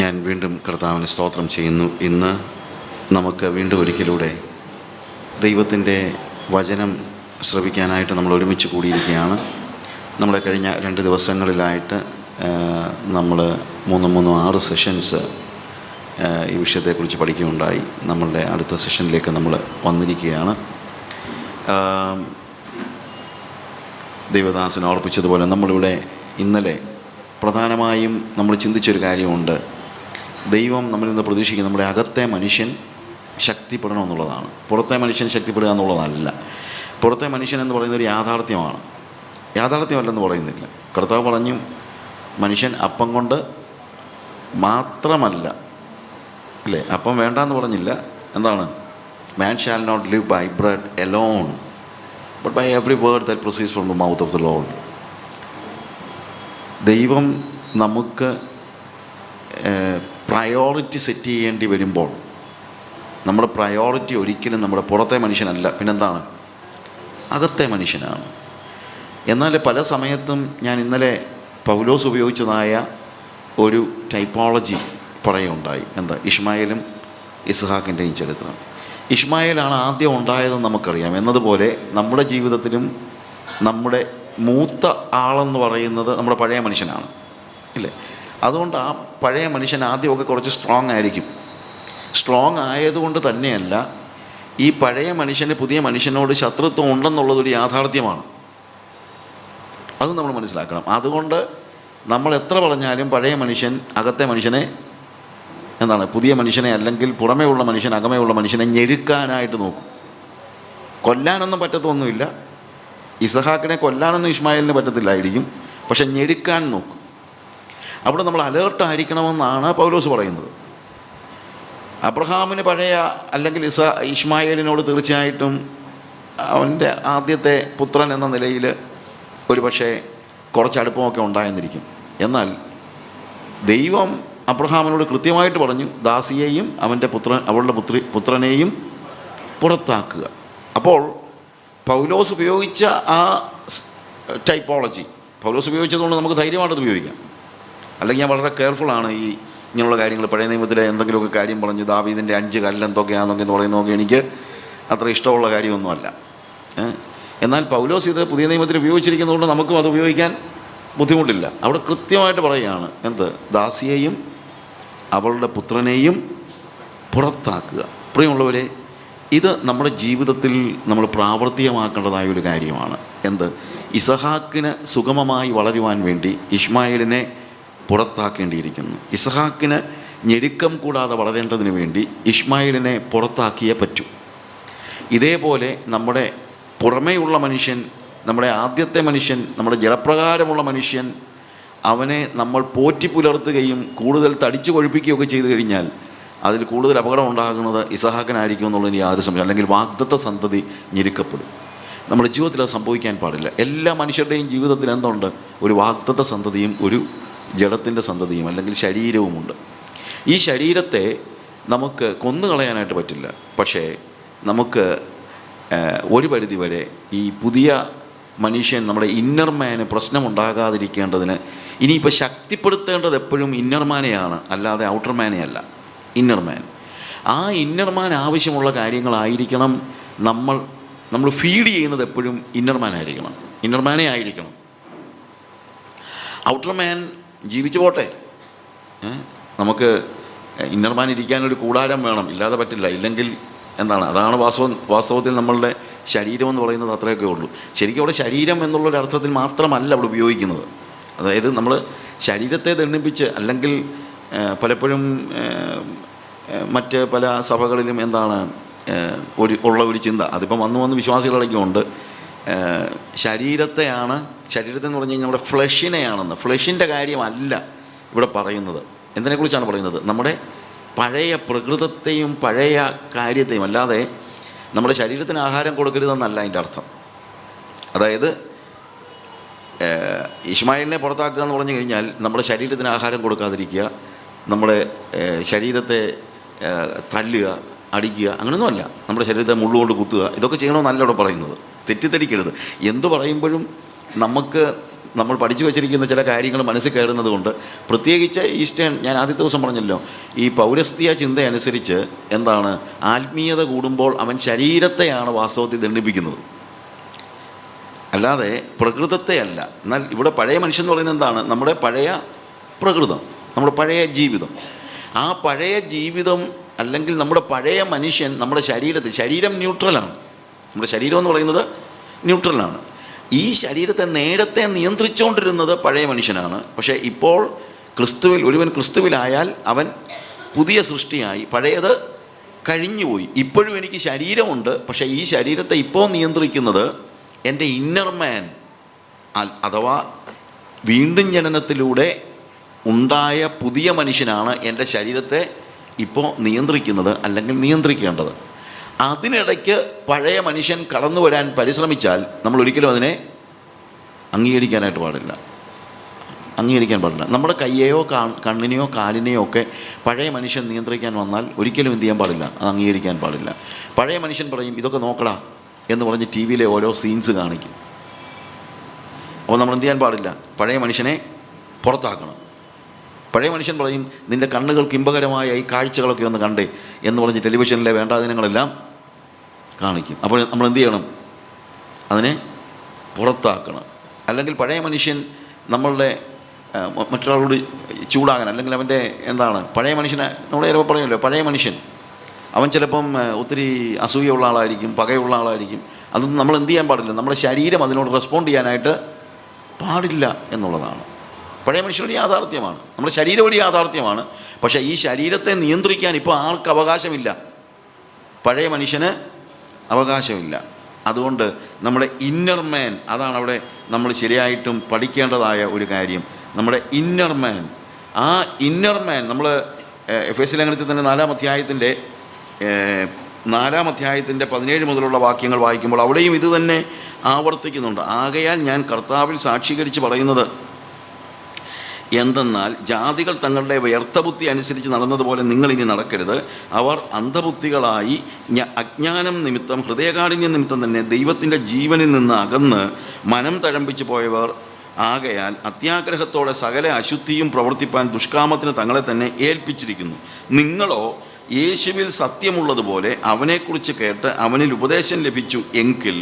ഞാൻ വീണ്ടും കർത്താവിന് സ്തോത്രം ചെയ്യുന്നു. ഇന്ന് നമുക്ക് വീണ്ടും ഒരിക്കലൂടെ ദൈവത്തിൻ്റെ വചനം ശ്രവിക്കാനായിട്ട് നമ്മൾ ഒരുമിച്ച് കൂടിയിരിക്കുകയാണ്. നമ്മുടെ കഴിഞ്ഞ 2 ദിവസങ്ങളിലായിട്ട് നമ്മൾ 6 സെഷൻസ് ഈ വിഷയത്തെക്കുറിച്ച് പഠിക്കുകയുണ്ടായി. നമ്മളുടെ അടുത്ത സെഷനിലേക്ക് നമ്മൾ വന്നിരിക്കുകയാണ്. ദൈവദാസൻ ഓർപ്പിച്ചതുപോലെ നമ്മളിവിടെ ഇന്നലെ പ്രധാനമായും നമ്മൾ ചിന്തിച്ചൊരു കാര്യമുണ്ട്. ദൈവം നമ്മളിൽ നിന്ന് പ്രതീക്ഷിക്കുന്നത് നമ്മുടെ അകത്തെ മനുഷ്യൻ ശക്തിപ്പെടണം എന്നുള്ളതാണ്. പുറത്തെ മനുഷ്യൻ ശക്തിപ്പെടുക എന്നുള്ളതല്ല. പുറത്തെ മനുഷ്യൻ എന്ന് പറയുന്നത് ഒരു യാഥാർത്ഥ്യമാണ്. യാഥാർത്ഥ്യമല്ലെന്ന് പറയുന്നില്ല. കർത്താവ് പറഞ്ഞു, മനുഷ്യൻ അപ്പം കൊണ്ട് മാത്രമല്ല, അല്ലേ? അപ്പം വേണ്ടാന്ന് പറഞ്ഞില്ല. എന്താണ്? Man shall not live by bread alone but by every word that proceeds from the mouth of the Lord. ദൈവം നമുക്ക് പ്രയോറിറ്റി സെറ്റ് ചെയ്യേണ്ടി വരുമ്പോൾ നമ്മുടെ പ്രയോറിറ്റി ഒരിക്കലും നമ്മുടെ പുറത്തെ മനുഷ്യനല്ല, പിന്നെന്താണ്? അകത്തെ മനുഷ്യനാണ്. എന്നാൽ പല സമയത്തും ഞാൻ ഇന്നലെ പൗലോസ് ഉപയോഗിച്ചതായ ഒരു ടൈപ്പോളജി പറയുകയുണ്ടായി. എന്താ? ഇഷ്മായേലും ഇസ്ഹാക്കിൻ്റെയും ചരിത്രം. ഇഷ്മായേലാണ് ആദ്യം ഉണ്ടായതെന്ന് നമുക്കറിയാം. എന്നതുപോലെ നമ്മുടെ ജീവിതത്തിലും നമ്മുടെ മൂത്ത ആളെന്ന് പറയുന്നത് നമ്മുടെ പഴയ മനുഷ്യനാണ്, ഇല്ലേ? അതുകൊണ്ട് ആ പഴയ മനുഷ്യൻ ആദ്യമൊക്കെ കുറച്ച് സ്ട്രോങ് ആയിരിക്കും. സ്ട്രോങ് ആയതുകൊണ്ട് തന്നെയല്ല, ഈ പഴയ മനുഷ്യന് പുതിയ മനുഷ്യനോട് ശത്രുത്വം ഉണ്ടെന്നുള്ളതൊരു യാഥാർത്ഥ്യമാണ്. അത് നമ്മൾ മനസ്സിലാക്കണം. അതുകൊണ്ട് നമ്മൾ എത്ര പറഞ്ഞാലും പഴയ മനുഷ്യൻ അകത്തെ മനുഷ്യനെ എന്താണ്, പുതിയ മനുഷ്യനെ അല്ലെങ്കിൽ പുറമേ ഉള്ള മനുഷ്യൻ അകമേ ഉള്ള മനുഷ്യനെ ഞെരുക്കാനായിട്ട് നോക്കും. കൊല്ലാനൊന്നും പറ്റത്തൊന്നുമില്ല. ഇസഹാക്കിനെ കൊല്ലാനൊന്നും ഇഷ്മായേലിന് പറ്റത്തില്ലായിരിക്കും, പക്ഷെ ഞെരുക്കാൻ നോക്കും. അവിടെ നമ്മൾ അലേർട്ടായിരിക്കണമെന്നാണ് പൗലോസ് പറയുന്നത്. അബ്രഹാമിന് പഴയ അല്ലെങ്കിൽ ഇഷ്മായേലിനോട് തീർച്ചയായിട്ടും അവൻ്റെ ആദ്യത്തെ പുത്രൻ എന്ന നിലയിൽ ഒരു പക്ഷേ കുറച്ച് അടുപ്പമൊക്കെ ഉണ്ടായെന്നിരിക്കും. എന്നാൽ ദൈവം അബ്രഹാമിനോട് കൃത്യമായിട്ട് പറഞ്ഞു, ദാസിയെയും അവളുടെ പുത്രനെയും പുറത്താക്കുക. അപ്പോൾ പൗലോസ് ഉപയോഗിച്ച ആ ടൈപ്പോളജി പൗലോസ് ഉപയോഗിച്ചതുകൊണ്ട് നമുക്ക് ധൈര്യമായിട്ടത് ഉപയോഗിക്കാം. അല്ലെങ്കിൽ ഞാൻ വളരെ കെയർഫുള്ളാണ് ഈ ഇങ്ങനെയുള്ള കാര്യങ്ങൾ. പഴയ നിയമത്തിലെ എന്തെങ്കിലുമൊക്കെ കാര്യം പറഞ്ഞ് ദാവീദിൻ്റെ 5 കല്ല് എന്തൊക്കെയാണെന്നൊക്കെ പറയുന്നതൊക്കെ എനിക്ക് അത്ര ഇഷ്ടമുള്ള കാര്യമൊന്നുമല്ല. എന്നാൽ പൗലോസ് ഇത് പുതിയ നിയമത്തിൽ ഉപയോഗിച്ചിരിക്കുന്നതുകൊണ്ട് നമുക്കും അത് ഉപയോഗിക്കാൻ ബുദ്ധിമുട്ടില്ല. അവിടെ കൃത്യമായിട്ട് പറയുകയാണ്, എന്ത്? ദാസിയെയും അവളുടെ പുത്രനെയും പുറത്താക്കുക. പ്രിയമുള്ളവരെ, ഇത് നമ്മുടെ ജീവിതത്തിൽ നമ്മൾ പ്രാവർത്തികമാക്കേണ്ടതായ ഒരു കാര്യമാണ്. എന്ത്? ഇസഹാക്കിന് സുഗമമായി വളരുവാൻ വേണ്ടി ഇഷ്മായേലിനെ പുറത്താക്കേണ്ടിയിരിക്കുന്നു. ഇസഹാക്കിന് ഞെരുക്കം കൂടാതെ വളരേണ്ടതിന് വേണ്ടി ഇഷ്മായേലിനെ പുറത്താക്കിയേ പറ്റൂ. ഇതേപോലെ നമ്മുടെ പുറമേയുള്ള മനുഷ്യൻ, നമ്മുടെ ആദ്യത്തെ മനുഷ്യൻ, നമ്മുടെ ജലപ്രകാരമുള്ള മനുഷ്യൻ, അവനെ നമ്മൾ പോറ്റി പുലർത്തുകയും കൂടുതൽ തടിച്ചു കൊഴുപ്പിക്കുകയൊക്കെ ചെയ്തു കഴിഞ്ഞാൽ അതിൽ കൂടുതൽ അപകടം ഉണ്ടാകുന്നത് ഇസഹാക്കിനായിരിക്കും എന്നുള്ളതിന് യാതൊരു സംശയം. അല്ലെങ്കിൽ വാഗ്ദത്ത സന്തതി ഞെരുക്കപ്പെടും. നമ്മുടെ ജീവിതത്തിൽ അത് സംഭവിക്കാൻ പാടില്ല. എല്ലാ മനുഷ്യരുടെയും ജീവിതത്തിൽ എന്തുണ്ട്? ഒരു വാഗ്ദത്ത സന്തതിയും ഒരു ജഡത്തിൻ്റെ സന്തതിയും അല്ലെങ്കിൽ ശരീരവുമുണ്ട്. ഈ ശരീരത്തെ നമുക്ക് കൊന്നുകളയാനായിട്ട് പറ്റില്ല. പക്ഷേ നമുക്ക് ഒരു പരിധി വരെ ഈ പുതിയ മനുഷ്യൻ, നമ്മുടെ ഇന്നർ മാന് പ്രശ്നമുണ്ടാകാതിരിക്കേണ്ടതിന് ഇനിയിപ്പോൾ ശക്തിപ്പെടുത്തേണ്ടത് എപ്പോഴും ഇന്നർ മാനെയാണ്, അല്ലാതെ ഔട്ടർ മാനെ അല്ല. ഇന്നർ മാൻ, ആ ഇന്നർ മാൻ ആവശ്യമുള്ള കാര്യങ്ങളായിരിക്കണം നമ്മൾ ഫീഡ് ചെയ്യുന്നത്. എപ്പോഴും ഇന്നർ മാൻ ആയിരിക്കണം, ഇന്നർ മാനേ ആയിരിക്കണം. ഔട്ടർ മാൻ ജീവിച്ചു പോട്ടെ. നമുക്ക് ഇന്നർ മാൻ ഇരിക്കാനൊരു കൂടാരം വേണം, ഇല്ലാതെ പറ്റില്ല. ഇല്ലെങ്കിൽ എന്താണ്? അതാണ് വാസ്തവത്തിൽ നമ്മളുടെ ശരീരം എന്ന് പറയുന്നത്. അത്രയൊക്കെ ഉള്ളൂ. ശരിക്കും അവിടെ ശരീരം എന്നുള്ളൊരർത്ഥത്തിൽ മാത്രമല്ല അവിടെ ഉപയോഗിക്കുന്നത്. അതായത് നമ്മൾ ശരീരത്തെ ദണ്ഡിപ്പിച്ച്, അല്ലെങ്കിൽ പലപ്പോഴും മറ്റ് പല സഭകളിലും എന്താണ് ഉള്ള ഒരു ചിന്ത, അതിപ്പം വന്ന് വിശ്വാസികളൊക്കെ ഉണ്ട്, ശരീരത്തെന്ന് പറഞ്ഞു കഴിഞ്ഞാൽ നമ്മുടെ ഫ്ലഷിനെയാണെന്ന്. ഫ്ലഷിൻ്റെ കാര്യമല്ല ഇവിടെ പറയുന്നത്. എന്തിനെക്കുറിച്ചാണ് പറയുന്നത്? നമ്മുടെ പഴയ പ്രകൃതത്തെയും പഴയ കാര്യത്തെയും. അല്ലാതെ നമ്മുടെ ശരീരത്തിന് ആഹാരം കൊടുക്കരുതെന്നല്ല അതിൻ്റെ അർത്ഥം. അതായത് ഇഷ്മായേലിനെ പുറത്താക്കുക എന്ന് പറഞ്ഞു കഴിഞ്ഞാൽ നമ്മുടെ ശരീരത്തിന് ആഹാരം കൊടുക്കാതിരിക്കുക, നമ്മുടെ ശരീരത്തെ തല്ലുക, അടിക്കുക, അങ്ങനെയൊന്നുമല്ല. നമ്മുടെ ശരീരത്തെ മുള്ളുകൊണ്ട് കുത്തുക, ഇതൊക്കെ ചെയ്യണമെന്നല്ല ഇവിടെ പറയുന്നത്. തെറ്റിദ്ധരിക്കരുത്. എന്തു പറയുമ്പോഴും നമുക്ക് നമ്മൾ പഠിച്ചു വച്ചിരിക്കുന്ന ചില കാര്യങ്ങൾ മനസ്സിൽ കയറുന്നത് കൊണ്ട്, പ്രത്യേകിച്ച് ഈസ്റ്റേൺ, ഞാൻ ആദ്യത്തെ ദിവസം പറഞ്ഞല്ലോ, ഈ പൗരസ്ത്യ ചിന്ത അനുസരിച്ച് എന്താണ്, ആത്മീയത കൂടുമ്പോൾ അവൻ ശരീരത്തെയാണ് വാസ്തവത്തിൽ ദണ്ഡിപ്പിക്കുന്നത്, അല്ലാതെ പ്രകൃതത്തെ അല്ല. എന്നാൽ ഇവിടെ പഴയ മനുഷ്യൻ എന്ന് പറയുന്നത് എന്താണ്? നമ്മുടെ പഴയ പ്രകൃതം, നമ്മുടെ പഴയ ജീവിതം. ആ പഴയ ജീവിതം അല്ലെങ്കിൽ നമ്മുടെ പഴയ മനുഷ്യൻ നമ്മുടെ ശരീരം ന്യൂട്രലാണ്. നമ്മുടെ ശരീരം എന്ന് പറയുന്നത് ന്യൂട്രലാണ്. ഈ ശരീരത്തെ നേരത്തെ നിയന്ത്രിച്ചുകൊണ്ടിരുന്നത് പഴയ മനുഷ്യനാണ്. പക്ഷേ ഇപ്പോൾ ഒരുവൻ ക്രിസ്തുവിലായാൽ അവൻ പുതിയ സൃഷ്ടിയായി. പഴയത് കഴിഞ്ഞുപോയി. ഇപ്പോഴും എനിക്ക് ശരീരമുണ്ട്, പക്ഷേ ഈ ശരീരത്തെ ഇപ്പോൾ നിയന്ത്രിക്കുന്നത് എൻ്റെ ഇന്നർ മാൻ, അഥവാ വീണ്ടും ജനനത്തിലൂടെ ഉണ്ടായ പുതിയ മനുഷ്യനാണ് എൻ്റെ ശരീരത്തെ ഇപ്പോൾ നിയന്ത്രിക്കുന്നത്, അല്ലെങ്കിൽ നിയന്ത്രിക്കേണ്ടത്. അതിനിടയ്ക്ക് പഴയ മനുഷ്യൻ കടന്നു വരാൻ പരിശ്രമിച്ചാൽ നമ്മൾ ഒരിക്കലും അതിനെ അംഗീകരിക്കാനായിട്ട് പാടില്ല, അംഗീകരിക്കാൻ പാടില്ല. നമ്മുടെ കയ്യെയോ കണ്ണിനെയോ കാലിനെയോ ഒക്കെ പഴയ മനുഷ്യൻ നിയന്ത്രിക്കാൻ വന്നാൽ ഒരിക്കലും എന്ത് ചെയ്യാൻ പാടില്ല, അത് അംഗീകരിക്കാൻ പാടില്ല. പഴയ മനുഷ്യൻ പറയും, ഇതൊക്കെ നോക്കടാ എന്ന് പറഞ്ഞ് ടി വിയിലെ ഓരോ സീൻസ് കാണിക്കും. അപ്പോൾ നമ്മൾ എന്ത് ചെയ്യാൻ പാടില്ല, പഴയ മനുഷ്യനെ പുറത്താക്കണം. പഴയ മനുഷ്യൻ പറയും, നിൻ്റെ കണ്ണുകൾക്ക് ഇമ്പകരമായ ഈ കാഴ്ചകളൊക്കെ ഒന്ന് കണ്ടേ എന്ന് പറഞ്ഞ് ടെലിവിഷനിലെ വേണ്ടാദിനങ്ങളെല്ലാം കാണിക്കും. അപ്പോൾ നമ്മൾ എന്ത് ചെയ്യണം, അതിനെ പുറത്താക്കണം. അല്ലെങ്കിൽ പഴയ മനുഷ്യൻ നമ്മളുടെ മറ്റൊരാളോട് ചൂടാകാൻ, അല്ലെങ്കിൽ അവൻ്റെ പഴയ മനുഷ്യനെ നമ്മൾ ചിലപ്പോൾ പറയുമല്ലോ, പഴയ മനുഷ്യൻ അവൻ ചിലപ്പം ഒത്തിരി അസൂയുള്ള ആളായിരിക്കും, പകയുള്ള ആളായിരിക്കും. അതൊന്നും നമ്മൾ എന്ത് ചെയ്യാൻ പാടില്ല, നമ്മുടെ ശരീരം അതിനോട് റെസ്പോണ്ട് ചെയ്യാനായിട്ട് പാടില്ല എന്നുള്ളതാണ്. പഴയ മനുഷ്യരുടെ യാഥാർത്ഥ്യമാണ്, നമ്മുടെ ശരീരം ഒരു യാഥാർത്ഥ്യമാണ്. പക്ഷേ ഈ ശരീരത്തെ നിയന്ത്രിക്കാൻ ഇപ്പോൾ ആർക്ക് അവകാശമില്ല, പഴയ മനുഷ്യന് അവകാശമില്ല. അതുകൊണ്ട് നമ്മുടെ ഇന്നർ മാൻ, അതാണ് അവിടെ നമ്മൾ ശരിയായിട്ടും പഠിക്കേണ്ടതായ ഒരു കാര്യം. നമ്മുടെ ഇന്നർ മാൻ, ആ ഇന്നർ മാൻ നമ്മൾ എഫേസ്യ ലേഖനത്തിൽ തന്നെ 4-ാം അധ്യായത്തിൻ്റെ 17 മുതലുള്ള വാക്യങ്ങൾ വായിക്കുമ്പോൾ അവിടെയും ഇത് തന്നെ ആവർത്തിക്കുന്നുണ്ട്. ആകയാൽ ഞാൻ കർത്താവിൽ സാക്ഷീകരിച്ച് പറയുന്നത് എന്തെന്നാൽ, ജാതികൾ തങ്ങളുടെ വ്യർത്ഥബുദ്ധി അനുസരിച്ച് നടന്നതുപോലെ നിങ്ങൾ ഇനി നടക്കരുത്. അവർ അന്ധബുദ്ധികളായി അജ്ഞാനം നിമിത്തം, ഹൃദയകാഠിന്യം നിമിത്തം തന്നെ ദൈവത്തിൻ്റെ ജീവനിൽ നിന്ന് അകന്ന് മനം തഴമ്പിച്ചു പോയവർ ആകയാൽ അത്യാഗ്രഹത്തോടെ സകല അശുദ്ധിയും പ്രവർത്തിപ്പാൻ ദുഷ്കാമത്തിന് തങ്ങളെ തന്നെ ഏൽപ്പിച്ചിരിക്കുന്നു. നിങ്ങളോ യേശുവിൽ സത്യമുള്ളതുപോലെ അവനെക്കുറിച്ച് കേട്ട് അവനിൽ ഉപദേശം ലഭിച്ചു എങ്കിൽ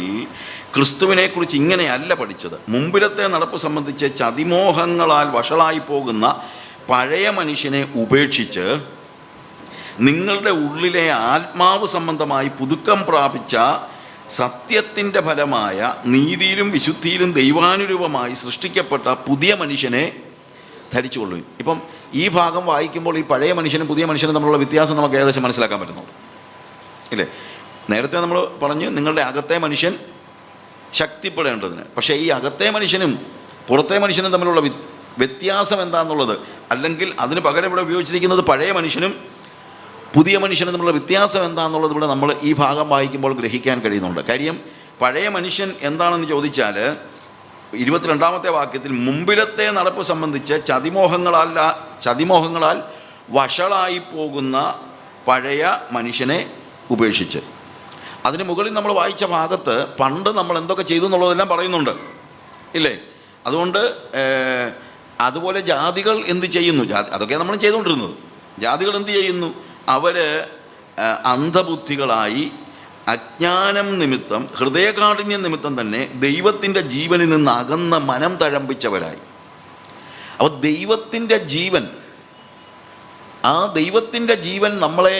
ക്രിസ്തുവിനെക്കുറിച്ച് ഇങ്ങനെയല്ല പഠിച്ചത്. മുമ്പിലത്തെ നടപ്പ് സംബന്ധിച്ച് ചതിമോഹങ്ങളാൽ വഷളായി പോകുന്ന പഴയ മനുഷ്യനെ ഉപേക്ഷിച്ച് നിങ്ങളുടെ ഉള്ളിലെ ആത്മാവ് സംബന്ധമായി പുതുക്കം പ്രാപിച്ച സത്യത്തിൻ്റെ ഫലമായ നീതിയിലും വിശുദ്ധിയിലും ദൈവാനുരൂപമായി സൃഷ്ടിക്കപ്പെട്ട പുതിയ മനുഷ്യനെ ധരിച്ചുകൊള്ളും. ഇപ്പം ഈ ഭാഗം വായിക്കുമ്പോൾ ഈ പഴയ മനുഷ്യനും പുതിയ മനുഷ്യനും തമ്മിലുള്ള വ്യത്യാസം നമുക്ക് ഏകദേശം മനസ്സിലാക്കാൻ പറ്റുന്നുണ്ട്, ഇല്ലേ? നേരത്തെ നമ്മൾ പറഞ്ഞു നിങ്ങളുടെ അകത്തെ മനുഷ്യൻ ശക്തിപ്പെടേണ്ടതിന്. പക്ഷേ ഈ അകത്തെ മനുഷ്യനും പുറത്തെ മനുഷ്യനും തമ്മിലുള്ള വ്യത്യാസം എന്താണെന്നുള്ളത്, അല്ലെങ്കിൽ അതിന് പകരം ഇവിടെ ഉപയോഗിച്ചിരിക്കുന്നത് പഴയ മനുഷ്യനും പുതിയ മനുഷ്യനും തമ്മിലുള്ള വ്യത്യാസം എന്താണെന്നുള്ളത് ഇവിടെ നമ്മൾ ഈ ഭാഗം വായിക്കുമ്പോൾ ഗ്രഹിക്കാൻ കഴിയുന്നുണ്ട്. കാര്യം പഴയ മനുഷ്യൻ എന്താണെന്ന് ചോദിച്ചാൽ 22-ാമത്തെ വാക്യത്തിൽ മുമ്പിലത്തെ നടപ്പ് സംബന്ധിച്ച് ചതിമോഹങ്ങളാൽ വഷളായി പോകുന്ന പഴയ മനുഷ്യനെ ഉപേക്ഷിച്ച്, അതിന് മുകളിൽ നമ്മൾ വായിച്ച ഭാഗത്ത് പണ്ട് നമ്മൾ എന്തൊക്കെ ചെയ്തു എന്നുള്ളതെല്ലാം പറയുന്നുണ്ട്, ഇല്ലേ? അതുകൊണ്ട് അതുപോലെ ജാതികൾ എന്ത് ചെയ്യുന്നു, അതൊക്കെയാണ് നമ്മൾ ചെയ്തുകൊണ്ടിരുന്നത്. ജാതികൾ എന്ത് ചെയ്യുന്നു? അവർ അന്ധബുദ്ധികളായി അജ്ഞാനം നിമിത്തം, ഹൃദയകാഠിന്യം നിമിത്തം തന്നെ ദൈവത്തിൻ്റെ ജീവനിൽ നിന്ന് അകന്ന് മനം തഴമ്പിച്ചവരായി. അപ്പോൾ ദൈവത്തിൻ്റെ ജീവൻ, ആ ദൈവത്തിൻ്റെ ജീവൻ നമ്മളെ,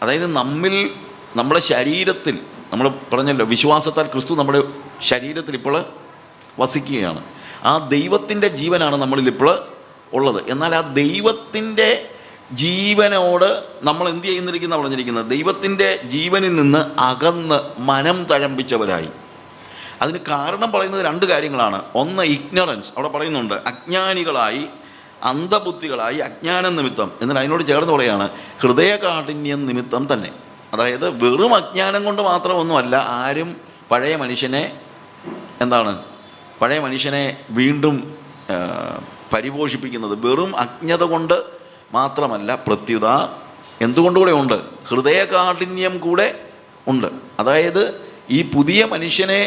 അതായത് നമ്മുടെ ശരീരത്തിൽ, നമ്മൾ പറഞ്ഞല്ലോ വിശ്വാസത്താൽ ക്രിസ്തു നമ്മുടെ ശരീരത്തിൽ ഇപ്പോൾ വസിക്കുകയാണ്. ആ ദൈവത്തിൻ്റെ ജീവനാണ് നമ്മളിൽ ഇപ്പോൾ ഉള്ളത്. എന്നാൽ ആ ദൈവത്തിൻ്റെ ജീവനോട് നമ്മൾ എന്ത് പറഞ്ഞിരിക്കുന്നത്, ദൈവത്തിൻ്റെ ജീവനിൽ നിന്ന് അകന്ന് മനം തഴമ്പിച്ചവരായി. അതിന് കാരണം പറയുന്നത് 2 കാര്യങ്ങളാണ്. ഒന്ന് ഇഗ്നറൻസ്, അവിടെ പറയുന്നുണ്ട് അജ്ഞാനികളായി, അന്ധബുദ്ധികളായി അജ്ഞാനം നിമിത്തം. എന്നാൽ അതിനോട് ചേർന്ന് പറയുകയാണ് ഹൃദയകാഠിന്യം നിമിത്തം തന്നെ. അതായത് വെറും അജ്ഞാനം കൊണ്ട് മാത്രമൊന്നുമല്ല ആരും പഴയ മനുഷ്യനെ വീണ്ടും പരിപോഷിപ്പിക്കുന്നത്. വെറും അജ്ഞത കൊണ്ട് മാത്രമല്ല, പ്രത്യുത എന്തുകൊണ്ടുകൂടെ ഉണ്ട്, ഹൃദയകാഠിന്യം കൂടെ ഉണ്ട്. അതായത് ഈ പുതിയ മനുഷ്യനെ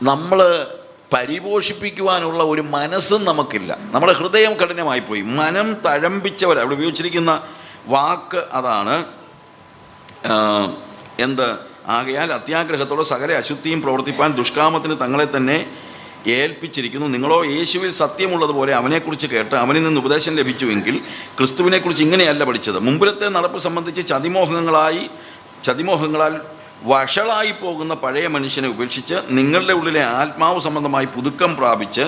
നമ്മൾ പരിപോഷിപ്പിക്കുവാനുള്ള ഒരു മനസ്സും നമുക്കില്ല. നമ്മുടെ ഹൃദയം കഠിനമായിപ്പോയി. മനം തഴമ്പിച്ചവർ, അവിടെ ഉപയോഗിച്ചിരിക്കുന്ന വാക്ക് അതാണ്. എന്ത്? ആകയാൽ അത്യാഗ്രഹത്തോടെ സകല അശുദ്ധിയും പ്രവർത്തിപ്പാൻ ദുഷ്കാമത്തിന് തങ്ങളെ തന്നെ ഏൽപ്പിച്ചിരിക്കുന്നു. നിങ്ങളോ യേശുവിൽ സത്യമുള്ളതുപോലെ അവനെക്കുറിച്ച് കേട്ട് അവനിൽ നിന്ന് ഉപദേശം ലഭിച്ചുവെങ്കിൽ ക്രിസ്തുവിനെക്കുറിച്ച് ഇങ്ങനെയല്ല പഠിച്ചത്. മുമ്പിലത്തെ നടപ്പ് സംബന്ധിച്ച് ചതിമോഹങ്ങളാൽ വഷളായി പോകുന്ന പഴയ മനുഷ്യനെ ഉപേക്ഷിച്ച് നിങ്ങളുടെ ഉള്ളിലെ ആത്മാവ് സംബന്ധമായി പുതുക്കം പ്രാപിച്ച്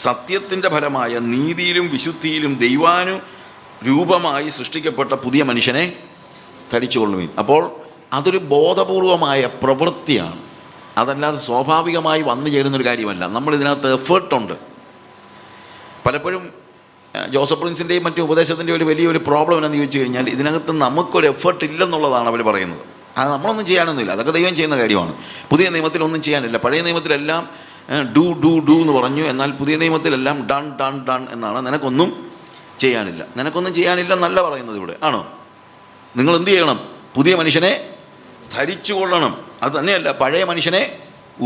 സത്യത്തിൻ്റെ ഫലമായ നീതിയിലും വിശുദ്ധിയിലും ദൈവാനുരൂപമായി സൃഷ്ടിക്കപ്പെട്ട പുതിയ മനുഷ്യനെ ധരിച്ചുകൊള്ളുവിൻ. അപ്പോൾ അതൊരു ബോധപൂർവമായ പ്രവൃത്തിയാണ്, അതല്ലാതെ സ്വാഭാവികമായി വന്നു ചേരുന്നൊരു കാര്യമല്ല. നമ്മളിതിനകത്ത് എഫേർട്ടുണ്ട്. പലപ്പോഴും ജോസഫ് പ്രിൻസിൻ്റെയും മറ്റു ഉപദേശത്തിൻ്റെ ഒരു വലിയൊരു പ്രോബ്ലം എന്നാന്ന് ചോദിച്ചു കഴിഞ്ഞാൽ ഇതിനകത്ത് നമുക്കൊരു എഫേർട്ട് ഇല്ലെന്നുള്ളതാണ് അവർ പറയുന്നത്. അത് നമ്മളൊന്നും ചെയ്യാനൊന്നുമില്ല, അതൊക്കെ ദൈവം ചെയ്യുന്ന കാര്യമാണ്. പുതിയ നിയമത്തിലൊന്നും ചെയ്യാനില്ല. പഴയ നിയമത്തിലെല്ലാം ഡു ഡു ഡു എന്ന് പറഞ്ഞു, എന്നാൽ പുതിയ നിയമത്തിലെല്ലാം ഡൺ ഡൺ ഡൺ എന്നാണ്. നിനക്കൊന്നും ചെയ്യാനില്ല എന്നല്ല പറയുന്നത് ഇവിടെ, ആണോ? നിങ്ങൾ എന്ത് ചെയ്യണം? പുതിയ മനുഷ്യനെ ധരിച്ചു കൊള്ളണം. അത് തന്നെയല്ല, പഴയ മനുഷ്യനെ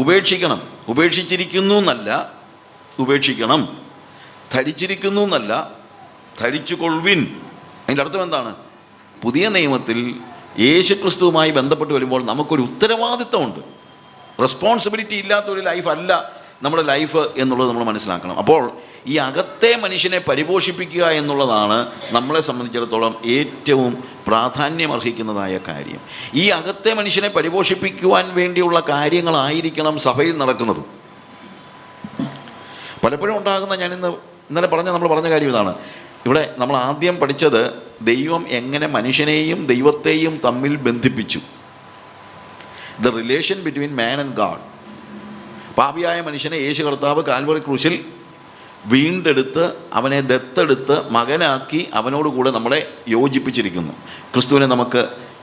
ഉപേക്ഷിക്കണം. ഉപേക്ഷിച്ചിരിക്കുന്നു എന്നല്ല, ഉപേക്ഷിക്കണം. ധരിച്ചിരിക്കുന്നു എന്നല്ല, ധരിച്ചു കൊള്ളുവിൻ. അതിൻ്റെ അർത്ഥം എന്താണ്? പുതിയ നിയമത്തിൽ യേശു ക്രിസ്തുവുമായി ബന്ധപ്പെട്ട് വരുമ്പോൾ നമുക്കൊരു ഉത്തരവാദിത്വമുണ്ട്. റെസ്പോൺസിബിലിറ്റി ഇല്ലാത്തൊരു ലൈഫല്ല നമ്മുടെ ലൈഫ് എന്നുള്ളത് നമ്മൾ മനസ്സിലാക്കണം. അപ്പോൾ ഈ അകത്തെ മനുഷ്യനെ പരിപോഷിപ്പിക്കുക എന്നുള്ളതാണ് നമ്മളെ സംബന്ധിച്ചിടത്തോളം ഏറ്റവും പ്രാധാന്യമർഹിക്കുന്നതായ കാര്യം. ഈ അകത്തെ മനുഷ്യനെ പരിപോഷിപ്പിക്കുവാൻ വേണ്ടിയുള്ള കാര്യങ്ങളായിരിക്കണം സഭയിൽ നടക്കുന്നതും. പലപ്പോഴും ഉണ്ടാകുന്ന, ഇന്നലെ നമ്മൾ പറഞ്ഞ കാര്യം ഇതാണ്. ഇവിടെ നമ്മൾ ആദ്യം പഠിച്ചത് ദൈവം എങ്ങനെ മനുഷ്യനെയും ദൈവത്തെയും തമ്മിൽ ബന്ധിപ്പിച്ചു. The relation between man and God. പാപിയായ മനുഷ്യനെ യേശു കർത്താവ് കാൽവറി ക്രൂശിൽ വീണ്ടെടുത്ത് അവനെ ദത്തെടുത്ത് മകനാക്കി അവനോടുകൂടെ നമ്മളെ യോജിപ്പിച്ചിരിക്കുന്നു. ക്രിസ്തുവിനെ നമുക്ക്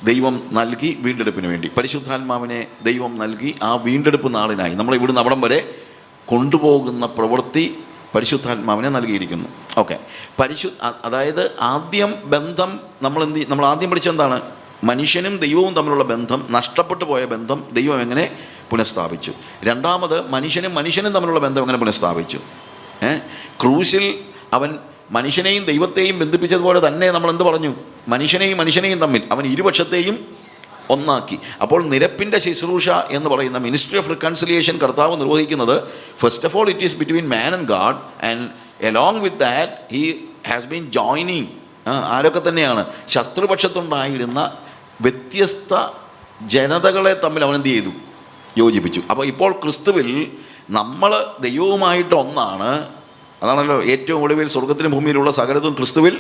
ദൈവം നൽകി വീണ്ടെടുപ്പിന് വേണ്ടി. പരിശുദ്ധാത്മാവിനെ ദൈവം നൽകി ആ വീണ്ടെടുപ്പ് നാളിനായി നമ്മളെ ഇവിടുന്ന് അവിടം വരെ കൊണ്ടുപോകുന്ന പ്രവൃത്തി പരിശുദ്ധാത്മാവിനെ നൽകിയിരിക്കുന്നു. ഓക്കെ, അതായത് ആദ്യം ബന്ധം നമ്മൾ ആദ്യം പഠിച്ചെന്താണ്? മനുഷ്യനും ദൈവവും തമ്മിലുള്ള ബന്ധം, നഷ്ടപ്പെട്ടു പോയ ബന്ധം ദൈവം എങ്ങനെ പുനഃസ്ഥാപിച്ചു. രണ്ടാമത് മനുഷ്യനും തമ്മിലുള്ള ബന്ധം എങ്ങനെ പുനഃസ്ഥാപിച്ചു. ക്രൂശിൽ അവൻ മനുഷ്യനെയും ദൈവത്തെയും ബന്ധിപ്പിച്ചതുപോലെ തന്നെ നമ്മൾ എന്ത് പറഞ്ഞു? മനുഷ്യനെയും തമ്മിൽ അവൻ ഇരുപക്ഷത്തെയും ഒന്നാക്കി. അപ്പോൾ നിരപ്പിൻ്റെ ശുശ്രൂഷ എന്ന് പറയുന്ന മിനിസ്ട്രി ഓഫ് റിക്കൺസിലിയേഷൻ കർത്താവ് നിർവഹിക്കുന്നത് first of all it is between man and God, and along with that he has been joining. ആരൊക്കെ തന്നെയാണ്? ശത്രുപക്ഷത്തുണ്ടായിരുന്ന വ്യത്യസ്ത ജനതകളെ തമ്മിൽ അവൻ എന്ത് ചെയ്തു? യോജിപ്പിച്ചു. അപ്പോൾ ഇപ്പോൾ ക്രിസ്തുവിൽ നമ്മൾ ദൈവവുമായിട്ട് ഒന്നാണ്. അതാണല്ലോ ഏറ്റവും ഒടുവിൽ സ്വർഗത്തിലും ഭൂമിയിലുള്ള സകലതും ക്രിസ്തുവിൽ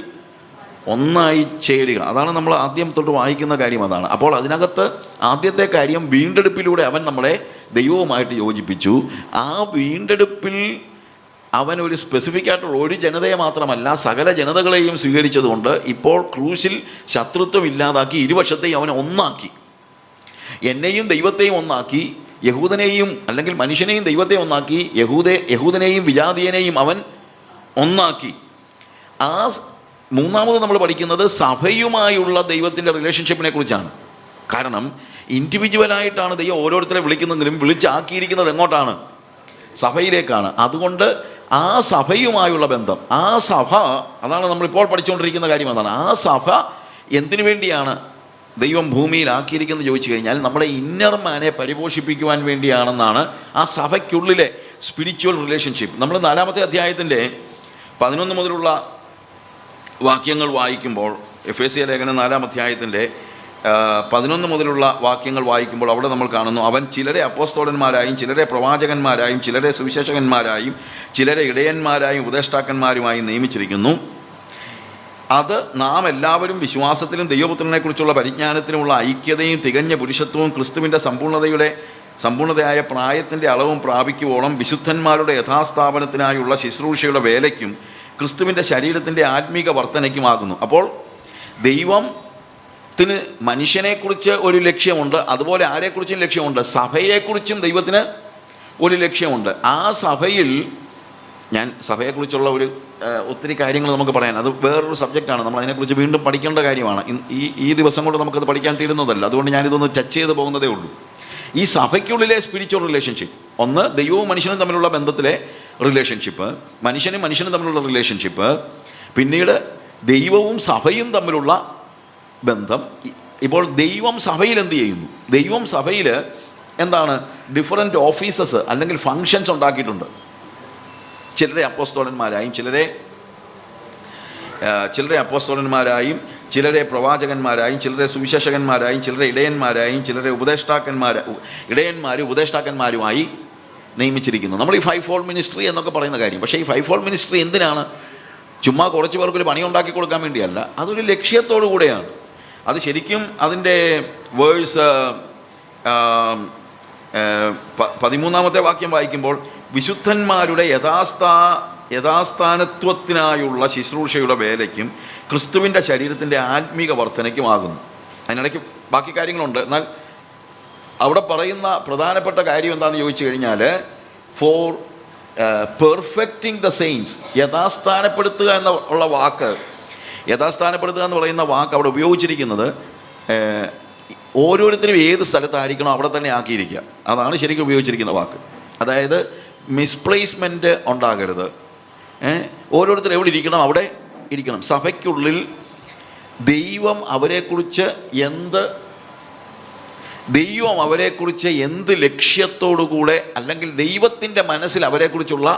ഒന്നായി ചേരുക. അതാണ് നമ്മൾ ആദ്യം തൊട്ട് വായിക്കുന്ന കാര്യം, അതാണ്. അപ്പോൾ അതിനകത്ത് ആദ്യത്തെ കാര്യം വീണ്ടെടുപ്പിലൂടെ അവൻ നമ്മളെ ദൈവവുമായിട്ട് യോജിപ്പിച്ചു. ആ വീണ്ടെടുപ്പിൽ അവൻ ഒരു സ്പെസിഫിക് ആയിട്ടുള്ള ഒരു ജനതയെ മാത്രമല്ല സകല ജനതകളെയും സ്വീകരിച്ചതുകൊണ്ട് ഇപ്പോൾ ക്രൂശിൽ ശത്രുത്വം ഇല്ലാതാക്കി ഇരുപക്ഷത്തെയും അവൻ ഒന്നാക്കി. എന്നെയും ദൈവത്തെയും ഒന്നാക്കി, യഹൂദനെയും അല്ലെങ്കിൽ മനുഷ്യനെയും ദൈവത്തെയും ഒന്നാക്കി, യഹൂദനെയും വിജാതീയനെയും അവൻ ഒന്നാക്കി. ആ മൂന്നാമത് നമ്മൾ പഠിക്കുന്നത് സഭയുമായുള്ള ദൈവത്തിൻ്റെ റിലേഷൻഷിപ്പിനെ കുറിച്ചാണ്. കാരണം ഇൻഡിവിജ്വലായിട്ടാണ് ദൈവം ഓരോരുത്തരെ വിളിക്കുന്നതെങ്കിലും വിളിച്ചാക്കിയിരിക്കുന്നത് എങ്ങോട്ടാണ്? സഭയിലേക്കാണ്. അതുകൊണ്ട് ആ സഭയുമായുള്ള ബന്ധം, ആ സഭ, അതാണ് നമ്മളിപ്പോൾ പഠിച്ചുകൊണ്ടിരിക്കുന്ന കാര്യം. അതാണ് ആ സഭ എന്തിനു വേണ്ടിയാണ് ദൈവം ഭൂമിയിലാക്കിയിരിക്കുന്നത് ചോദിച്ചു കഴിഞ്ഞാൽ നമ്മുടെ ഇന്നർ മാനെ പരിപോഷിപ്പിക്കുവാൻ വേണ്ടിയാണെന്നാണ് ആ സഭയ്ക്കുള്ളിലെ സ്പിരിച്വൽ റിലേഷൻഷിപ്പ്. നമ്മൾ 4-ാമത്തെ അധ്യായത്തിൻ്റെ 11 മുതലുള്ള വാക്യങ്ങൾ വായിക്കുമ്പോൾ, എഫേസ്യ ലേഖനം 4-ാം അധ്യായത്തിൻ്റെ 11 മുതലുള്ള വാക്യങ്ങൾ വായിക്കുമ്പോൾ അവിടെ നമ്മൾ കാണുന്നു, അവൻ ചിലരെ അപ്പോസ്തലന്മാരായും ചിലരെ പ്രവാചകന്മാരായും ചിലരെ സുവിശേഷകന്മാരായും ചിലരെ ഇടയന്മാരായും ഉപദേഷ്ടാക്കന്മാരുമായും നിയമിച്ചിരിക്കുന്നു. അത് നാം എല്ലാവരും വിശ്വാസത്തിലും ദൈവപുത്രനെക്കുറിച്ചുള്ള പരിജ്ഞാനത്തിനുമുള്ള ഐക്യതയും തികഞ്ഞ പുരുഷത്വവും ക്രിസ്തുവിൻ്റെ സമ്പൂർണ്ണതയായ പ്രായത്തിൻ്റെ അളവും പ്രാപിക്കുവോളം വിശുദ്ധന്മാരുടെ യഥാസ്ഥാപനത്തിനായുള്ള ശുശ്രൂഷയുടെ വേലയ്ക്കും ക്രിസ്തുവിൻ്റെ ശരീരത്തിൻ്റെ ആത്മീക വർധനയ്ക്കുമാകുന്നു. അപ്പോൾ ദൈവത്തിന് മനുഷ്യനെക്കുറിച്ച് ഒരു ലക്ഷ്യമുണ്ട്, അതുപോലെ ആരെക്കുറിച്ചും ലക്ഷ്യമുണ്ട്, സഭയെക്കുറിച്ചും ദൈവത്തിന് ഒരു ലക്ഷ്യമുണ്ട്. ആ സഭയിൽ സഭയെക്കുറിച്ചുള്ള ഒത്തിരി കാര്യങ്ങൾ നമുക്ക് പറയാൻ, അത് വേറൊരു സബ്ജക്റ്റാണ്. നമ്മൾ അതിനെക്കുറിച്ച് വീണ്ടും പഠിക്കേണ്ട കാര്യമാണ്. ഈ ദിവസം കൊണ്ട് നമുക്കത് പഠിക്കാൻ തീരുന്നതല്ല. അതുകൊണ്ട് ഞാനിതൊന്ന് ടച്ച് ചെയ്ത് പോകുന്നതേ ഉള്ളൂ. ഈ സഭയ്ക്കുള്ളിലെ സ്പിരിച്വൽ റിലേഷൻഷിപ്പ് ഒന്ന് ദൈവവും മനുഷ്യനും തമ്മിലുള്ള ബന്ധത്തിലെ റിലേഷൻഷിപ്പ്, മനുഷ്യനും മനുഷ്യനും തമ്മിലുള്ള റിലേഷൻഷിപ്പ്, പിന്നീട് ദൈവവും സഭയും തമ്മിലുള്ള ബന്ധം. ഇപ്പോൾ ദൈവം സഭയിൽ എന്ത് ചെയ്യുന്നു? ദൈവം സഭയിൽ എന്താണ്? ഡിഫറൻറ്റ് ഓഫീസസ് അല്ലെങ്കിൽ ഫങ്ഷൻസ് ഉണ്ടാക്കിയിട്ടുണ്ട്. ചിലരെ അപ്പോസ്തലന്മാരായും ചിലരെ ചിലരെ പ്രവാചകന്മാരായും ചിലരെ സുവിശേഷകന്മാരായും ചിലരെ ഇടയന്മാരായും ചിലരെ ഉപദേഷ്ടാക്കന്മാരുമായി നിയമിച്ചിരിക്കുന്നു. നമ്മൾ ഈ 5-fold മിനിസ്ട്രി എന്നൊക്കെ പറയുന്ന കാര്യം. പക്ഷേ ഈ 5-fold മിനിസ്ട്രി എന്തിനാണ്? ചുമ്മാ കുറച്ച് പേർക്കൊരു പണി ഉണ്ടാക്കി കൊടുക്കാൻ വേണ്ടിയല്ല, അതൊരു ലക്ഷ്യത്തോടു കൂടെയാണ്. അത് ശരിക്കും അതിൻ്റെ വേഴ്സ് 13-ാമത്തെ വാക്യം വായിക്കുമ്പോൾ വിശുദ്ധന്മാരുടെ യഥാസ്ഥാനത്വത്തിനായുള്ള ശുശ്രൂഷയുടെ വേലയ്ക്കും ക്രിസ്തുവിൻ്റെ ശരീരത്തിൻ്റെ ആത്മീക വർധനയ്ക്കുമാകുന്നു. അതിനിടയ്ക്ക് ബാക്കി കാര്യങ്ങളുണ്ട്. എന്നാൽ അവിടെ പറയുന്ന പ്രധാനപ്പെട്ട കാര്യം എന്താണെന്ന് ചോദിച്ചു കഴിഞ്ഞാൽ, ഫോർ പെർഫെക്റ്റിംഗ് ദ സെയിൻസ്, യഥാസ്ഥാനപ്പെടുത്തുക എന്നുള്ള വാക്ക്, യഥാസ്ഥാനപ്പെടുത്തുക എന്ന് പറയുന്ന വാക്ക് അവിടെ ഉപയോഗിച്ചിരിക്കുന്നത് ഓരോരുത്തരും ഏത് സ്ഥലത്തായിരിക്കണോ അവിടെ തന്നെ ആക്കിയിരിക്കുക. അതാണ് ശരിക്കും ഉപയോഗിച്ചിരിക്കുന്ന വാക്ക്. അതായത് മിസ്പ്ലേസ്മെൻറ്റ് ഉണ്ടാകരുത്. ഓരോരുത്തരും എവിടെ ഇരിക്കണം അവിടെ ഇരിക്കണം. സഭയ്ക്കുള്ളിൽ ദൈവം അവരെക്കുറിച്ച് എന്ത് ലക്ഷ്യത്തോടുകൂടെ, അല്ലെങ്കിൽ ദൈവത്തിൻ്റെ മനസ്സിൽ അവരെക്കുറിച്ചുള്ള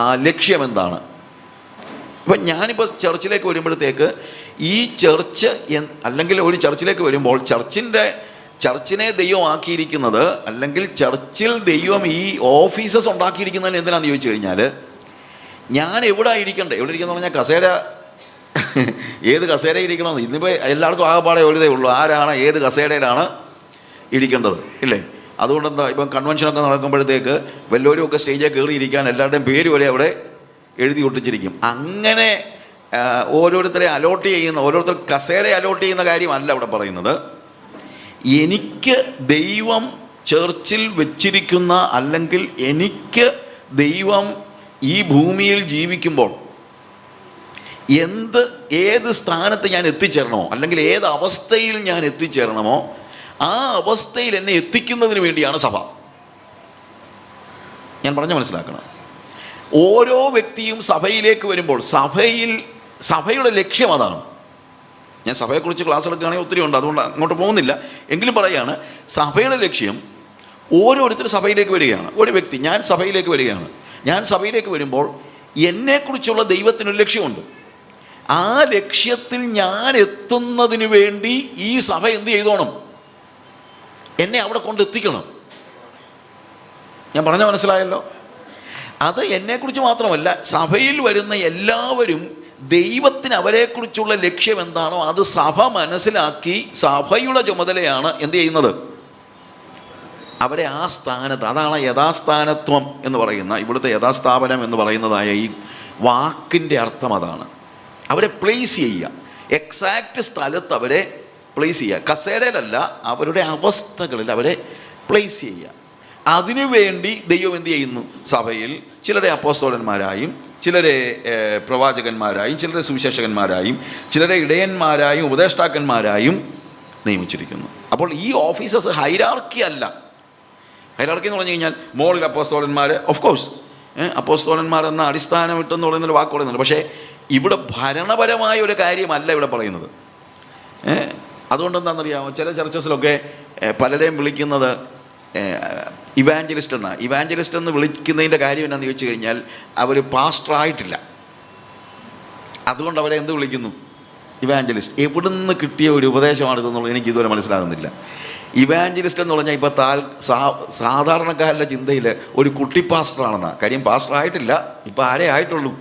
ആ ലക്ഷ്യം എന്താണ്? ഇപ്പം ഞാനിപ്പോൾ ചർച്ചിലേക്ക് വരുമ്പോഴത്തേക്ക് ഈ ചർച്ച് അല്ലെങ്കിൽ ഒരു ചർച്ചിലേക്ക് വരുമ്പോൾ ചർച്ചിനെ ദൈവം ആക്കിയിരിക്കുന്നത്, അല്ലെങ്കിൽ ചർച്ചിൽ ദൈവം ഈ ഓഫീസസ് ഉണ്ടാക്കിയിരിക്കുന്നതിന് എന്തിനാണെന്ന് ചോദിച്ചു കഴിഞ്ഞാൽ, ഞാൻ എവിടെ ഇരിക്കണ്ടേ? എവിടെ ഇരിക്കുന്ന പറഞ്ഞാൽ കസേര, ഏത് കസേര ഇരിക്കണമെന്ന് ഇന്നിപ്പോൾ എല്ലാവർക്കും ആകെപ്പാടെ ഒരു ഇതേ ഉള്ളൂ, ആരാണ് ഏത് കസേരയിലാണ് ഇരിക്കേണ്ടത്, ഇല്ലേ? അതുകൊണ്ട് എന്താ, ഇപ്പം കൺവെൻഷനൊക്കെ നടക്കുമ്പോഴത്തേക്ക് വല്ലവരും ഒക്കെ സ്റ്റേജിൽ കയറിയിരിക്കാൻ എല്ലാവരുടെയും പേര് വരെ അവിടെ എഴുതി ഒട്ടിച്ചിരിക്കും. അങ്ങനെ ഓരോരുത്തരെ ഓരോരുത്തർ കസേരയെ അലോട്ട് ചെയ്യുന്ന കാര്യമല്ല അവിടെ പറയുന്നത്. എനിക്ക് ദൈവം ചർച്ചിൽ വെച്ചിരിക്കുന്ന, അല്ലെങ്കിൽ എനിക്ക് ദൈവം ഈ ഭൂമിയിൽ ജീവിക്കുമ്പോൾ ഏത് സ്ഥാനത്ത് ഞാൻ എത്തിച്ചേരണമോ, അല്ലെങ്കിൽ ഏത് അവസ്ഥയിൽ ഞാൻ എത്തിച്ചേരണമോ, ആ അവസ്ഥയിൽ എന്നെ എത്തിക്കുന്നതിന് വേണ്ടിയാണ് സഭ. ഞാൻ പറഞ്ഞ മനസ്സിലാക്കണം. ഓരോ വ്യക്തിയും സഭയിലേക്ക് വരുമ്പോൾ സഭയുടെ ലക്ഷ്യം അതാണ്. ഞാൻ സഭയെക്കുറിച്ച് ക്ലാസ് എടുക്കുകയാണെങ്കിൽ ഒത്തിരി ഉണ്ട്, അതുകൊണ്ട് അങ്ങോട്ട് പോകുന്നില്ല. എങ്കിലും പറയുകയാണ്, സഭയുടെ ലക്ഷ്യം ഓരോരുത്തരും സഭയിലേക്ക് വരികയാണ്. ഒരു വ്യക്തി, ഞാൻ സഭയിലേക്ക് വരികയാണ്. ഞാൻ സഭയിലേക്ക് വരുമ്പോൾ എന്നെക്കുറിച്ചുള്ള ദൈവത്തിനൊരു ലക്ഷ്യമുണ്ട്. ആ ലക്ഷ്യത്തിൽ ഞാൻ എത്തുന്നതിന് വേണ്ടി ഈ സഭ എന്ത് ചെയ്തോണം? എന്നെ അവിടെ കൊണ്ടെത്തിക്കണം. ഞാൻ പറഞ്ഞ മനസ്സിലായല്ലോ? അത് എന്നെക്കുറിച്ച് മാത്രമല്ല, സഭയിൽ വരുന്ന എല്ലാവരും ദൈവത്തിന് അവരെക്കുറിച്ചുള്ള ലക്ഷ്യം എന്താണോ അത് സഭ മനസ്സിലാക്കി സഭയുടെ ചുമതലയാണ് എന്ത് ചെയ്യുന്നത്? അവരെ ആ സ്ഥാനത്ത്, അതാണ് യഥാസ്ഥാനത്വം എന്ന് പറയുന്ന, ഇവിടുത്തെ യഥാസ്ഥാപനം എന്ന് പറയുന്നതായ ഈ വാക്കിൻ്റെ അർത്ഥം അതാണ്. അവരെ പ്ലേസ് ചെയ്യുക, എക്സാക്റ്റ് സ്ഥലത്ത് അവരെ പ്ലേസ് ചെയ്യുക. കസേരയിലല്ല, അവരുടെ അവസ്ഥകളിൽ അവരെ പ്ലേസ് ചെയ്യുക. അതിനുവേണ്ടി ദൈവം എന്ത് ചെയ്യുന്നു? സഭയിൽ ചിലരെ അപ്പോസ്തലന്മാരായും ചിലരെ പ്രവാചകന്മാരായും ചിലരെ സുവിശേഷകന്മാരായും ചിലരെ ഇടയന്മാരായും ഉപദേഷ്ടാക്കന്മാരായും നിയമിച്ചിരിക്കുന്നു. അപ്പോൾ ഈ ഓഫീസസ് ഹൈറാർക്കി അല്ല. ഹൈറാർക്കി എന്ന് പറഞ്ഞു കഴിഞ്ഞാൽ മോളിൽ അപ്പോസ്തലന്മാർ, ഓഫ് കോഴ്സ് അപ്പോസ്തലന്മാർ എന്ന അടിസ്ഥാനം ഇട്ടെന്ന് പറയുന്നൊരു വാക്ക് പറയുന്നുണ്ട്. പക്ഷേ ഇവിടെ ഭരണപരമായ ഒരു കാര്യമല്ല ഇവിടെ പറയുന്നത്. അതുകൊണ്ട് എന്താണെന്നറിയാമോ, ചില ചർച്ചസിലൊക്കെ പലരെയും വിളിക്കുന്നത് ഇവാഞ്ചലിസ്റ്റ് എന്നാണ്. ഇവാഞ്ചലിസ്റ്റ് എന്ന് വിളിക്കുന്നതിൻ്റെ കാര്യം എന്നാന്ന് ചോദിച്ചു കഴിഞ്ഞാൽ, അവർ പാസ്റ്ററായിട്ടില്ല. അതുകൊണ്ട് അവരെ എന്ത് വിളിക്കുന്നു? ഇവാഞ്ചലിസ്റ്റ്. എവിടുന്ന് കിട്ടിയ ഒരു ഉപദേശമാണിതെന്നുള്ളത് എനിക്ക് ഇതുവരെ മനസ്സിലാകുന്നില്ല. ഇവാഞ്ചലിസ്റ്റ് എന്ന് പറഞ്ഞാൽ ഇപ്പോൾ സാധാരണക്കാരുടെ ചിന്തയിൽ ഒരു കുട്ടി പാസ്റ്ററാണെന്നാണ്. കാര്യം പാസ്റ്ററായിട്ടില്ല, ഇപ്പോൾ ആരേ ആയിട്ടുള്ളൂ?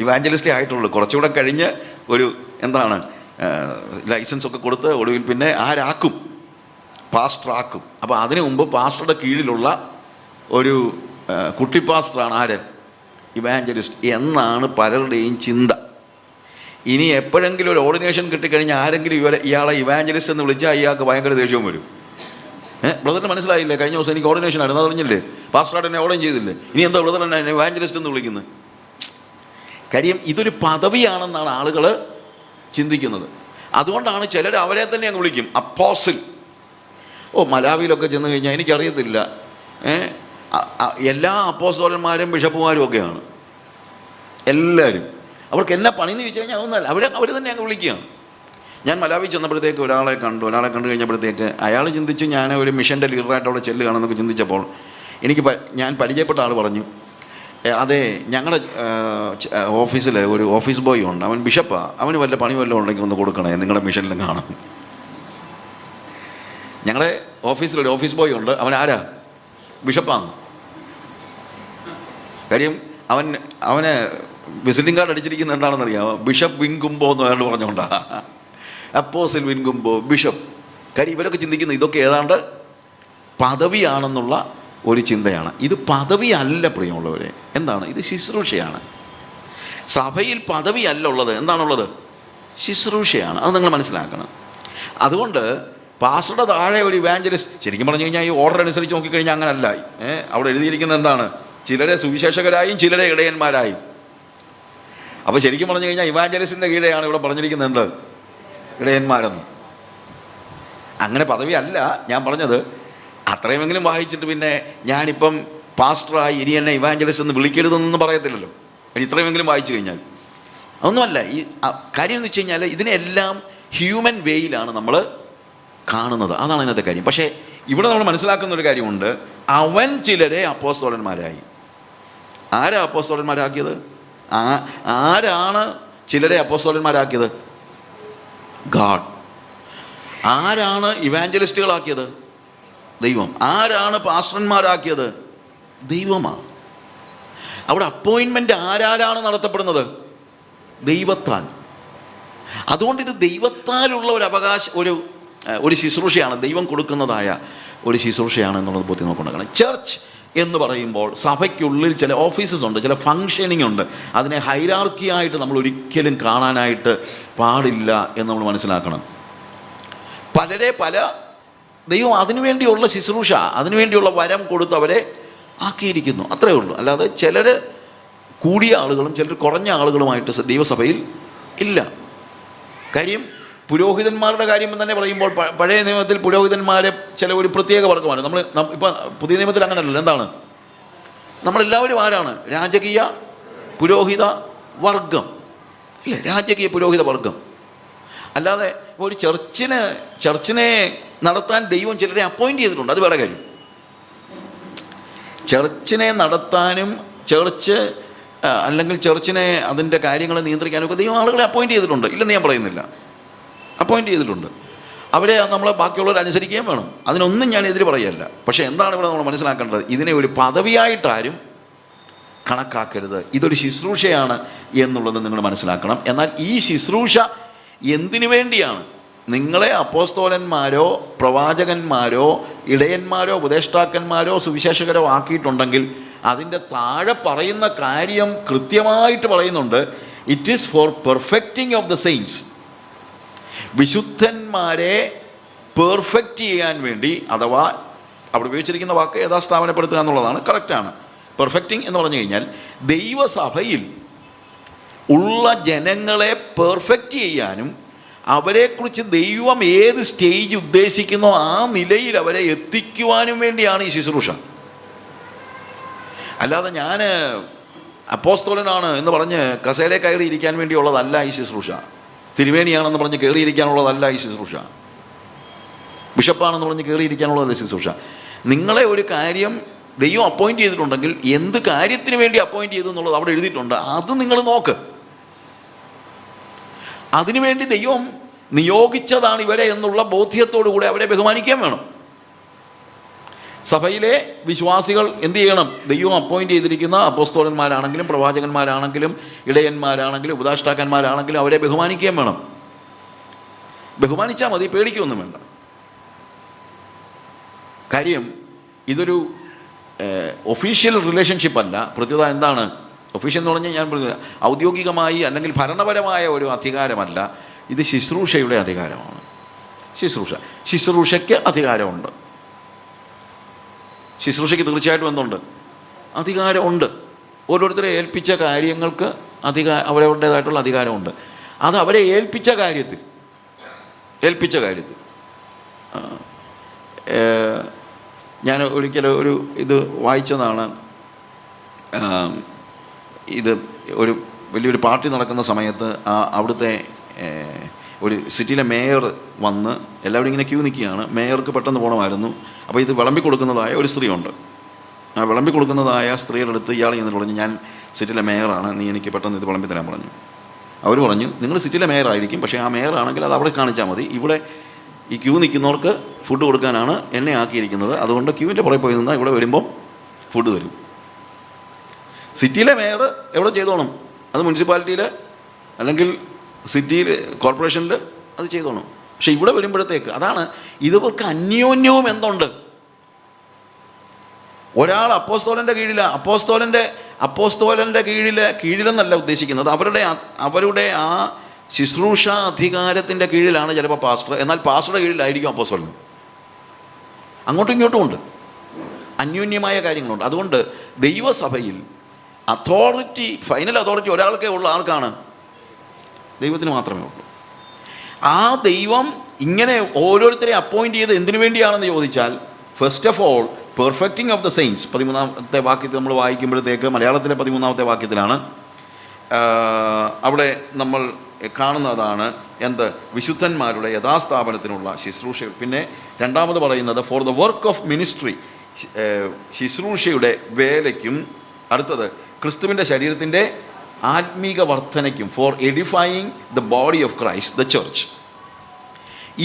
ഇവാഞ്ചലിസ്റ്റേ ആയിട്ടുള്ളൂ. കുറച്ചുകൂടെ കഴിഞ്ഞ് ഒരു എന്താണ് ലൈസൻസൊക്കെ കൊടുത്ത് ഒടുവിൽ പിന്നെ ആരാക്കും? പാസ്റ്ററാക്കും. അപ്പോൾ അതിനു മുമ്പ് പാസ്റ്ററുടെ കീഴിലുള്ള ഒരു കുട്ടി പാസ്റ്ററാണ് ആര്? ഇവാഞ്ചലിസ്റ്റ് എന്നാണ് പലരുടെയും ചിന്ത. ഇനി എപ്പോഴെങ്കിലും ഒരു ഓർഡിനേഷൻ കിട്ടിക്കഴിഞ്ഞാൽ ആരെങ്കിലും ഇയാളെ ഇവാഞ്ചലിസ്റ്റ് എന്ന് വിളിച്ചാൽ ഇയാൾക്ക് ഭയങ്കര ദേഷ്യവും വരും. ബ്രദറിന് മനസ്സിലായില്ലേ? കഴിഞ്ഞ ദിവസം എനിക്ക് ഓർഡിനേഷൻ ആയിരുന്നു, അതറിഞ്ഞില്ലേ? പാസ്റ്ററായിട്ട് എന്നെ ഓർഡൻ ചെയ്തില്ലേ? ഇനി എന്താ ബ്രദർ എന്നെ ഇവാഞ്ചലിസ്റ്റ് എന്ന് വിളിക്കുന്നത്? കാര്യം ഇതൊരു പദവിയാണെന്നാണ് ആളുകൾ ചിന്തിക്കുന്നത്. അതുകൊണ്ടാണ് ചിലർ അവരെ തന്നെ അങ്ങ് വിളിക്കും അപ്പോസിൽ. മലാവിയിലൊക്കെ ചെന്ന് കഴിഞ്ഞാൽ എനിക്കറിയത്തില്ല, എല്ലാ അപ്പോസ്തലന്മാരും ബിഷപ്പുമാരും ഒക്കെയാണ് എല്ലാവരും. അവർക്ക് എന്നാ പണിയെന്ന് ചോദിച്ചു കഴിഞ്ഞാൽ അതൊന്നല്ല, അവർ തന്നെ അങ്ങ് വിളിക്കുകയാണ്. ഞാൻ മലാവി ചെന്നപ്പോഴത്തേക്ക് ഒരാളെ കണ്ടു കഴിഞ്ഞപ്പോഴത്തേക്ക് അയാൾ ചിന്തിച്ചു ഞാൻ ഒരു മിഷൻ്റെ ലീഡറായിട്ട് അവിടെ ചെല്ലുകയാണെന്നൊക്കെ ചിന്തിച്ചപ്പോൾ ഞാൻ പരിചയപ്പെട്ട ആൾ പറഞ്ഞു, അതെ ഞങ്ങളുടെ ഓഫീസിൽ ഒരു ഓഫീസ് ബോയ് ഉണ്ട്, അവൻ ബിഷപ്പാണ്, അവന് വല്ല പണി വല്ലതും ഉണ്ടെങ്കിൽ ഒന്ന് കൊടുക്കണേ, നിങ്ങളുടെ മിഷനിലും കാണാം. ഞങ്ങളുടെ ഓഫീസിലൊരു ഓഫീസ് ബോയ് ഉണ്ട്, അവൻ ആരാ? ബിഷപ്പാണ്. കാര്യം അവന് വിസിറ്റിംഗ് കാർഡ് അടിച്ചിരിക്കുന്നത് എന്താണെന്നറിയാമോ? ബിഷപ്പ് വിൻകുംബോ എന്ന് അയാൾ പറഞ്ഞുകൊണ്ടാ, അപ്പോസിൽ വിൻകുംബോ ബിഷപ്പ്. കാര്യം ഇവരൊക്കെ ചിന്തിക്കുന്നത് ഇതൊക്കെ ഏതാണ്ട് പദവിയാണെന്നുള്ള ഒരു ചിന്തയാണ്. ഇത് പദവിയല്ല പ്രിയമുള്ളവരെ, എന്താണ് ഇത്? ശുശ്രൂഷയാണ്. സഭയിൽ പദവിയല്ല ഉള്ളത്, എന്താണുള്ളത്? ശുശ്രൂഷയാണ്. അത് നിങ്ങൾ മനസ്സിലാക്കണം. അതുകൊണ്ട് പാസ്റ്ററുടെ താഴെ ഒരു ഇവാഞ്ചലിസ്റ്റ്, ശരിക്കും പറഞ്ഞു കഴിഞ്ഞാൽ ഈ ഓർഡർ അനുസരിച്ച് നോക്കിക്കഴിഞ്ഞാൽ അങ്ങനല്ല. അവിടെ എഴുതിയിരിക്കുന്നത് എന്താണ്? ചിലരെ സുവിശേഷകരായും ചിലരെ ഇടയന്മാരായും. അപ്പോൾ ശരിക്കും പറഞ്ഞു കഴിഞ്ഞാൽ ഇവാഞ്ചലിസ്റ്റിൻ്റെ കീഴെയാണ് ഇവിടെ പറഞ്ഞിരിക്കുന്നത് എന്ത്? ഇടയന്മാരെന്ന്. അങ്ങനെ പദവി അല്ല ഞാൻ പറഞ്ഞത്. അത്രയുമെങ്കിലും വായിച്ചിട്ട് പിന്നെ ഞാനിപ്പം പാസ്റ്ററായി ഇനി എന്നെ ഇവാഞ്ചലിസ്റ്റ് എന്ന് വിളിക്കരുതെന്നൊന്നും പറയത്തില്ലല്ലോ, ഇത്രയുമെങ്കിലും വായിച്ചു കഴിഞ്ഞാൽ. അതൊന്നുമല്ല ഈ കാര്യം എന്ന് വെച്ച് കഴിഞ്ഞാൽ ഇതിനെല്ലാം ഹ്യൂമൻ വേയിലാണ് നമ്മൾ കാണുന്നത്, അതാണ് അതിനകത്തെ കാര്യം. പക്ഷേ ഇവിടെ നമ്മൾ മനസ്സിലാക്കുന്ന ഒരു കാര്യമുണ്ട്, അവൻ ചിലരെ അപ്പോസ്തലന്മാരായി. ആരാ അപ്പോസ്തലന്മാരാക്കിയത്? ആരാണ് ചിലരെ അപ്പോസ്തലന്മാരാക്കിയത്? ഗാഡ്. ആരാണ് ഇവാഞ്ചലിസ്റ്റുകളാക്കിയത്? ദൈവം. ആരാണ് പാസ്റ്റർമാരാക്കിയത്? ദൈവമാണ്. അവിടെ അപ്പോയിൻമെൻ്റ് ആരാലാണ് നടത്തപ്പെടുന്നത്? ദൈവത്താൽ. അതുകൊണ്ട് ഇത് ദൈവത്താലുള്ള ഒരു ഒരു ശുശ്രൂഷയാണ്, ദൈവം കൊടുക്കുന്നതായ ഒരു ശുശ്രൂഷയാണ് എന്നുള്ളത് ബോധ്യം നോക്കണം. ചർച്ച് എന്ന് പറയുമ്പോൾ സഭയ്ക്കുള്ളിൽ ചില ഓഫീസസ് ഉണ്ട്, ചില ഫങ്ഷനിങ് ഉണ്ട്. അതിനെ ഹൈറാർക്കിയായിട്ട് നമ്മൾ ഒരിക്കലും കാണാനായിട്ട് പാടില്ല എന്ന് നമ്മൾ മനസ്സിലാക്കണം. പല ദൈവം അതിനുവേണ്ടിയുള്ള ശുശ്രൂഷ, അതിനുവേണ്ടിയുള്ള വരം കൊടുത്ത് അവരെ ആക്കിയിരിക്കുന്നു, അത്രയേ ഉള്ളൂ. അല്ലാതെ ചിലർ കൂടിയ ആളുകളും ചിലർ കുറഞ്ഞ ആളുകളുമായിട്ട് ദൈവസഭയിൽ ഇല്ല. കാര്യം പുരോഹിതന്മാരുടെ കാര്യം തന്നെ പറയുമ്പോൾ പഴയ നിയമത്തിൽ പുരോഹിതന്മാരെ ചില ഒരു പ്രത്യേക വർഗമാണ്. ഇപ്പം പുതിയ നിയമത്തിൽ അങ്ങനെയല്ലല്ലോ. എന്താണ്? നമ്മളെല്ലാവരും ആരാണ്? രാജകീയ പുരോഹിത വർഗം, ഇല്ലേ? രാജകീയ പുരോഹിത വർഗം. അല്ലാതെ ഒരു ചർച്ചിനെ നടത്താൻ ദൈവം ചിലരെ അപ്പോയിൻ്റ് ചെയ്തിട്ടുണ്ട്, അത് വേറെ കാര്യം. ചർച്ചിനെ നടത്താനും അല്ലെങ്കിൽ ചർച്ചിനെ അതിൻ്റെ കാര്യങ്ങളെ നിയന്ത്രിക്കാനും ഒക്കെ ദൈവം ആളുകളെ അപ്പോയിൻ്റ് ചെയ്തിട്ടുണ്ട്, ഇല്ലെന്ന് ഞാൻ പറയുന്നില്ല. അപ്പോയിൻ്റ് ചെയ്തിട്ടുണ്ട്. അവരെ നമ്മൾ ബാക്കിയുള്ളവർ അനുസരിക്കുകയും വേണം, അതിനൊന്നും ഞാൻ എതിര് പറയുകയല്ല. പക്ഷേ എന്താണ് ഇവിടെ നമ്മൾ മനസ്സിലാക്കേണ്ടത്? ഇതിനെ ഒരു പദവിയായിട്ടാരും കണക്കാക്കരുത്, ഇതൊരു ശുശ്രൂഷയാണ് എന്നുള്ളത് നിങ്ങൾ മനസ്സിലാക്കണം. എന്നാൽ ഈ ശുശ്രൂഷ എന്തിനു വേണ്ടിയാണ്? നിങ്ങളെ അപ്പോസ്തലന്മാരോ പ്രവാചകന്മാരോ ഇടയന്മാരോ ഉപദേഷ്ടാക്കന്മാരോ സുവിശേഷകരോ ആക്കിയിട്ടുണ്ടെങ്കിൽ അതിൻ്റെ താഴെ പറയുന്ന കാര്യം കൃത്യമായിട്ട് പറയുന്നുണ്ട്. It is for perfecting of the saints. വിശുദ്ധന്മാരെ പെർഫെക്റ്റ് ചെയ്യാൻ വേണ്ടി, അഥവാ അവിടെ ഉപയോഗിച്ചിരിക്കുന്ന വാക്ക് യഥാസ്ഥാപനപ്പെടുത്തുക എന്നുള്ളതാണ്, കറക്റ്റാണ്. പെർഫെക്റ്റിംഗ് എന്ന് പറഞ്ഞു കഴിഞ്ഞാൽ ദൈവസഭയിൽ ഉള്ള ജനങ്ങളെ പെർഫെക്റ്റ് ചെയ്യാനും അവരെക്കുറിച്ച് ദൈവം ഏത് സ്റ്റേജ് ഉദ്ദേശിക്കുന്നോ ആ നിലയിൽ അവരെ എത്തിക്കുവാനും വേണ്ടിയാണ് ഈ ശുശ്രൂഷ. അല്ലാതെ ഞാൻ അപ്പോസ്തലനാണ് എന്ന് പറഞ്ഞ് കസേരയിൽ കയറി ഇരിക്കാൻ വേണ്ടിയുള്ളതല്ല ഈ ശുശ്രൂഷ. തിരുമേനിയാണെന്ന് പറഞ്ഞ് കയറിയിരിക്കാനുള്ളതല്ല ഈ ശുശ്രൂഷ. ബിഷപ്പാണെന്ന് പറഞ്ഞ് കയറിയിരിക്കാനുള്ളതല്ല ശുശ്രൂഷ. നിങ്ങളെ ഒരു കാര്യം ദൈവം അപ്പോയിൻ്റ് ചെയ്തിട്ടുണ്ടെങ്കിൽ എന്ത് കാര്യത്തിന് വേണ്ടി അപ്പോയിൻ്റ് ചെയ്തു എന്നുള്ളത് അവിടെ എഴുതിയിട്ടുണ്ട്, അത് നിങ്ങൾ നോക്ക്. അതിനുവേണ്ടി ദൈവം നിയോഗിച്ചതാണ് ഇവരെ എന്നുള്ള ബോധ്യത്തോടു കൂടെ അവരെ ബഹുമാനിക്കാൻ വേണം. സഭയിലെ വിശ്വാസികൾ എന്ത് ചെയ്യണം? ദൈവം അപ്പോയിൻ്റ് ചെയ്തിരിക്കുന്ന അപ്പോസ്തലന്മാരാണെങ്കിലും പ്രവാചകന്മാരാണെങ്കിലും ഇടയന്മാരാണെങ്കിലും ഉപദേഷ്ടാക്കന്മാരാണെങ്കിലും അവരെ ബഹുമാനിക്കുകയും വേണം. ബഹുമാനിച്ചാൽ മതി, പേടിക്കൊന്നും വേണ്ട. കാര്യം ഇതൊരു ഒഫീഷ്യൽ റിലേഷൻഷിപ്പ് അല്ല. പ്രത്യേകത എന്താണ്? ഒഫീഷ്യൽ എന്ന് പറഞ്ഞാൽ ഞാൻ പറഞ്ഞത് ഔദ്യോഗികമായി അല്ലെങ്കിൽ ഭരണപരമായ ഒരു അധികാരമല്ല, ഇത് ശുശ്രൂഷയുടെ അധികാരമാണ്. ശുശ്രൂഷയ്ക്ക് അധികാരമുണ്ട്. ശുശ്രൂഷയ്ക്ക് തീർച്ചയായിട്ടും എന്തുണ്ട്? അധികാരമുണ്ട്. ഓരോരുത്തരെ ഏൽപ്പിച്ച കാര്യങ്ങൾക്ക് അവരവരുടേതായിട്ടുള്ള അധികാരമുണ്ട്. അത് അവരെ ഏൽപ്പിച്ച കാര്യത്തിൽ ഞാൻ ഒരിക്കലും ഇത് വായിച്ചതാണ്. ഇത് വലിയൊരു പാർട്ടി നടക്കുന്ന സമയത്ത് അവിടുത്തെ ഒരു സിറ്റിയിലെ മേയർ വന്ന് എല്ലാവരും ഇങ്ങനെ ക്യൂ നിൽക്കുകയാണ്. മേയർക്ക് പെട്ടെന്ന് പോകണമായിരുന്നു. അപ്പോൾ ഇത് വിളമ്പി കൊടുക്കുന്നതായ ഒരു സ്ത്രീയുണ്ട്. ആ വിളമ്പി കൊടുക്കുന്നതായ സ്ത്രീയുടെ അടുത്ത് ഇയാൾ ചെന്നിട്ട് പറഞ്ഞു, ഞാൻ സിറ്റിയിലെ മേയറാണ്, നീ എനിക്ക് പെട്ടെന്ന് ഇത് വിളമ്പി തരാൻ പറഞ്ഞു. അവർ പറഞ്ഞു, നിങ്ങൾ സിറ്റിയിലെ മേയറായിരിക്കും, പക്ഷേ ആ മേയറാണെങ്കിൽ അത് അവിടെ കാണിച്ചാൽ മതി. ഇവിടെ ഈ ക്യൂ നിൽക്കുന്നവർക്ക് ഫുഡ് കൊടുക്കാനാണ് എന്നെ ആക്കിയിരിക്കുന്നത്. അതുകൊണ്ട് ക്യൂവിൻ്റെ പുറകെ പോയി നിന്നാൽ ഇവിടെ വരുമ്പം ഫുഡ് തരും. സിറ്റിയിലെ മേയർ എവിടെ ചെയ്തോണം, അത് മുനിസിപ്പാലിറ്റിയിൽ അല്ലെങ്കിൽ സിറ്റിയിൽ കോർപ്പറേഷനിൽ അത് ചെയ്തോണം. പക്ഷെ ഇവിടെ വരുമ്പോഴത്തേക്ക് അതാണ് ഇവർക്ക് അന്യോന്യവും എന്തുണ്ട്. ഒരാൾ അപ്പോസ്തോലൻ്റെ കീഴിലാണ്, അപ്പോസ്തോലൻ്റെ കീഴിലെന്നല്ല ഉദ്ദേശിക്കുന്നത്, അവരുടെ ആ ശുശ്രൂഷ അധികാരത്തിൻ്റെ കീഴിലാണ് ചിലപ്പോൾ പാസ്റ്റർ. എന്നാൽ പാസ്റ്ററുടെ കീഴിലായിരിക്കും അപ്പോസ്തോലൻ. അങ്ങോട്ടും ഇങ്ങോട്ടും ഉണ്ട്, അന്യോന്യമായ കാര്യങ്ങളുണ്ട്. അതുകൊണ്ട് ദൈവസഭയിൽ അതോറിറ്റി, ഫൈനൽ അതോറിറ്റി ഒരാൾക്കേ ഉള്ള ആൾക്കാണ്, ദൈവത്തിന് മാത്രമേ ഉള്ളൂ. ആ ദൈവം ഇങ്ങനെ ഓരോരുത്തരെ അപ്പോയിൻ്റ് ചെയ്ത് എന്തിനു വേണ്ടിയാണെന്ന് ചോദിച്ചാൽ, first of all perfecting of the saints. 13-ാമത്തെ വാക്യത്തിൽ നമ്മൾ വായിക്കുമ്പോഴത്തേക്ക്, മലയാളത്തിലെ 13-ാമത്തെ വാക്യത്തിലാണ് അവിടെ നമ്മൾ കാണുന്നതാണ് എന്ത്, വിശുദ്ധന്മാരുടെ യഥാസ്ഥാപനത്തിനുള്ള ശുശ്രൂഷകൾ. പിന്നെ രണ്ടാമത് പറയുന്നത് for the work of ministry, ശുശ്രൂഷയുടെ വേലയ്ക്കും. അടുത്തത് ക്രിസ്തുവിൻ്റെ ശരീരത്തിൻ്റെ ആത്മീക വർധനയ്ക്കും, for edifying the body of Christ the church.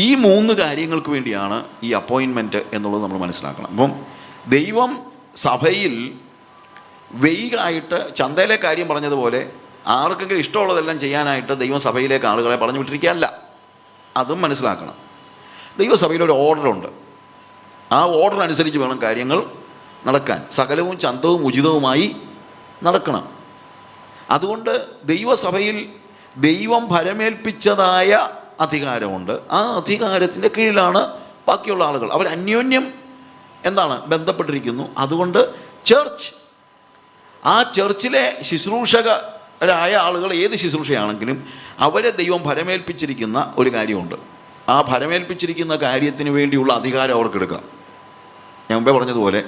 ഈ 3 കാര്യങ്ങൾക്ക് വേണ്ടിയാണ് ഈ അപ്പോയിൻമെൻറ്റ് എന്നുള്ളത് നമ്മൾ മനസ്സിലാക്കണം. അപ്പം ദൈവം സഭയിൽ വെയ്കായിട്ട് ചന്തയിലെ കാര്യം പറഞ്ഞതുപോലെ ആർക്കെങ്കിലും ഇഷ്ടമുള്ളതെല്ലാം ചെയ്യാനായിട്ട് ദൈവം സഭയിലേക്ക് ആളുകളെ പറഞ്ഞു വിട്ടിരിക്കുകയല്ല, അതും മനസ്സിലാക്കണം. ദൈവസഭയിലൊരു ഓർഡറുണ്ട്. ആ ഓർഡർ അനുസരിച്ച് വേണം കാര്യങ്ങൾ നടക്കാൻ. സകലവും ചന്തവും ഉചിതവുമായി നടക്കണം. അതുകൊണ്ട് ദൈവസഭയിൽ ദൈവം ഫലമേൽപ്പിച്ചതായ അധികാരമുണ്ട്. ആ അധികാരത്തിൻ്റെ കീഴിലാണ് ബാക്കിയുള്ള ആളുകൾ. അവർ അന്യോന്യം എന്താണ് ബന്ധപ്പെട്ടിരിക്കുന്നു. അതുകൊണ്ട് ചർച്ച്, ആ ചർച്ചിലെ ശുശ്രൂഷകരായ ആളുകൾ ഏത് ശുശ്രൂഷയാണെങ്കിലും അവരെ ദൈവം ഫലമേൽപ്പിച്ചിരിക്കുന്ന ഒരു കാര്യമുണ്ട്. ആ ഫലമേൽപ്പിച്ചിരിക്കുന്ന കാര്യത്തിന് വേണ്ടിയുള്ള അധികാരം അവർക്കെടുക്കാം. ഞാൻ മുമ്പേ പറഞ്ഞതുപോലെ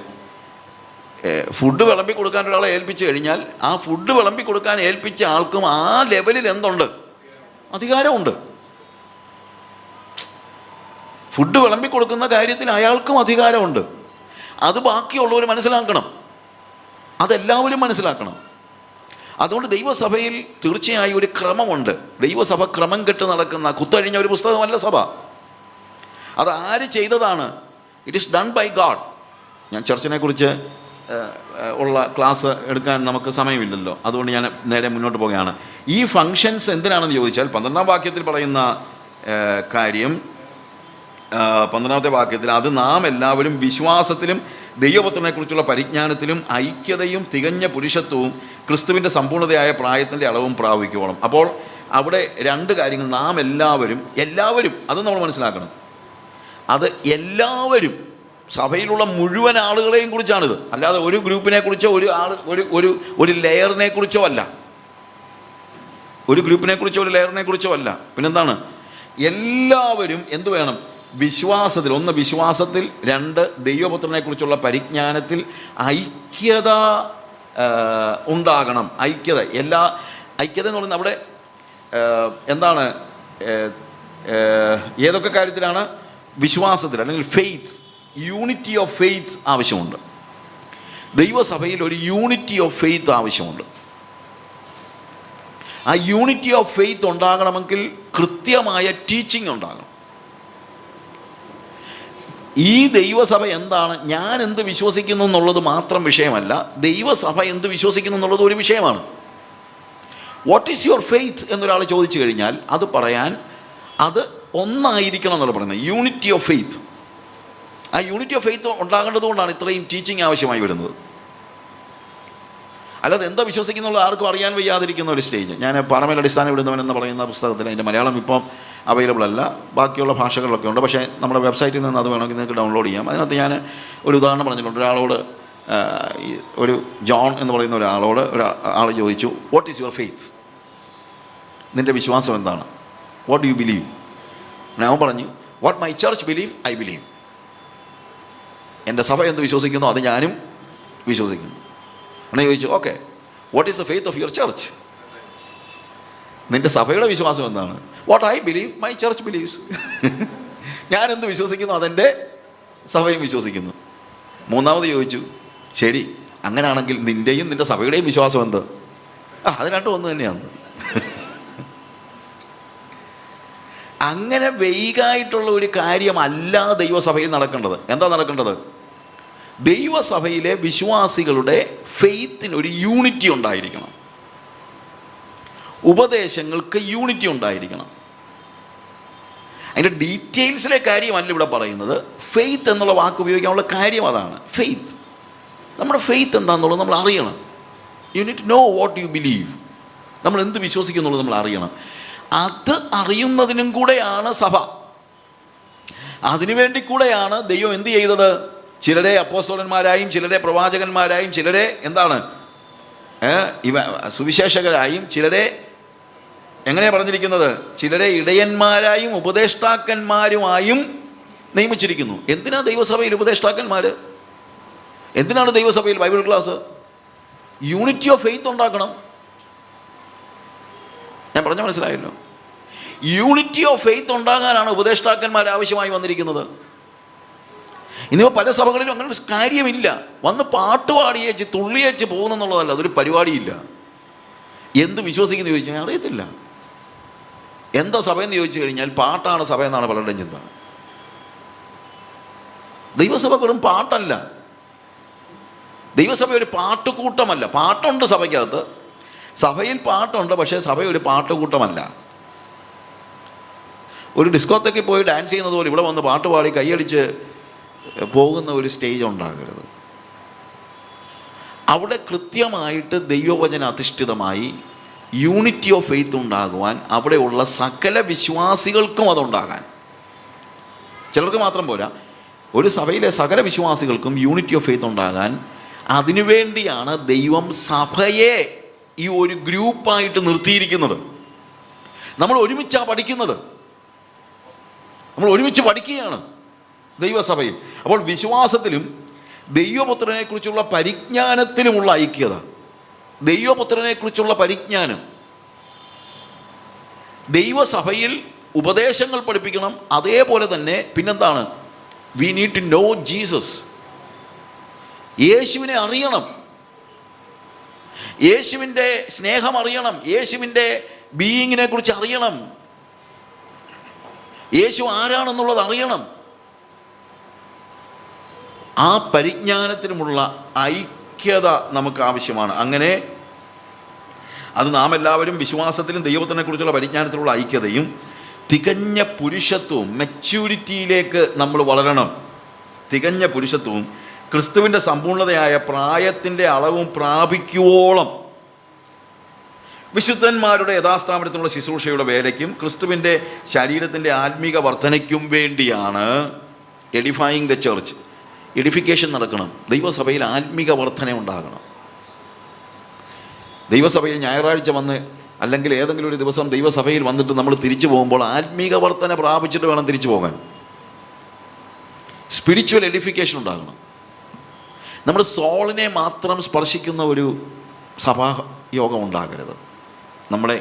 ഫുഡ് വിളമ്പി കൊടുക്കാൻ ഒരാളെ ഏൽപ്പിച്ചു കഴിഞ്ഞാൽ ആ ഫുഡ് വിളമ്പി കൊടുക്കാൻ ഏൽപ്പിച്ച ആൾക്കും ആ ലെവലിൽ എന്തുണ്ട്, അധികാരമുണ്ട്. ഫുഡ് വിളമ്പി കൊടുക്കുന്ന കാര്യത്തിൽ അയാൾക്കും അധികാരമുണ്ട്. അത് ബാക്കിയുള്ളവർ മനസ്സിലാക്കണം, അതെല്ലാവരും മനസ്സിലാക്കണം. അതുകൊണ്ട് ദൈവസഭയിൽ തീർച്ചയായും ഒരു ക്രമമുണ്ട്. ദൈവസഭ ക്രമം കെട്ട് നടക്കുന്ന കുത്തഴിഞ്ഞ ഒരു പുസ്തകമല്ല സഭ. അത് ആര് ചെയ്തതാണ്? It is done by God. ഞാൻ ചർച്ചിനെ കുറിച്ച് ഉള്ള ക്ലാസ് എടുക്കാൻ നമുക്ക് സമയമില്ലല്ലോ, അതുകൊണ്ട് ഞാൻ നേരെ മുന്നോട്ട് പോവുകയാണ്. ഈ ഫങ്ഷൻസ് എന്തിനാണെന്ന് ചോദിച്ചാൽ 12-ാം വാക്യത്തിൽ പറയുന്ന കാര്യം, 12-ാമത്തെ വാക്യത്തിൽ, അത് നാം എല്ലാവരും വിശ്വാസത്തിലും ദൈവപുത്രനെക്കുറിച്ചുള്ള പരിജ്ഞാനത്തിലും ഐക്യതയും തികഞ്ഞ പുരുഷത്വവും ക്രിസ്തുവിൻ്റെ സമ്പൂർണ്ണതയായ പ്രായത്തിൻ്റെ അളവും പ്രാപിക്കുവോളം. അപ്പോൾ അവിടെ 2 കാര്യങ്ങൾ. നാം എല്ലാവരും അത് നമ്മൾ മനസ്സിലാക്കണം. അത് എല്ലാവരും, സഭയിലുള്ള മുഴുവൻ ആളുകളെയും കുറിച്ചാണിത്. അല്ലാതെ ഒരു ഗ്രൂപ്പിനെ കുറിച്ചോ ഒരു ലെയറിനെ കുറിച്ചോ അല്ല, ഒരു ഗ്രൂപ്പിനെ കുറിച്ചോ ഒരു ലെയറിനെ കുറിച്ചോ അല്ല. പിന്നെന്താണ്? എല്ലാവരും എന്ത് വേണം? വിശ്വാസത്തിൽ, 1 വിശ്വാസത്തിൽ, 2 ദൈവപുത്രനെക്കുറിച്ചുള്ള പരിജ്ഞാനത്തിൽ ഐക്യത ഉണ്ടാകണം. ഐക്യത എന്ന് പറയുന്നത് അവിടെ എന്താണ്, ഏതൊക്കെ കാര്യത്തിലാണ്? വിശ്വാസത്തിൽ, അല്ലെങ്കിൽ ഫെയ്ത്ത്, യൂണിറ്റി ഓഫ് ഫെയ്ത്ത് ആവശ്യമുണ്ട്. ദൈവസഭയിൽ ഒരു യൂണിറ്റി ഓഫ് ഫെയ്ത്ത് ആവശ്യമുണ്ട്. ആ യൂണിറ്റി ഓഫ് ഫെയ്ത്ത് ഉണ്ടാകണമെങ്കിൽ കൃത്യമായ ടീച്ചിങ് ഉണ്ടാകണം. ഈ ദൈവസഭ എന്താണ്, ഞാൻ എന്ത് വിശ്വസിക്കുന്നു എന്നുള്ളത് മാത്രം വിഷയമല്ല, ദൈവസഭ എന്ത് വിശ്വസിക്കുന്നു എന്നുള്ളത് ഒരു വിഷയമാണ്. വാട്ട് ഈസ് യുവർ ഫെയ്ത്ത് എന്നൊരാൾ ചോദിച്ചു കഴിഞ്ഞാൽ അത് പറയാൻ അത് ഒന്നായിരിക്കണം എന്നുള്ള പറയുന്നത്, യൂണിറ്റി ഓഫ് ഫെയ്ത്ത്. ആ യൂണിറ്റി ഓഫ് ഫെയ്ത്ത് ഉണ്ടാകേണ്ടതുകൊണ്ടാണ് ഇത്രയും ടീച്ചിങ് ആവശ്യമായി വരുന്നത്. അല്ലാതെ എന്താ വിശ്വസിക്കുന്നുള്ള ആർക്കും അറിയാൻ വയ്യാതിരിക്കുന്ന ഒരു സ്റ്റേജ്. ഞാൻ പാറമേൽ അടിസ്ഥാനം ഇടുന്നവൻ എന്ന് പറയുന്ന പുസ്തകത്തിൽ, അതിൻ്റെ മലയാളം ഇപ്പം അവൈലബിൾ അല്ല, ബാക്കിയുള്ള ഭാഷകളിലൊക്കെ ഉണ്ട്. പക്ഷേ നമ്മുടെ വെബ്സൈറ്റിൽ നിന്ന് അത് വേണമെങ്കിൽ നിങ്ങൾക്ക് ഡൗൺലോഡ് ചെയ്യാം. അതിനകത്ത് ഞാൻ ഒരു ഉദാഹരണം പറഞ്ഞിട്ടുണ്ട്. ഒരാളോട്, ഒരു ജോൺ എന്ന് പറയുന്ന ഒരാളോട് ആൾ ചോദിച്ചു, വാട്ട് ഈസ് യുവർ ഫെയ്ത്ത്, നിൻ്റെ വിശ്വാസം എന്താണ്, വാട്ട് ഡു യു ബിലീവ്? ഞാൻ പറഞ്ഞു, what my church believe I believe. എൻ്റെ സഭ എന്ത് വിശ്വസിക്കുന്നു അത് ഞാനും വിശ്വസിക്കുന്നു. അങ്ങനെ ചോദിച്ചു, okay, what is the faith of your church? നിൻ്റെ സഭയുടെ വിശ്വാസം എന്താണ്? What I believe my church believes. ഞാൻ എന്ത് വിശ്വസിക്കുന്നു അതെൻ്റെ സഭയും വിശ്വസിക്കുന്നു. മൂന്നാമത് ചോദിച്ചു, ശരി, അങ്ങനെയാണെങ്കിൽ നിൻ്റെയും നിൻ്റെ സഭയുടെയും വിശ്വാസം എന്ത്? അത് രണ്ടും ഒന്ന് തന്നെയാണ്. അങ്ങനെ വെയ്കായിട്ടുള്ള ഒരു കാര്യമല്ല ദൈവസഭയിൽ നടക്കേണ്ടത്. എന്താ നടക്കേണ്ടത്? ദൈവസഭയിലെ വിശ്വാസികളുടെ ഫെയ്ത്തിന് ഒരു യൂണിറ്റി ഉണ്ടായിരിക്കണം, ഉപദേശങ്ങൾക്ക് യൂണിറ്റി ഉണ്ടായിരിക്കണം. അതിൻ്റെ ഡീറ്റെയിൽസിലെ കാര്യമല്ല ഇവിടെ പറയുന്നത്. ഫെയ്ത്ത് എന്നുള്ള വാക്ക് ഉപയോഗിക്കാനുള്ള കാര്യം അതാണ്. ഫെയ്ത്ത്, നമ്മുടെ ഫെയ്ത്ത് എന്താണെന്നുള്ളത് നമ്മൾ അറിയണം. You need to know what you believe. നമ്മൾ എന്ത് വിശ്വസിക്കുന്നുള്ളത് നമ്മൾ അറിയണം. അത് അറിയുന്നതിനും കൂടെയാണ് സഭ. അതിനുവേണ്ടി കൂടെയാണ് ദൈവം എന്ത് ചെയ്തത്? ചിലരെ അപ്പോസ്തലന്മാരായും ചിലരെ പ്രവാചകന്മാരായും ചിലരെ എന്താണ് സുവിശേഷകരായും ചിലരെ എങ്ങനെയാണ് പറഞ്ഞിരിക്കുന്നത്? ചിലരെ ഇടയന്മാരായും ഉപദേഷ്ടാക്കന്മാരുമായും നിയമിച്ചിരിക്കുന്നു. എന്തിനാണ് ദൈവസഭയിൽ ഉപദേഷ്ടാക്കന്മാർ? എന്തിനാണ് ദൈവസഭയിൽ Bible class? Unity of faith ഉണ്ടാക്കണം. ഞാൻ പറഞ്ഞ മനസ്സിലായല്ലോ. യൂണിറ്റി ഓഫ് ഫെയ്ത്ത് ഉണ്ടാകാനാണ് ഉപദേഷ്ടാക്കന്മാർ ആവശ്യമായി വന്നിരിക്കുന്നത്. ഇന്നിപ്പോൾ പല സഭകളിലും അങ്ങനെ ഒരു കാര്യമില്ല. വന്ന് പാട്ട് പാടിയേച്ച് തുള്ളിയേച്ച് പോകുന്നെന്നുള്ളതല്ല, അതൊരു പരിപാടിയില്ല. എന്ത് വിശ്വസിക്കുന്നു ചോദിച്ചു കഴിഞ്ഞാൽ അറിയത്തില്ല. എന്താ സഭയെന്ന് ചോദിച്ചു കഴിഞ്ഞാൽ പാട്ടാണ് സഭ എന്നാണ് പലരുടെയും ചിന്ത. ദൈവസഭ വെറും പാട്ടല്ല. ദൈവസഭ ഒരു പാട്ടുകൂട്ടമല്ല. പാട്ടുണ്ട് സഭയ്ക്കകത്ത്, സഭയിൽ പാട്ടുണ്ട്, പക്ഷേ സഭ ഒരു പാട്ടുകൂട്ടമല്ല. ഒരു ഡിസ്കോത്തേക്ക് പോയി ഡാൻസ് ചെയ്യുന്നത് പോലെ ഇവിടെ വന്ന് പാട്ട് പാടി കൈയടിച്ച് പോകുന്ന ഒരു സ്റ്റേജ് ഉണ്ടാകരുത്. അവിടെ കൃത്യമായിട്ട് ദൈവവചന അധിഷ്ഠിതമായി യൂണിറ്റി ഓഫ് ഫെയ്ത്ത് ഉണ്ടാകുവാൻ അവിടെയുള്ള സകല വിശ്വാസികൾക്കും അതുണ്ടാകാൻ. ചിലർക്ക് മാത്രം പോരാ, ഒരു സഭയിലെ സകല വിശ്വാസികൾക്കും യൂണിറ്റി ഓഫ് ഫെയ്ത്ത് ഉണ്ടാകാൻ അതിനുവേണ്ടിയാണ് ദൈവം സഭയെ ഈ ഒരു ഗ്രൂപ്പായിട്ട് നിർത്തിയിരിക്കുന്നത്. നമ്മൾ ഒരുമിച്ചാണ് പഠിക്കുന്നത്, നമ്മൾ ഒരുമിച്ച് പഠിക്കുകയാണ് ദൈവസഭയിൽ. അപ്പോൾ വിശ്വാസത്തിലും ദൈവപുത്രനെക്കുറിച്ചുള്ള പരിജ്ഞാനത്തിലുമുള്ള ഐക്യത, ദൈവപുത്രനെക്കുറിച്ചുള്ള പരിജ്ഞാനം, ദൈവസഭയിൽ ഉപദേശങ്ങൾ പഠിപ്പിക്കണം. അതേപോലെ തന്നെ പിന്നെന്താണ്? We need to know Jesus. യേശുവിനെ അറിയണം, യേശുവിൻ്റെ സ്നേഹം അറിയണം, യേശുവിൻ്റെ ബീയിങ്ങിനെ കുറിച്ച് അറിയണം, യേശു ആരാണെന്നുള്ളത് അറിയണം. ആ പരിജ്ഞാനത്തിനുമുള്ള ഐക്യത നമുക്ക് ആവശ്യമാണ്. അങ്ങനെ അത് നാം എല്ലാവരും വിശ്വാസത്തിലും ദൈവത്തിനെ കുറിച്ചുള്ള പരിജ്ഞാനത്തിലുള്ള ഐക്യതയും തികഞ്ഞ പുരുഷത്വവും, മെച്യൂരിറ്റിയിലേക്ക് നമ്മൾ വളരണം. തികഞ്ഞ പുരുഷത്വവും ക്രിസ്തുവിൻ്റെ സമ്പൂർണ്ണതയായ പ്രായത്തിൻ്റെ അളവും പ്രാപിക്കുവോളം വിശുദ്ധന്മാരുടെ യഥാസ്ഥാപനത്തിനുള്ള ശുശ്രൂഷയുടെ വേലയ്ക്കും ക്രിസ്തുവിൻ്റെ ശരീരത്തിൻ്റെ ആത്മീക വർധനയ്ക്കും വേണ്ടിയാണ് എഡിഫൈയിങ് ദ ചർച്ച്. എഡിഫിക്കേഷൻ നടക്കണം. ദൈവസഭയിൽ ആത്മീക വർധന ഉണ്ടാകണം. ദൈവസഭയിൽ ഞായറാഴ്ച വന്ന് അല്ലെങ്കിൽ ഏതെങ്കിലും ഒരു ദിവസം ദൈവസഭയിൽ വന്നിട്ട് നമ്മൾ തിരിച്ചു പോകുമ്പോൾ ആത്മീക വർധന പ്രാപിച്ചിട്ട് വേണം തിരിച്ചു പോകാൻ. സ്പിരിച്വൽ എഡിഫിക്കേഷൻ ഉണ്ടാകണം. നമ്മുടെ സോളിനെ മാത്രം സ്പർശിക്കുന്ന ഒരു സഭായോഗം ഉണ്ടാകരുത്. നമ്മുടെ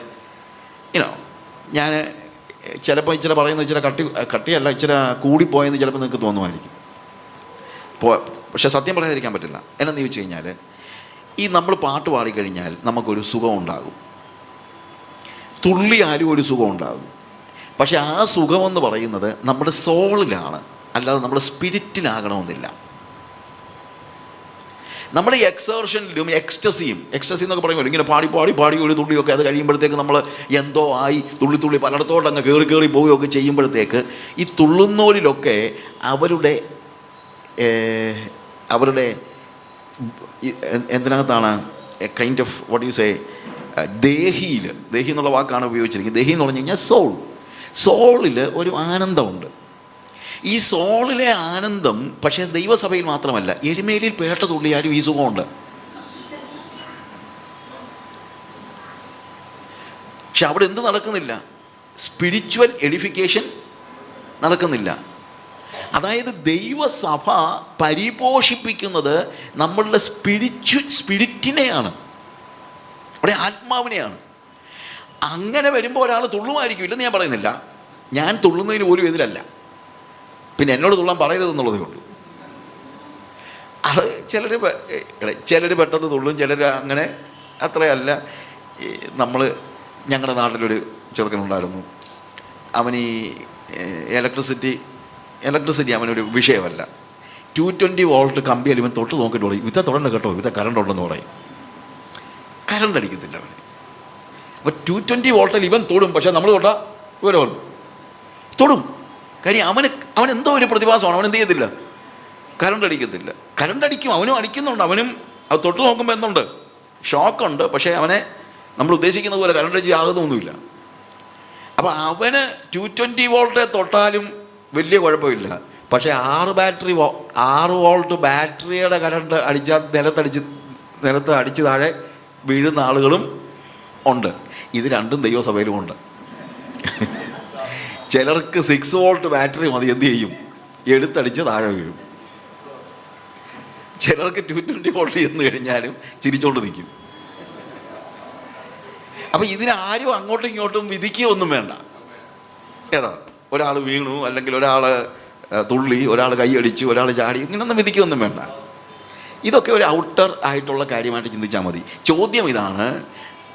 ഞാൻ ചിലപ്പോൾ ഇച്ചിരി പറയുന്നത് ഇച്ചിരി കട്ടിയല്ല, ഇച്ചിരി കൂടിപ്പോയെന്ന് ചിലപ്പോൾ നിങ്ങൾക്ക് തോന്നുമായിരിക്കും. പക്ഷെ സത്യം പറയാതിരിക്കാൻ പറ്റില്ല. എന്നു ചോദിച്ചു കഴിഞ്ഞാൽ, ഈ നമ്മൾ പാട്ട് പാടിക്കഴിഞ്ഞാൽ നമുക്കൊരു സുഖം ഉണ്ടാകും, തുള്ളിയാലും ഒരു സുഖം ഉണ്ടാകും. പക്ഷെ ആ സുഖമെന്ന് പറയുന്നത് നമ്മുടെ സോളിലാണ്, അല്ലാതെ നമ്മുടെ സ്പിരിറ്റിലാകണമെന്നില്ല. നമ്മുടെ എക്സേർഷനിലും എക്സ്റ്റസി എന്നൊക്കെ പറയുമ്പോൾ ഇങ്ങനെ പാടി പാടി പാടി ഒരു തുള്ളിയൊക്കെ അത് കഴിയുമ്പോഴത്തേക്ക് നമ്മൾ എന്തോ ആയി തുള്ളി തുള്ളി പലയിടത്തോട്ട് അങ്ങ് കയറി കയറി പോവുകയൊക്കെ ചെയ്യുമ്പോഴത്തേക്ക് ഈ തുള്ളുന്നോരിലൊക്കെ അവരുടെ എന്തിനകത്താണ് kind of what you say ദേഹി എന്നുള്ള വാക്കാണ് ഉപയോഗിച്ചിരിക്കുന്നത്. ദേഹി എന്ന് പറഞ്ഞു കഴിഞ്ഞാൽ സോളിൽ ഒരു ആനന്ദമുണ്ട്. ഈ സോളിലെ ആനന്ദം പക്ഷേ ദൈവസഭയിൽ മാത്രമല്ല, എരുമേലിൽ പേട്ട തുള്ളിയാലും ഈ സുഖമുണ്ട്. പക്ഷെ അവിടെ എന്ത് നടക്കുന്നില്ല? സ്പിരിച്വൽ എഡിഫിക്കേഷൻ നടക്കുന്നില്ല. അതായത് ദൈവസഭ പരിപോഷിപ്പിക്കുന്നത് നമ്മളുടെ സ്പിരിറ്റിനെയാണ്, അവിടെ ആത്മാവിനെയാണ്. അങ്ങനെ വരുമ്പോൾ ഒരാൾ തുള്ളുമായിരിക്കും, ഇല്ലെന്ന് ഞാൻ പറയുന്നില്ല. ഞാൻ തുള്ളുന്നതിന് പോലും എതിരല്ല, പിന്നെ എന്നോട് തുള്ളാൻ പറയരുതെന്നുള്ളതേ ഉള്ളൂ. അത് ചിലർ പെട്ടെന്ന് തുള്ളും, ചിലർ അങ്ങനെ അത്രയല്ല. ഞങ്ങളുടെ നാട്ടിലൊരു ചെറുക്കനുണ്ടായിരുന്നു. അവൻ ഈ ഇലക്ട്രിസിറ്റി അവനൊരു വിഷയമല്ല. 220 വോൾട്ട് കമ്പിയിൽ ഇവൻ തൊട്ട് നോക്കിയിട്ട് പറയും, ഇവിത്തെ തൊടണ്ട കേട്ടോ, ഇവിത്തെ കറണ്ട് ഉണ്ടെന്ന് പറയും. കറണ്ട് അടിക്കത്തില്ല അവന്. അപ്പോൾ 220 വോൾട്ടിൽ ഇവൻ തൊടും, പക്ഷേ നമ്മൾ തൊട്ടാൽ ഇവരോ തൊടും. കാര്യം അവൻ എന്തോ ഒരു പ്രതിഭാസമാണ്, അവൻ എന്ത് ചെയ്യത്തില്ല, കറണ്ട് അടിക്കത്തില്ല. കറണ്ട് അടിക്കും, അവനും അടിക്കുന്നുണ്ട്, അവനും അത് തൊട്ട് നോക്കുമ്പോൾ എന്തുണ്ട്, ഷോക്കുണ്ട്. പക്ഷേ അവനെ നമ്മൾ ഉദ്ദേശിക്കുന്ന പോലെ കറണ്ട് അടിച്ച് ആകുന്നൊന്നുമില്ല. അപ്പോൾ അവന് 220 വോൾട്ട് തൊട്ടാലും വലിയ കുഴപ്പമില്ല. പക്ഷേ 6 വോൾട്ട് ബാറ്ററിയുടെ കറണ്ട് അടിച്ചാൽ നിലത്ത് അടിച്ച് താഴെ വീഴുന്ന ആളുകളും ഉണ്ട്. ഇത് രണ്ടും ദൈവസഭയിലും ഉണ്ട്. ചിലർക്ക് 6 വോൾട്ട് ബാറ്ററി മതി, എന്ത് ചെയ്യും, എടുത്തടിച്ച് താഴെ വീഴും. ചിലർക്ക് 220 വോൾട്ട് ചെന്ന് കഴിഞ്ഞാലും ചിരിച്ചോണ്ട് നിൽക്കും. അപ്പം ഇതിനാരും അങ്ങോട്ടും ഇങ്ങോട്ടും വിധിക്കുകയൊന്നും വേണ്ട. ഏതാ, ഒരാൾ വീണു, അല്ലെങ്കിൽ ഒരാൾ തുള്ളി, ഒരാൾ കൈയടിച്ചു, ഒരാൾ ചാടി, ഇങ്ങനൊന്നും വിധിക്കുകയൊന്നും വേണ്ട. ഇതൊക്കെ ഒരു ഔട്ടർ ആയിട്ടുള്ള കാര്യമായിട്ട് ചിന്തിച്ചാൽ മതി. ചോദ്യം ഇതാണ്,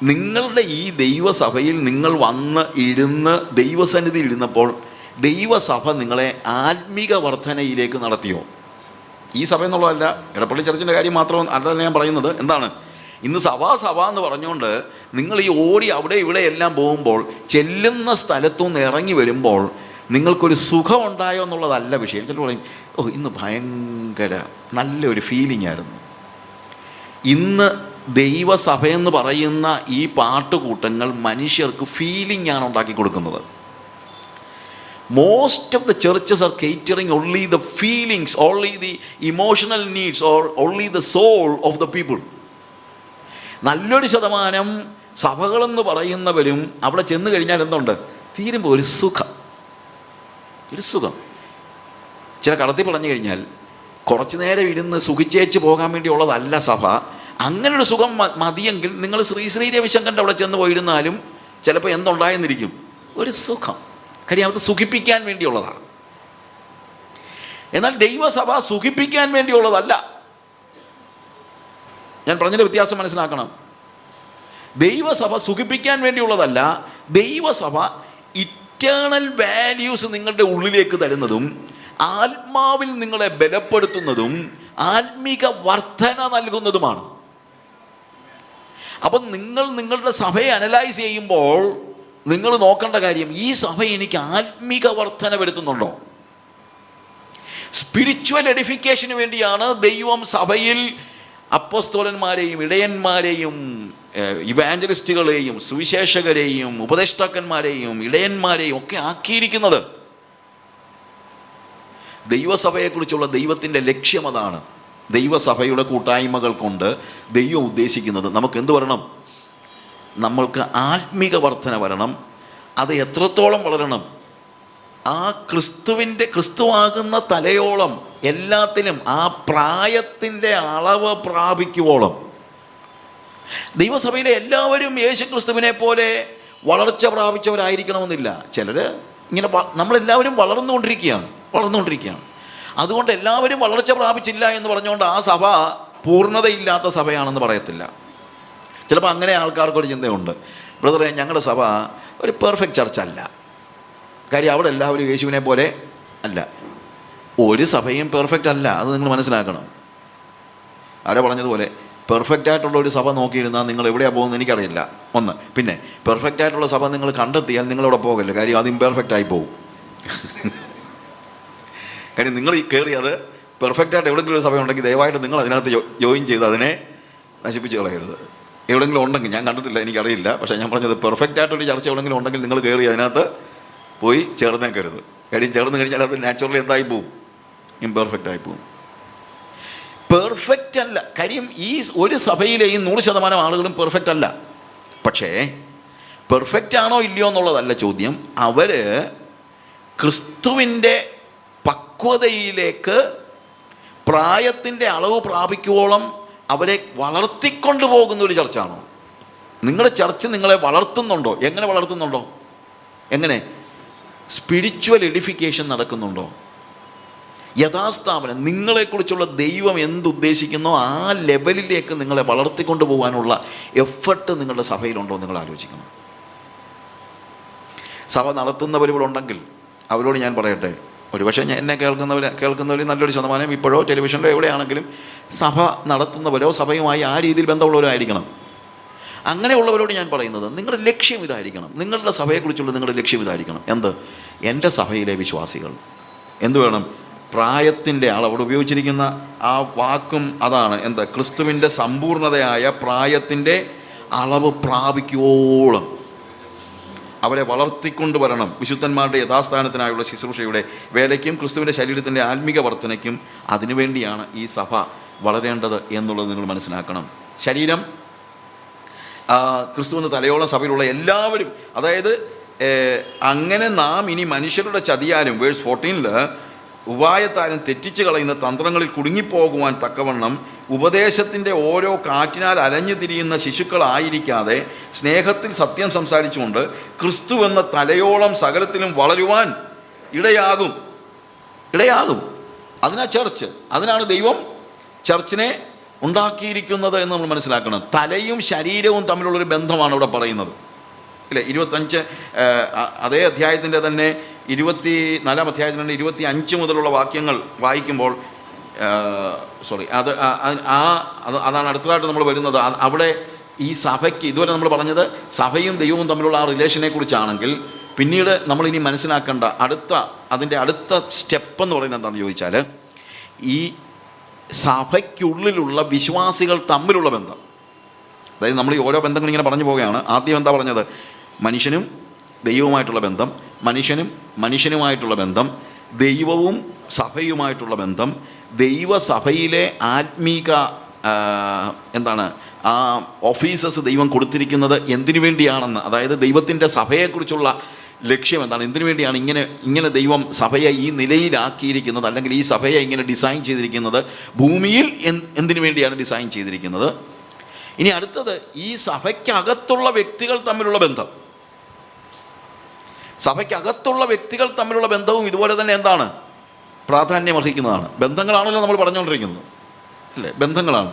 നിങ്ങളുടെ ഈ ദൈവസഭയിൽ നിങ്ങൾ വന്ന് ഇരുന്ന് ദൈവസന്നിധിയിൽ ഇരുന്നപ്പോൾ ദൈവസഭ നിങ്ങളെ ആത്മീക വർധനയിലേക്ക് നടത്തിയോ? ഈ സഭ എന്നുള്ളതല്ല, എടപ്പള്ളി ചർച്ചിൻ്റെ കാര്യം മാത്രം അതല്ല ഞാൻ പറയുന്നത്. എന്താണ്, ഇന്ന് സഭ എന്ന് പറഞ്ഞുകൊണ്ട് നിങ്ങൾ ഈ ഓടി അവിടെ ഇവിടെ എല്ലാം പോകുമ്പോൾ, ചെല്ലുന്ന സ്ഥലത്തുനിന്ന് ഇറങ്ങി വരുമ്പോൾ നിങ്ങൾക്കൊരു സുഖമുണ്ടായോ എന്നുള്ളതല്ല വിഷയം. ചിലപ്പോൾ പറയും, ഇന്ന് ഭയങ്കര നല്ലൊരു ഫീലിംഗ് ആയിരുന്നു. ഇന്ന് ദൈവസഭയെന്ന് പറയുന്ന ഈ പാട്ടുകൂട്ടങ്ങൾ മനുഷ്യർക്ക് ഫീലിംഗ് ആണ് ഉണ്ടാക്കി കൊടുക്കുന്നത്. Most of the churches are catering only the feelings, only the emotional needs, or only the soul of the people. നല്ലൊരു ശതമാനം സഭകളെന്ന് പറയുന്നവരും അവിടെ ചെന്ന് കഴിഞ്ഞാൽ എന്തുണ്ട്, തീരുമ്പോൾ ഒരു സുഖം. ചില കടത്തി പറഞ്ഞു കഴിഞ്ഞാൽ കുറച്ച് നേരം ഇരുന്ന് സുഖിച്ചേച്ച് പോകാൻ വേണ്ടിയുള്ളതല്ല സഭ. അങ്ങനൊരു സുഖം മതിയെങ്കിൽ നിങ്ങൾ ശ്രീ രവിശങ്കറിൻ്റെ അവിടെ ചെന്ന് പോയിരുന്നാലും ചിലപ്പോൾ എന്തുണ്ടായെന്നിരിക്കും, ഒരു സുഖം. കാര്യം അത് സുഖിപ്പിക്കാൻ വേണ്ടിയുള്ളതാണ്. എന്നാൽ ദൈവസഭ സുഖിപ്പിക്കാൻ വേണ്ടിയുള്ളതല്ല. ഞാൻ പറഞ്ഞതിൻ്റെ വ്യത്യാസം മനസ്സിലാക്കണം. ദൈവസഭ സുഖിപ്പിക്കാൻ വേണ്ടിയുള്ളതല്ല. ദൈവസഭ ഇറ്റേണൽ വാല്യൂസ് നിങ്ങളുടെ ഉള്ളിലേക്ക് തരുന്നതും ആത്മാവിൽ നിങ്ങളെ ബലപ്പെടുത്തുന്നതും ആത്മീക വർധന നൽകുന്നതുമാണ്. അപ്പം നിങ്ങളുടെ സഭയെ അനലൈസ് ചെയ്യുമ്പോൾ നിങ്ങൾ നോക്കേണ്ട കാര്യം, ഈ സഭ എനിക്ക് ആത്മീക വർധന വരുത്തുന്നുണ്ടോ? സ്പിരിച്വൽ എഡിഫിക്കേഷന് വേണ്ടിയാണ് ദൈവം സഭയിൽ അപ്പോസ്തലന്മാരെയും ഇടയന്മാരെയും ഇവാഞ്ചലിസ്റ്റുകളെയും സുവിശേഷകരെയും ഉപദേഷ്ടാക്കന്മാരെയും ഇടയന്മാരെയും ഒക്കെ ആക്കിയിരിക്കുന്നത്. ദൈവസഭയെക്കുറിച്ചുള്ള ദൈവത്തിൻ്റെ ലക്ഷ്യം അതാണ്. ദൈവസഭയുടെ കൂട്ടായ്മകൾ കൊണ്ട് ദൈവം ഉദ്ദേശിക്കുന്നത് നമുക്ക് എന്ത് വരണം, നമ്മൾക്ക് ആത്മീക വർധന വരണം. അത് എത്രത്തോളം വളരണം, ആ ക്രിസ്തുവാകുന്ന തലയോളം എല്ലാത്തിനും ആ പ്രായത്തിൻ്റെ അളവ് പ്രാപിക്കുവോളം. ദൈവസഭയിലെ എല്ലാവരും യേശു ക്രിസ്തുവിനെ പോലെ വളർച്ച പ്രാപിച്ചവരായിരിക്കണമെന്നില്ല. ചിലർ ഇങ്ങനെ നമ്മളെല്ലാവരും വളർന്നുകൊണ്ടിരിക്കുകയാണ്. അതുകൊണ്ട് എല്ലാവരും വളർച്ച പ്രാപിച്ചില്ല എന്ന് പറഞ്ഞുകൊണ്ട് ആ സഭ പൂർണ്ണതയില്ലാത്ത സഭയാണെന്ന് പറയത്തില്ല. ചിലപ്പോൾ അങ്ങനെ ആൾക്കാർക്കൊരു ചിന്തയുണ്ട്, ബ്രദറെ ഞങ്ങളുടെ സഭ ഒരു പെർഫെക്റ്റ് ചർച്ചല്ല. കാര്യം അവിടെ എല്ലാവരും യേശുവിനെ പോലെ അല്ല. ഒരു സഭയും പെർഫെക്റ്റ് അല്ല, അത് നിങ്ങൾ മനസ്സിലാക്കണം. ആരാ പറഞ്ഞതുപോലെ പെർഫെക്റ്റ് ആയിട്ടുള്ള ഒരു സഭ നോക്കിയിരുന്നാൽ നിങ്ങൾ എവിടെയാണ് പോകുന്നത് എനിക്കറിയില്ല. ഒന്ന്, പിന്നെ പെർഫെക്റ്റ് ആയിട്ടുള്ള സഭ നിങ്ങൾ കണ്ടെത്തിയാൽ നിങ്ങളവിടെ പോകല്ല. കാര്യം അത് ഇംപെർഫെക്റ്റ് ആയി പോകും. കാര്യം നിങ്ങൾ ഈ കയറിയത് പെർഫെക്റ്റായിട്ട് എവിടെയെങ്കിലും ഒരു സഭയുണ്ടെങ്കിൽ ദയവായിട്ട് നിങ്ങൾ അതിനകത്ത് ജോയിൻ ചെയ്ത് അതിനെ നശിപ്പിച്ച് കളയരുത്. എവിടെയെങ്കിലും ഉണ്ടെങ്കിൽ, ഞാൻ കണ്ടിട്ടില്ല, എനിക്കറിയില്ല, പക്ഷേ ഞാൻ പറഞ്ഞത് പെർഫെക്റ്റ് ആയിട്ടൊരു ചർച്ച എവിടെയെങ്കിലും ഉണ്ടെങ്കിൽ നിങ്ങൾ കയറി അതിനകത്ത് പോയി ചേർന്നേക്കരുത്. കാര്യം ചേർന്ന് കഴിഞ്ഞാൽ അത് നാച്ചുറലി എന്തായി പോവും, ഇംപെർഫെക്റ്റ് ആയി പോവും. പെർഫെക്റ്റ് അല്ല. കാര്യം ഈ ഒരു സഭയിലെയും 100% ആളുകളും പെർഫെക്റ്റ് അല്ല. പക്ഷേ പെർഫെക്റ്റ് ആണോ ഇല്ലയോ എന്നുള്ളതല്ല ചോദ്യം. അവർ ക്രിസ്തുവിൻ്റെ പക്വതയിലേക്ക് പ്രായത്തിൻ്റെ അളവ് പ്രാപിക്കുവോളം അവരെ വളർത്തിക്കൊണ്ടു പോകുന്ന ഒരു ചർച്ചാണോ? നിങ്ങളുടെ ചർച്ച് നിങ്ങളെ വളർത്തുന്നുണ്ടോ? എങ്ങനെ വളർത്തുന്നുണ്ടോ? എങ്ങനെ? സ്പിരിച്വൽ എഡിഫിക്കേഷൻ നടക്കുന്നുണ്ടോ? യഥാസ്ഥാപനം നിങ്ങളെക്കുറിച്ചുള്ള ദൈവം എന്തുദ്ദേശിക്കുന്നോ ആ ലെവലിലേക്ക് നിങ്ങളെ വളർത്തിക്കൊണ്ടു പോകാനുള്ള എഫർട്ട് നിങ്ങളുടെ സഭയിലുണ്ടോ നിങ്ങൾ ആലോചിക്കണം. സഭ നടത്തുന്നവരിവിടെ അവരോട് ഞാൻ പറയട്ടെ, ഒരുപക്ഷെ എന്നെ കേൾക്കുന്നവർ നല്ലൊരു ശതമാനം ഇപ്പോഴോ ടെലിവിഷനിലോ എവിടെയാണെങ്കിലും സഭ നടത്തുന്നവരോ സഭയുമായി ആ രീതിയിൽ ബന്ധമുള്ളവരോ ആയിരിക്കണം. അങ്ങനെയുള്ളവരോട് ഞാൻ പറയുന്നത്, നിങ്ങളുടെ ലക്ഷ്യം ഇതായിരിക്കണം. നിങ്ങളുടെ സഭയെക്കുറിച്ചുള്ള നിങ്ങളുടെ ലക്ഷ്യം ഇതായിരിക്കണം. എന്ത്? എൻ്റെ സഭയിലെ വിശ്വാസികൾ എന്തു വേണം? പ്രായത്തിൻ്റെ അളവ്, അവിടെ ഉപയോഗിച്ചിരിക്കുന്ന ആ വാക്കും അതാണ്. എന്താ? ക്രിസ്തുവിൻ്റെ സമ്പൂർണതയായ പ്രായത്തിൻ്റെ അളവ് പ്രാപിക്കുവോളം അവരെ വളർത്തിക്കൊണ്ട് വരണം. വിശുദ്ധന്മാരുടെ യഥാസ്ഥാനത്തിനായുള്ള ശുശ്രൂഷയുടെ വേലയ്ക്കും ക്രിസ്തുവിൻ്റെ ശരീരത്തിൻ്റെ ആത്മീക വർധനയ്ക്കും അതിനുവേണ്ടിയാണ് ഈ സഭ വളരേണ്ടത് എന്നുള്ളത് നിങ്ങൾ മനസ്സിലാക്കണം. ശരീരം ക്രിസ്തുവിൻ്റെ തലയോളം സഭയിലുള്ള എല്ലാവരും, അതായത് അങ്ങനെ നാം ഇനി മനുഷ്യരുടെ ചതിയാലും, വേഴ്സ് 14 ഉപായത്താലും തെറ്റിച്ച് കളയുന്ന തന്ത്രങ്ങളിൽ കുടുങ്ങിപ്പോകുവാൻ തക്കവണ്ണം ഉപദേശത്തിൻ്റെ ഓരോ കാറ്റിനാൽ അലഞ്ഞു തിരിയുന്ന ശിശുക്കളായിരിക്കാതെ സ്നേഹത്തിൽ സത്യം സംസാരിച്ചുകൊണ്ട് ക്രിസ്തു എന്ന തലയോളം സകലത്തിലും വളരുവാൻ ഇടയാകും. അതിനാ ചർച്ച്, അതിനാണ് ദൈവം ചർച്ചിനെ ഉണ്ടാക്കിയിരിക്കുന്നത് എന്ന് നമ്മൾ മനസ്സിലാക്കണം. തലയും ശരീരവും തമ്മിലുള്ളൊരു ബന്ധമാണ് ഇവിടെ പറയുന്നത്, ഇല്ലേ? 25 അതേ അധ്യായത്തിൻ്റെ തന്നെ 24 അധ്യായത്തിൻ്റെ 25 മുതലുള്ള വാക്യങ്ങൾ വായിക്കുമ്പോൾ അതാണ് അടുത്തതായിട്ട് നമ്മൾ വരുന്നത്. അവിടെ ഈ സഭയ്ക്ക് ഇതുവരെ നമ്മൾ പറഞ്ഞത് സഭയും ദൈവവും തമ്മിലുള്ള ആ റിലേഷനെ കുറിച്ചാണെങ്കിൽ, പിന്നീട് നമ്മളിനി മനസ്സിലാക്കേണ്ട അതിൻ്റെ അടുത്ത സ്റ്റെപ്പ് എന്ന് പറയുന്നത് എന്താണെന്ന് ചോദിച്ചാൽ, ഈ സഭയ്ക്കുള്ളിലുള്ള വിശ്വാസികൾ തമ്മിലുള്ള ബന്ധം. അതായത് നമ്മൾ ഈ ഓരോ ബന്ധങ്ങൾ ഇങ്ങനെ പറഞ്ഞു പോവുകയാണ്. ആദ്യം എന്താ പറഞ്ഞത്? മനുഷ്യനും ദൈവവുമായിട്ടുള്ള ബന്ധം, മനുഷ്യനുമായിട്ടുള്ള ബന്ധം, ദൈവവും സഭയുമായിട്ടുള്ള ബന്ധം, ദൈവസഭയിലെ ആത്മീക ആ ഓഫീസസ് ദൈവം കൊടുത്തിരിക്കുന്നത് എന്തിനു വേണ്ടിയാണെന്ന്, അതായത് ദൈവത്തിൻ്റെ സഭയെക്കുറിച്ചുള്ള ലക്ഷ്യം എന്താണ്, എന്തിനു വേണ്ടിയാണ് ഇങ്ങനെ ദൈവം സഭയെ ഈ നിലയിലാക്കിയിരിക്കുന്നത്, അല്ലെങ്കിൽ ഈ സഭയെ ഇങ്ങനെ ഡിസൈൻ ചെയ്തിരിക്കുന്നത്, ഭൂമിയിൽ എന്തിനു വേണ്ടിയാണ് ഡിസൈൻ ചെയ്തിരിക്കുന്നത്. ഇനി അടുത്തത് ഈ സഭയ്ക്കകത്തുള്ള വ്യക്തികൾ തമ്മിലുള്ള ബന്ധം. സഭയ്ക്കകത്തുള്ള വ്യക്തികൾ തമ്മിലുള്ള ബന്ധവും ഇതുപോലെ തന്നെ എന്താണ്? പ്രാധാന്യമർഹിക്കുന്നതാണ്. ബന്ധങ്ങളാണല്ലോ നമ്മൾ പറഞ്ഞുകൊണ്ടിരിക്കുന്നത്, അല്ലേ? ബന്ധങ്ങളാണ്.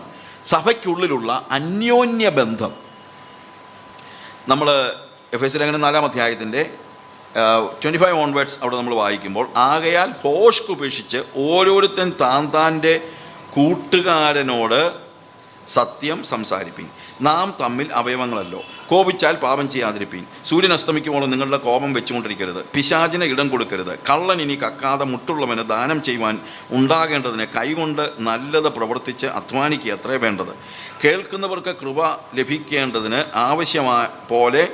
സഭയ്ക്കുള്ളിലുള്ള അന്യോന്യ ബന്ധം നമ്മൾ എഫേസ്യ ലേഖനം 4 അധ്യായത്തിൻ്റെ 25 ഓൺവേർഡ്സ് അവിടെ നമ്മൾ വായിക്കുമ്പോൾ, ആകയാൽ ഭോഷ്ക് ഉപേക്ഷിച്ച് ഓരോരുത്തൻ താൻ്റെ കൂട്ടുകാരനോട് സത്യം സംസാരിപ്പീൻ. നാം തമ്മിൽ അവയവങ്ങളല്ലോ. കോപിച്ചാൽ പാപം ചെയ്യാതിരിപ്പീൻ. സൂര്യൻ അസ്തമിക്കുമ്പോൾ നിങ്ങളുടെ കോപം വെച്ചുകൊണ്ടിരിക്കരുത്. പിശാചിന് ഇടം കൊടുക്കരുത്. കള്ളൻ ഇനി കക്കാതെ മുട്ടുള്ളവന് ദാനം ചെയ്യുവാൻ ഉണ്ടാകേണ്ടതിന് കൈകൊണ്ട് നല്ലത് പ്രവർത്തിച്ച് അധ്വാനിക്കുക അത്രേ വേണ്ടത്. കേൾക്കുന്നവർക്ക് കൃപ ലഭിക്കേണ്ടതിന് ആവശ്യമായ പോലെ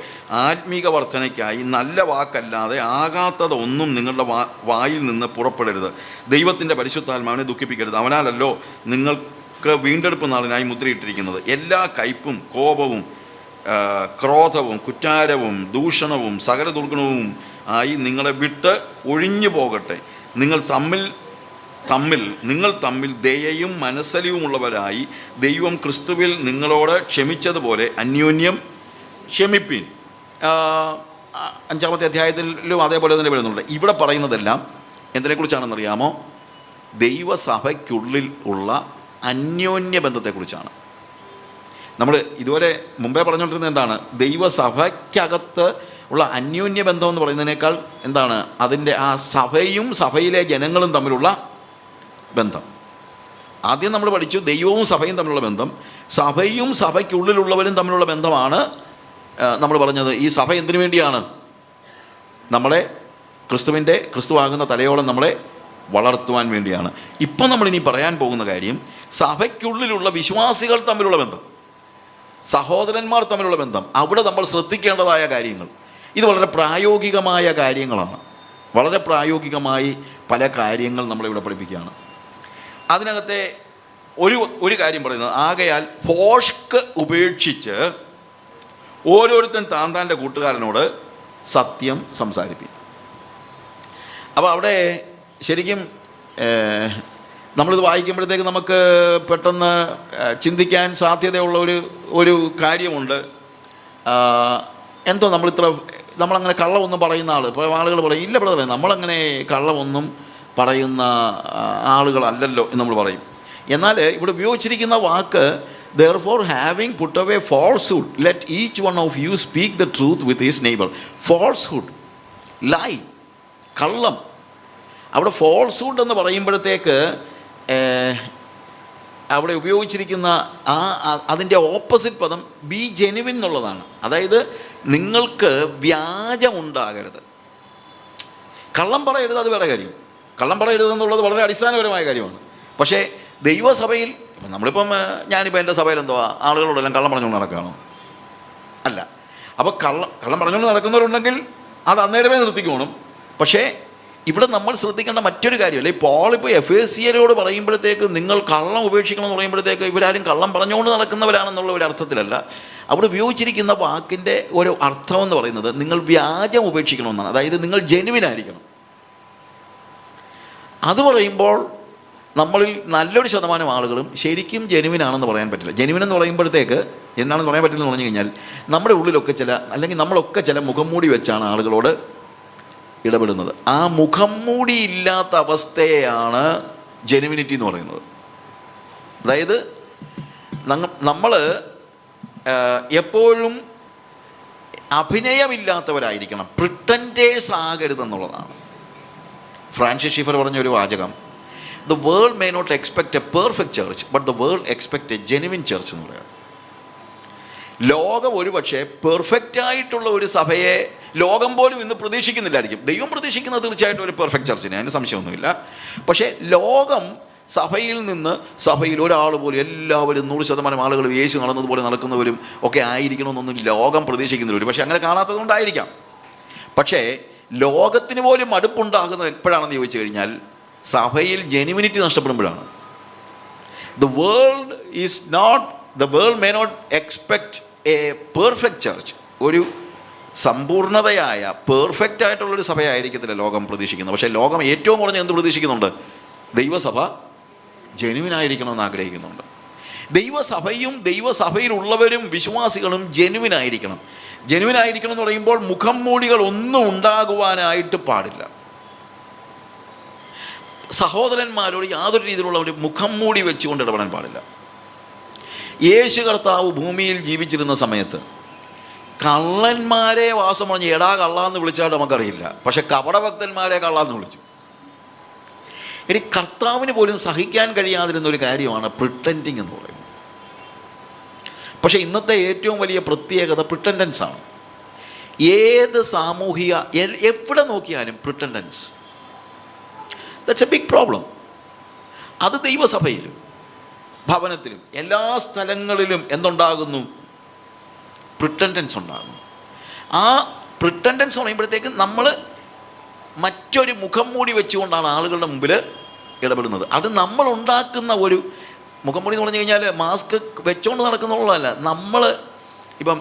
ആത്മീക വർധനയ്ക്കായി നല്ല വാക്കല്ലാതെ ആകാത്തതൊന്നും നിങ്ങളുടെ വായിൽ നിന്ന് പുറപ്പെടരുത്. ദൈവത്തിൻ്റെ പരിശുദ്ധാത്മാവിനെ ദുഃഖിപ്പിക്കരുത്. അവനാലല്ലോ നിങ്ങൾക്ക് വീണ്ടെടുപ്പ് നാളിനായി മുദ്രയിട്ടിരിക്കുന്നത്. എല്ലാ കയ്പും കോപവും ക്രോധവും കുറ്റാരവും ദൂഷണവും സകല ദുർഗുണവും ആയി നിങ്ങളെ വിട്ട് ഒഴിഞ്ഞു പോകട്ടെ. നിങ്ങൾ തമ്മിൽ ദയയും മനസ്സലിവുമുള്ളവരായി ദൈവം ക്രിസ്തുവിൽ നിങ്ങളോട് ക്ഷമിച്ചതുപോലെ അന്യോന്യം ക്ഷമിപ്പീൻ. 5 അധ്യായത്തിലും അതേപോലെ തന്നെ വരുന്നുണ്ട്. ഇവിടെ പറയുന്നതെല്ലാം എന്തിനെക്കുറിച്ചാണെന്നറിയാമോ? ദൈവസഭയ്ക്കുള്ളിൽ ഉള്ള അന്യോന്യ ബന്ധത്തെക്കുറിച്ചാണ്. നമ്മൾ ഇതുവരെ മുമ്പേ പറഞ്ഞുകൊണ്ടിരുന്നത് എന്താണ്? ദൈവസഭയ്ക്കകത്ത് ഉള്ള അന്യോന്യ ബന്ധം എന്ന് പറയുന്നതിനേക്കാൾ എന്താണ്? അതിൻ്റെ ആ സഭയും സഭയിലെ ജനങ്ങളും തമ്മിലുള്ള ബന്ധം. ആദ്യം നമ്മൾ പഠിച്ചു ദൈവവും സഭയും തമ്മിലുള്ള ബന്ധം, സഭയും സഭയ്ക്കുള്ളിലുള്ളവരും തമ്മിലുള്ള ബന്ധമാണ് നമ്മൾ പറഞ്ഞത്. ഈ സഭ എന്തിനു വേണ്ടിയാണ്? നമ്മളെ ക്രിസ്തുവാകുന്ന തലയോളം നമ്മളെ വളർത്തുവാൻ വേണ്ടിയാണ്. ഇപ്പം നമ്മളിനി പറയാൻ പോകുന്ന കാര്യം സഭയ്ക്കുള്ളിലുള്ള വിശ്വാസികൾ തമ്മിലുള്ള ബന്ധം, സഹോദരന്മാർ തമ്മിലുള്ള ബന്ധം. അവിടെ നമ്മൾ ശ്രദ്ധിക്കേണ്ടതായ കാര്യങ്ങൾ, ഇത് വളരെ പ്രായോഗികമായ കാര്യങ്ങളാണ്. വളരെ പ്രായോഗികമായി പല കാര്യങ്ങൾ നമ്മളിവിടെ പഠിപ്പിക്കുകയാണ്. അതിനകത്തെ ഒരു കാര്യം പറയുന്നത്, ആകയാൽ ഭോഷ്ക് ഉപേക്ഷിച്ച് ഓരോരുത്തൻ താൻ്റെ കൂട്ടുകാരനോട് സത്യം സംസാരിപ്പിക്കും. അപ്പോൾ അവിടെ ശരിക്കും നമ്മളിത് വായിക്കുമ്പോഴത്തേക്ക് നമുക്ക് പെട്ടെന്ന് ചിന്തിക്കാൻ സാധ്യതയുള്ള ഒരു കാര്യമുണ്ട്. എന്തോ നമ്മളങ്ങനെ കള്ളമൊന്നും പറയുന്ന ഇപ്പോൾ ആളുകൾ പറയും, ഇല്ല ബ്രദറെ നമ്മളങ്ങനെ കള്ളമൊന്നും പറയുന്ന ആളുകളല്ലല്ലോ എന്ന് നമ്മൾ പറയും. എന്നാൽ ഇവിടെ ഉപയോഗിച്ചിരിക്കുന്ന വാക്ക് therefore having put away falsehood let each one of you speak the truth with his neighbor. falsehood, lie, കള്ളം. അവിടെ falsehood എന്ന് പറയുമ്പോഴത്തേക്ക് അവിടെ ഉപയോഗിച്ചിരിക്കുന്ന അതിൻ്റെ ഓപ്പോസിറ്റ് പദം ബി ജെനുവിൻ എന്നുള്ളതാണ്. അതായത് നിങ്ങൾക്ക് വ്യാജമുണ്ടാകരുത്. കള്ളം പറയരുത്, അത് വേറെ കാര്യം. കള്ളം പറയരുത് എന്നുള്ളത് വളരെ അടിസ്ഥാനപരമായ കാര്യമാണ്. പക്ഷേ ദൈവസഭയിൽ ഇപ്പം നമ്മളിപ്പം ഞാനിപ്പോൾ എൻ്റെ സഭയിൽ എന്തുവാ ആളുകളോടെല്ലാം കള്ളം പറഞ്ഞുകൊണ്ട് നടക്കുകയാണോ? അല്ല. അപ്പോൾ കള്ളം പറഞ്ഞുകൊണ്ട് നടക്കുന്നവരുണ്ടെങ്കിൽ അത് അന്നേരമേ നിർത്തിക്കോണം. പക്ഷേ ഇവിടെ നമ്മൾ ശ്രദ്ധിക്കേണ്ട മറ്റൊരു കാര്യമല്ലേ, ഇപ്പോൾ എഫേസ്യരോട് പറയുമ്പോഴത്തേക്ക് നിങ്ങൾ കള്ളം ഉപേക്ഷിക്കണം എന്ന് പറയുമ്പോഴത്തേക്ക് ഇവരാരും കള്ളം പറഞ്ഞുകൊണ്ട് നടക്കുന്നവരാണെന്നുള്ള ഒരു അർത്ഥത്തിലല്ല. അവിടെ ഉപയോഗിച്ചിരിക്കുന്ന വാക്കിൻ്റെ ഒരു അർത്ഥം എന്ന് പറയുന്നത് നിങ്ങൾ വ്യാജം ഉപേക്ഷിക്കണമെന്നാണ്. അതായത് നിങ്ങൾ ജെനുവിനായിരിക്കണം. അത് പറയുമ്പോൾ നമ്മളിൽ നല്ലൊരു ശതമാനം ആളുകളും ശരിക്കും ജെനുവിനാണെന്ന് പറയാൻ പറ്റില്ല. ജെനുവിനെന്ന് പറയുമ്പോഴത്തേക്ക് എന്നാണെന്ന് പറയാൻ പറ്റില്ലെന്ന് പറഞ്ഞു കഴിഞ്ഞാൽ നമ്മുടെ ഉള്ളിലൊക്കെ അല്ലെങ്കിൽ നമ്മളൊക്കെ ചില മുഖം മൂടി വെച്ചാണ് ആളുകളോട് ഇടപെടുന്നത്. ആ മുഖം മൂടി ഇല്ലാത്ത അവസ്ഥയാണ് ജെനുവിനിറ്റി എന്ന് പറയുന്നത്. അതായത് നമ്മൾ എപ്പോഴും അഭിനയമില്ലാത്തവരായിരിക്കണം, പ്രിട്ടൻറ്റേഴ്സ് ആകരുതെന്നുള്ളതാണ്. ഫ്രാൻസിസ് ഷീഫർ പറഞ്ഞൊരു വാചകം, the world may not expect a perfect church but the world expect a genuine church എന്ന് പറയാം. ലോകം ഒരുപക്ഷെ പെർഫെക്റ്റ് ആയിട്ടുള്ള ഒരു സഭയെ ലോകം പോലും ഇന്ന് പ്രതീക്ഷിക്കുന്നില്ലായിരിക്കും. ദൈവം പ്രതീക്ഷിക്കുന്നത് തീർച്ചയായിട്ടും ഒരു പെർഫെക്റ്റ് ചർച്ചിനെ, അതിന് സംശയമൊന്നുമില്ല. പക്ഷേ ലോകം സഭയിൽ ഒരാൾ പോലും എല്ലാവരും 100% ആളുകൾ യേശു നടന്നതുപോലെ നടക്കുന്നവരും ഒക്കെ ആയിരിക്കണമെന്നൊന്നും ലോകം പ്രതീക്ഷിക്കുന്നില്ല. പക്ഷേ അങ്ങനെ കാണാത്തത് കൊണ്ടായിരിക്കാം. പക്ഷേ ലോകത്തിന് പോലും അടുപ്പുണ്ടാകുന്നത് എപ്പോഴാണെന്ന് ചോദിച്ചു കഴിഞ്ഞാൽ സഭയിൽ genuinity നഷ്ടപ്പെടുമ്പോഴാണ്. The world may not expect a perfect church. ഒരു സമ്പൂർണതയായ പെർഫെക്റ്റ് ആയിട്ടുള്ളൊരു സഭയായിരിക്കത്തില്ല ലോകം പ്രതീക്ഷിക്കുന്നത്. പക്ഷേ ലോകം ഏറ്റവും കുറഞ്ഞ എന്ത് പ്രതീക്ഷിക്കുന്നുണ്ട്? ദൈവസഭ ജെനുവിനായിരിക്കണമെന്ന് ആഗ്രഹിക്കുന്നുണ്ട്. ദൈവസഭയും ദൈവസഭയിലുള്ളവരും വിശ്വാസികളും ജെനുവിനായിരിക്കണം. ജെനുവിനായിരിക്കണം എന്ന് പറയുമ്പോൾ മുഖം മൂടികൾ ഒന്നും ഉണ്ടാകുവാനായിട്ട് പാടില്ല. സഹോദരന്മാരോട് യാതൊരു രീതിയിലുള്ള ഒരു മുഖം മൂടി വെച്ചുകൊണ്ട് ഇടപെടാൻ പാടില്ല. യേശു കർത്താവ് ഭൂമിയിൽ ജീവിച്ചിരുന്ന സമയത്ത് കള്ളന്മാരെ വാസം പറഞ്ഞ് എടാ കള്ളാന്ന് വിളിച്ചാൽ നമുക്കറിയില്ല, പക്ഷെ കപടഭക്തന്മാരെ കള്ളാന്ന് വിളിച്ചു. ഇനി കർത്താവിന് പോലും സഹിക്കാൻ കഴിയാതിരുന്ന ഒരു കാര്യമാണ് പ്രിട്ടൻഡിങ് എന്ന് പറയുന്നത്. പക്ഷേ ഇന്നത്തെ ഏറ്റവും വലിയ പ്രത്യേകത പ്രിട്ടൻഡൻസ് ആണ്. ഏത് സാമൂഹിക എവിടെ നോക്കിയാലും pretendence. That's a big problem. അത് ദൈവസഭയിലും ഭവനത്തിലും എല്ലാ സ്ഥലങ്ങളിലും എന്തുണ്ടാകുന്നു? പ്രിട്ടൻഡൻസ് ഉണ്ടാകുന്നു. ആ പ്രിട്ടൻഡൻസ് പറയുമ്പോഴത്തേക്ക് നമ്മൾ മറ്റൊരു മുഖം മൂടി വെച്ചുകൊണ്ടാണ് ആളുകളുടെ മുമ്പിൽ ഇടപെടുന്നത്. അത് നമ്മൾ ഉണ്ടാക്കുന്ന ഒരു മുഖം മൂടി എന്ന് പറഞ്ഞു കഴിഞ്ഞാൽ മാസ്ക് വെച്ചുകൊണ്ട് നടക്കുന്നുള്ളതല്ല. നമ്മൾ ഇപ്പം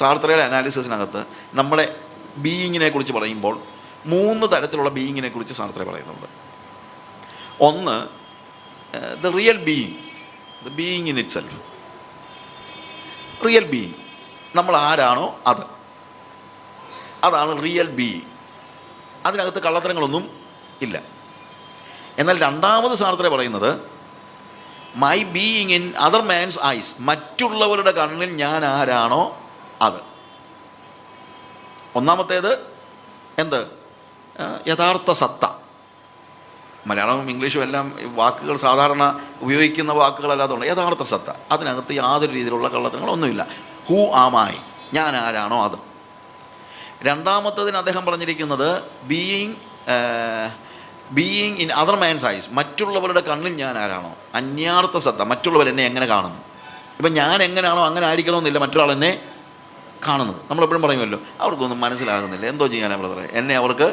സാർത്രയുടെ അനാലിസിസിനകത്ത് നമ്മുടെ ബീയിങ്ങിനെ കുറിച്ച് പറയുമ്പോൾ 3 തരത്തിലുള്ള ബീയിങ്ങിനെ കുറിച്ച് സാർത്ര പറയുന്നുണ്ട്. ഒന്ന്, the real being, the being in it self. Real being, നമ്മൾ ആരാണോ അതാണ് റിയൽ ബീയിങ്. അതിനകത്ത് കള്ളത്തരങ്ങളൊന്നും ഇല്ല. എന്നാൽ രണ്ടാമത് സാർത്ര പറയുന്നത് my being in other man's eyes, മറ്റുള്ളവരുടെ കണ്ണിൽ ഞാൻ ആരാണോ അത്. ഒന്നാമത്തേത് എന്ത്? യഥാർത്ഥ സത്ത. മലയാളവും ഇംഗ്ലീഷും എല്ലാം വാക്കുകൾ സാധാരണ ഉപയോഗിക്കുന്ന വാക്കുകളല്ലാത്തതുകൊണ്ട് യഥാർത്ഥ സത്ത, അതിനകത്ത് യാതൊരു രീതിയിലുള്ള കള്ളത്തരങ്ങളൊന്നുമില്ല. ഹൂ ആമായി, ഞാൻ ആരാണോ അത്. രണ്ടാമത്തതിന് അദ്ദേഹം പറഞ്ഞിരിക്കുന്നത് being in other man's eyes, മറ്റുള്ളവരുടെ കണ്ണിൽ ഞാൻ ആരാണോ. അന്യാർത്ഥ സത്ത, മറ്റുള്ളവർ എന്നെ എങ്ങനെ കാണുന്നു. ഇപ്പം ഞാൻ എങ്ങനെയാണോ അങ്ങനെ ആയിരിക്കണമെന്നില്ല മറ്റൊരാൾ എന്നെ കാണുന്നത്. നമ്മളെപ്പോഴും പറയുമല്ലോ അവർക്കൊന്നും മനസ്സിലാകുന്നില്ല, എന്തോ ചെയ്യാനാണ് ബ്രദറെ, എന്നെ അവർക്ക്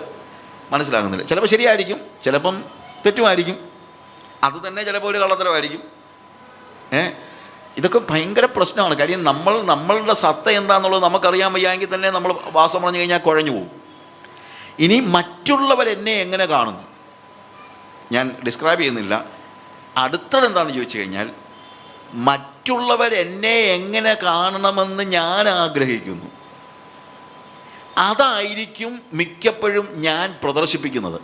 മനസ്സിലാകുന്നില്ല. ചിലപ്പോൾ ശരിയായിരിക്കും, ചിലപ്പം തെറ്റുമായിരിക്കും, അത് തന്നെ ചിലപ്പോൾ ഒരു കള്ളത്തരമായിരിക്കും. ഇതൊക്കെ ഭയങ്കര പ്രശ്നമാണ്. കാര്യം നമ്മളുടെ സത്ത എന്താണെന്നുള്ളത് നമുക്കറിയാൻ വയ്യാമെങ്കിൽ തന്നെ നമ്മൾ വാസം പറഞ്ഞു കഴിഞ്ഞാൽ കുഴഞ്ഞു പോകും. ഇനി മറ്റുള്ളവരെന്നെ എങ്ങനെ കാണുന്നു, ഞാൻ ഡിസ്ക്രൈബ് ചെയ്യുന്നില്ല. അടുത്തത് എന്താണെന്ന് ചോദിച്ചു കഴിഞ്ഞാൽ, മറ്റുള്ളവരെന്നെ എങ്ങനെ കാണണമെന്ന് ഞാൻ ആഗ്രഹിക്കുന്നു, അതായിരിക്കും മിക്കപ്പോഴും ഞാൻ പ്രദർശിപ്പിക്കുന്നത്.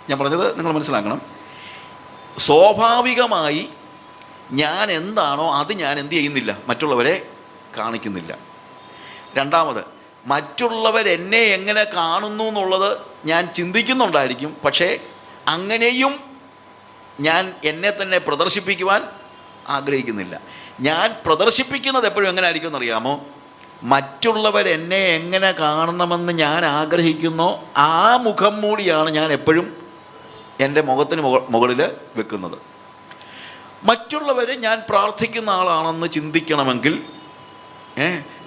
ഞാൻ പറഞ്ഞത് നിങ്ങൾ മനസ്സിലാക്കണം. സ്വാഭാവികമായി ഞാൻ എന്താണോ അത് ഞാൻ എന്ത് ചെയ്യുന്നില്ല, മറ്റുള്ളവരെ കാണിക്കുന്നില്ല. രണ്ടാമത്, മറ്റുള്ളവരെന്നെ എങ്ങനെ കാണുന്നു എന്നുള്ളത് ഞാൻ ചിന്തിക്കുന്നുണ്ടായിരിക്കും, പക്ഷേ അങ്ങനെയും ഞാൻ എന്നെ തന്നെ പ്രദർശിപ്പിക്കുവാൻ ആഗ്രഹിക്കുന്നില്ല. ഞാൻ പ്രദർശിപ്പിക്കുന്നത് എപ്പോഴും എങ്ങനെ ആയിരിക്കും എന്നറിയാമോ? മറ്റുള്ളവരെന്നെ എങ്ങനെ കാണണമെന്ന് ഞാൻ ആഗ്രഹിക്കുന്നോ ആ മുഖം മൂടിയാണ് ഞാൻ എപ്പോഴും എൻ്റെ മുഖത്തിന് മുകളിൽ വെക്കുന്നത്. മറ്റുള്ളവരെ ഞാൻ പ്രാർത്ഥിക്കുന്ന ആളാണെന്ന് ചിന്തിക്കണമെങ്കിൽ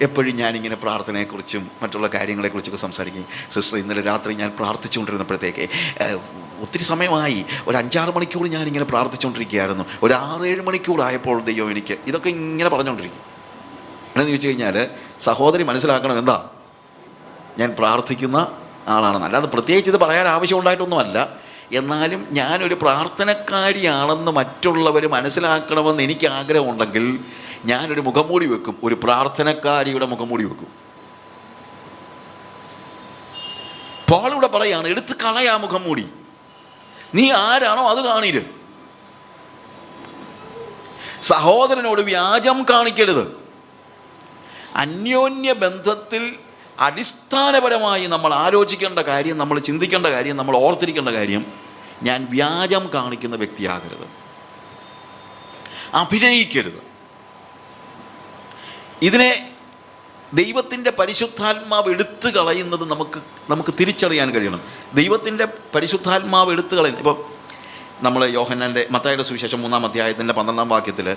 എപ്പോഴും ഞാനിങ്ങനെ പ്രാർത്ഥനയെക്കുറിച്ചും മറ്റുള്ള കാര്യങ്ങളെക്കുറിച്ചൊക്കെ സംസാരിക്കും. സിസ്റ്റർ, ഇന്നലെ രാത്രി ഞാൻ പ്രാർത്ഥിച്ചുകൊണ്ടിരുന്നപ്പോഴത്തേക്ക് ഒത്തിരി സമയമായി, ഒരു 5-6 മണിക്കൂർ ഞാനിങ്ങനെ പ്രാർത്ഥിച്ചുകൊണ്ടിരിക്കുകയായിരുന്നു. ഒരു 6-7 മണിക്കൂറായപ്പോൾ ദൈവം എനിക്ക് ഇതൊക്കെ ഇങ്ങനെ പറഞ്ഞുകൊണ്ടിരിക്കും. എന്നു ചോദിച്ചു കഴിഞ്ഞാൽ, സഹോദരി മനസ്സിലാക്കണം, എന്താ ഞാൻ പ്രാർത്ഥിക്കുന്ന ആളാണെന്ന്. അല്ലാതെ പ്രത്യേകിച്ച് ഇത് പറയാൻ ആവശ്യമുണ്ടായിട്ടൊന്നുമല്ല. എന്നാലും ഞാനൊരു പ്രാർത്ഥനക്കാരിയാണെന്ന് മറ്റുള്ളവർ മനസ്സിലാക്കണമെന്ന് എനിക്ക് ആഗ്രഹമുണ്ടെങ്കിൽ ഞാനൊരു മുഖംമൂടി വെക്കും, ഒരു പ്രാർത്ഥനക്കാരിയുടെ മുഖംമൂടി വെക്കും. പോളിവിടെ പറയാണ്, എടുത്ത് കളയാ മുഖംമൂടി, നീ ആരാണോ അത് കാണീര്. സഹോദരനോട് വ്യാജം കാണിക്കരുത്. അന്യോന്യ ബന്ധത്തിൽ അടിസ്ഥാനപരമായി നമ്മൾ ആലോചിക്കേണ്ട കാര്യം, നമ്മൾ ചിന്തിക്കേണ്ട കാര്യം, നമ്മൾ ഓർത്തിരിക്കേണ്ട കാര്യം, ഞാൻ വ്യാജം കാണിക്കുന്ന വ്യക്തിയാകരുത്, അഭിനയിക്കരുത്. ഇതിനെ ദൈവത്തിൻ്റെ പരിശുദ്ധാത്മാവ് എടുത്തു കളയുന്നത് നമുക്ക് തിരിച്ചറിയാൻ കഴിയണം. ദൈവത്തിൻ്റെ പരിശുദ്ധാത്മാവ് എടുത്തു കളയുന്നത്, ഇപ്പം നമ്മൾ യോഹന്നാൻ്റെ മത്തായിയുടെ സുവിശേഷം 3-ാം അധ്യായത്തിൻ്റെ 12-ാം വാക്യത്തിൽ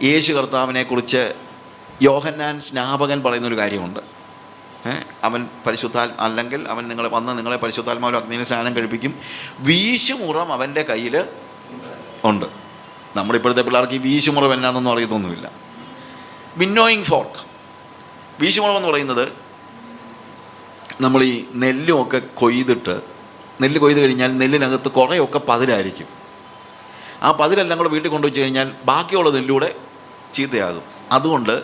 യേശു കർത്താവിനെക്കുറിച്ച് യോഹന്നാൻ സ്നാപകൻ പറയുന്നൊരു കാര്യമുണ്ട്. അവൻ അല്ലെങ്കിൽ അവൻ നിങ്ങളെ പരിശുദ്ധാത്മാവിലും അഗ്നിയിൽ സ്നാനം കഴിപ്പിക്കും, വീശുമുറം അവൻ്റെ കയ്യിൽ ഉണ്ട്. നമ്മുടെ ഇപ്പോഴത്തെ പിള്ളേർക്ക് ഈ വീശുമുറം എന്നാണെന്നൊന്നും അറിയത്തൊന്നുമില്ല. വിന്നോയിങ് ഫോർക്ക്, വീശുമുറം എന്ന് പറയുന്നത്, നമ്മൾ ഈ നെല്ലുമൊക്കെ നെല്ല് കൊയ്ത് കഴിഞ്ഞാൽ നെല്ലിനകത്ത് കുറേയൊക്കെ പതിരായിരിക്കും. ആ പതിരെല്ലാം കൂടെ വീട്ടിൽ കൊണ്ടുവച്ച് കഴിഞ്ഞാൽ ബാക്കിയുള്ള നെല്ലൂടെ ചീത്തയാകും. അതുകൊണ്ട്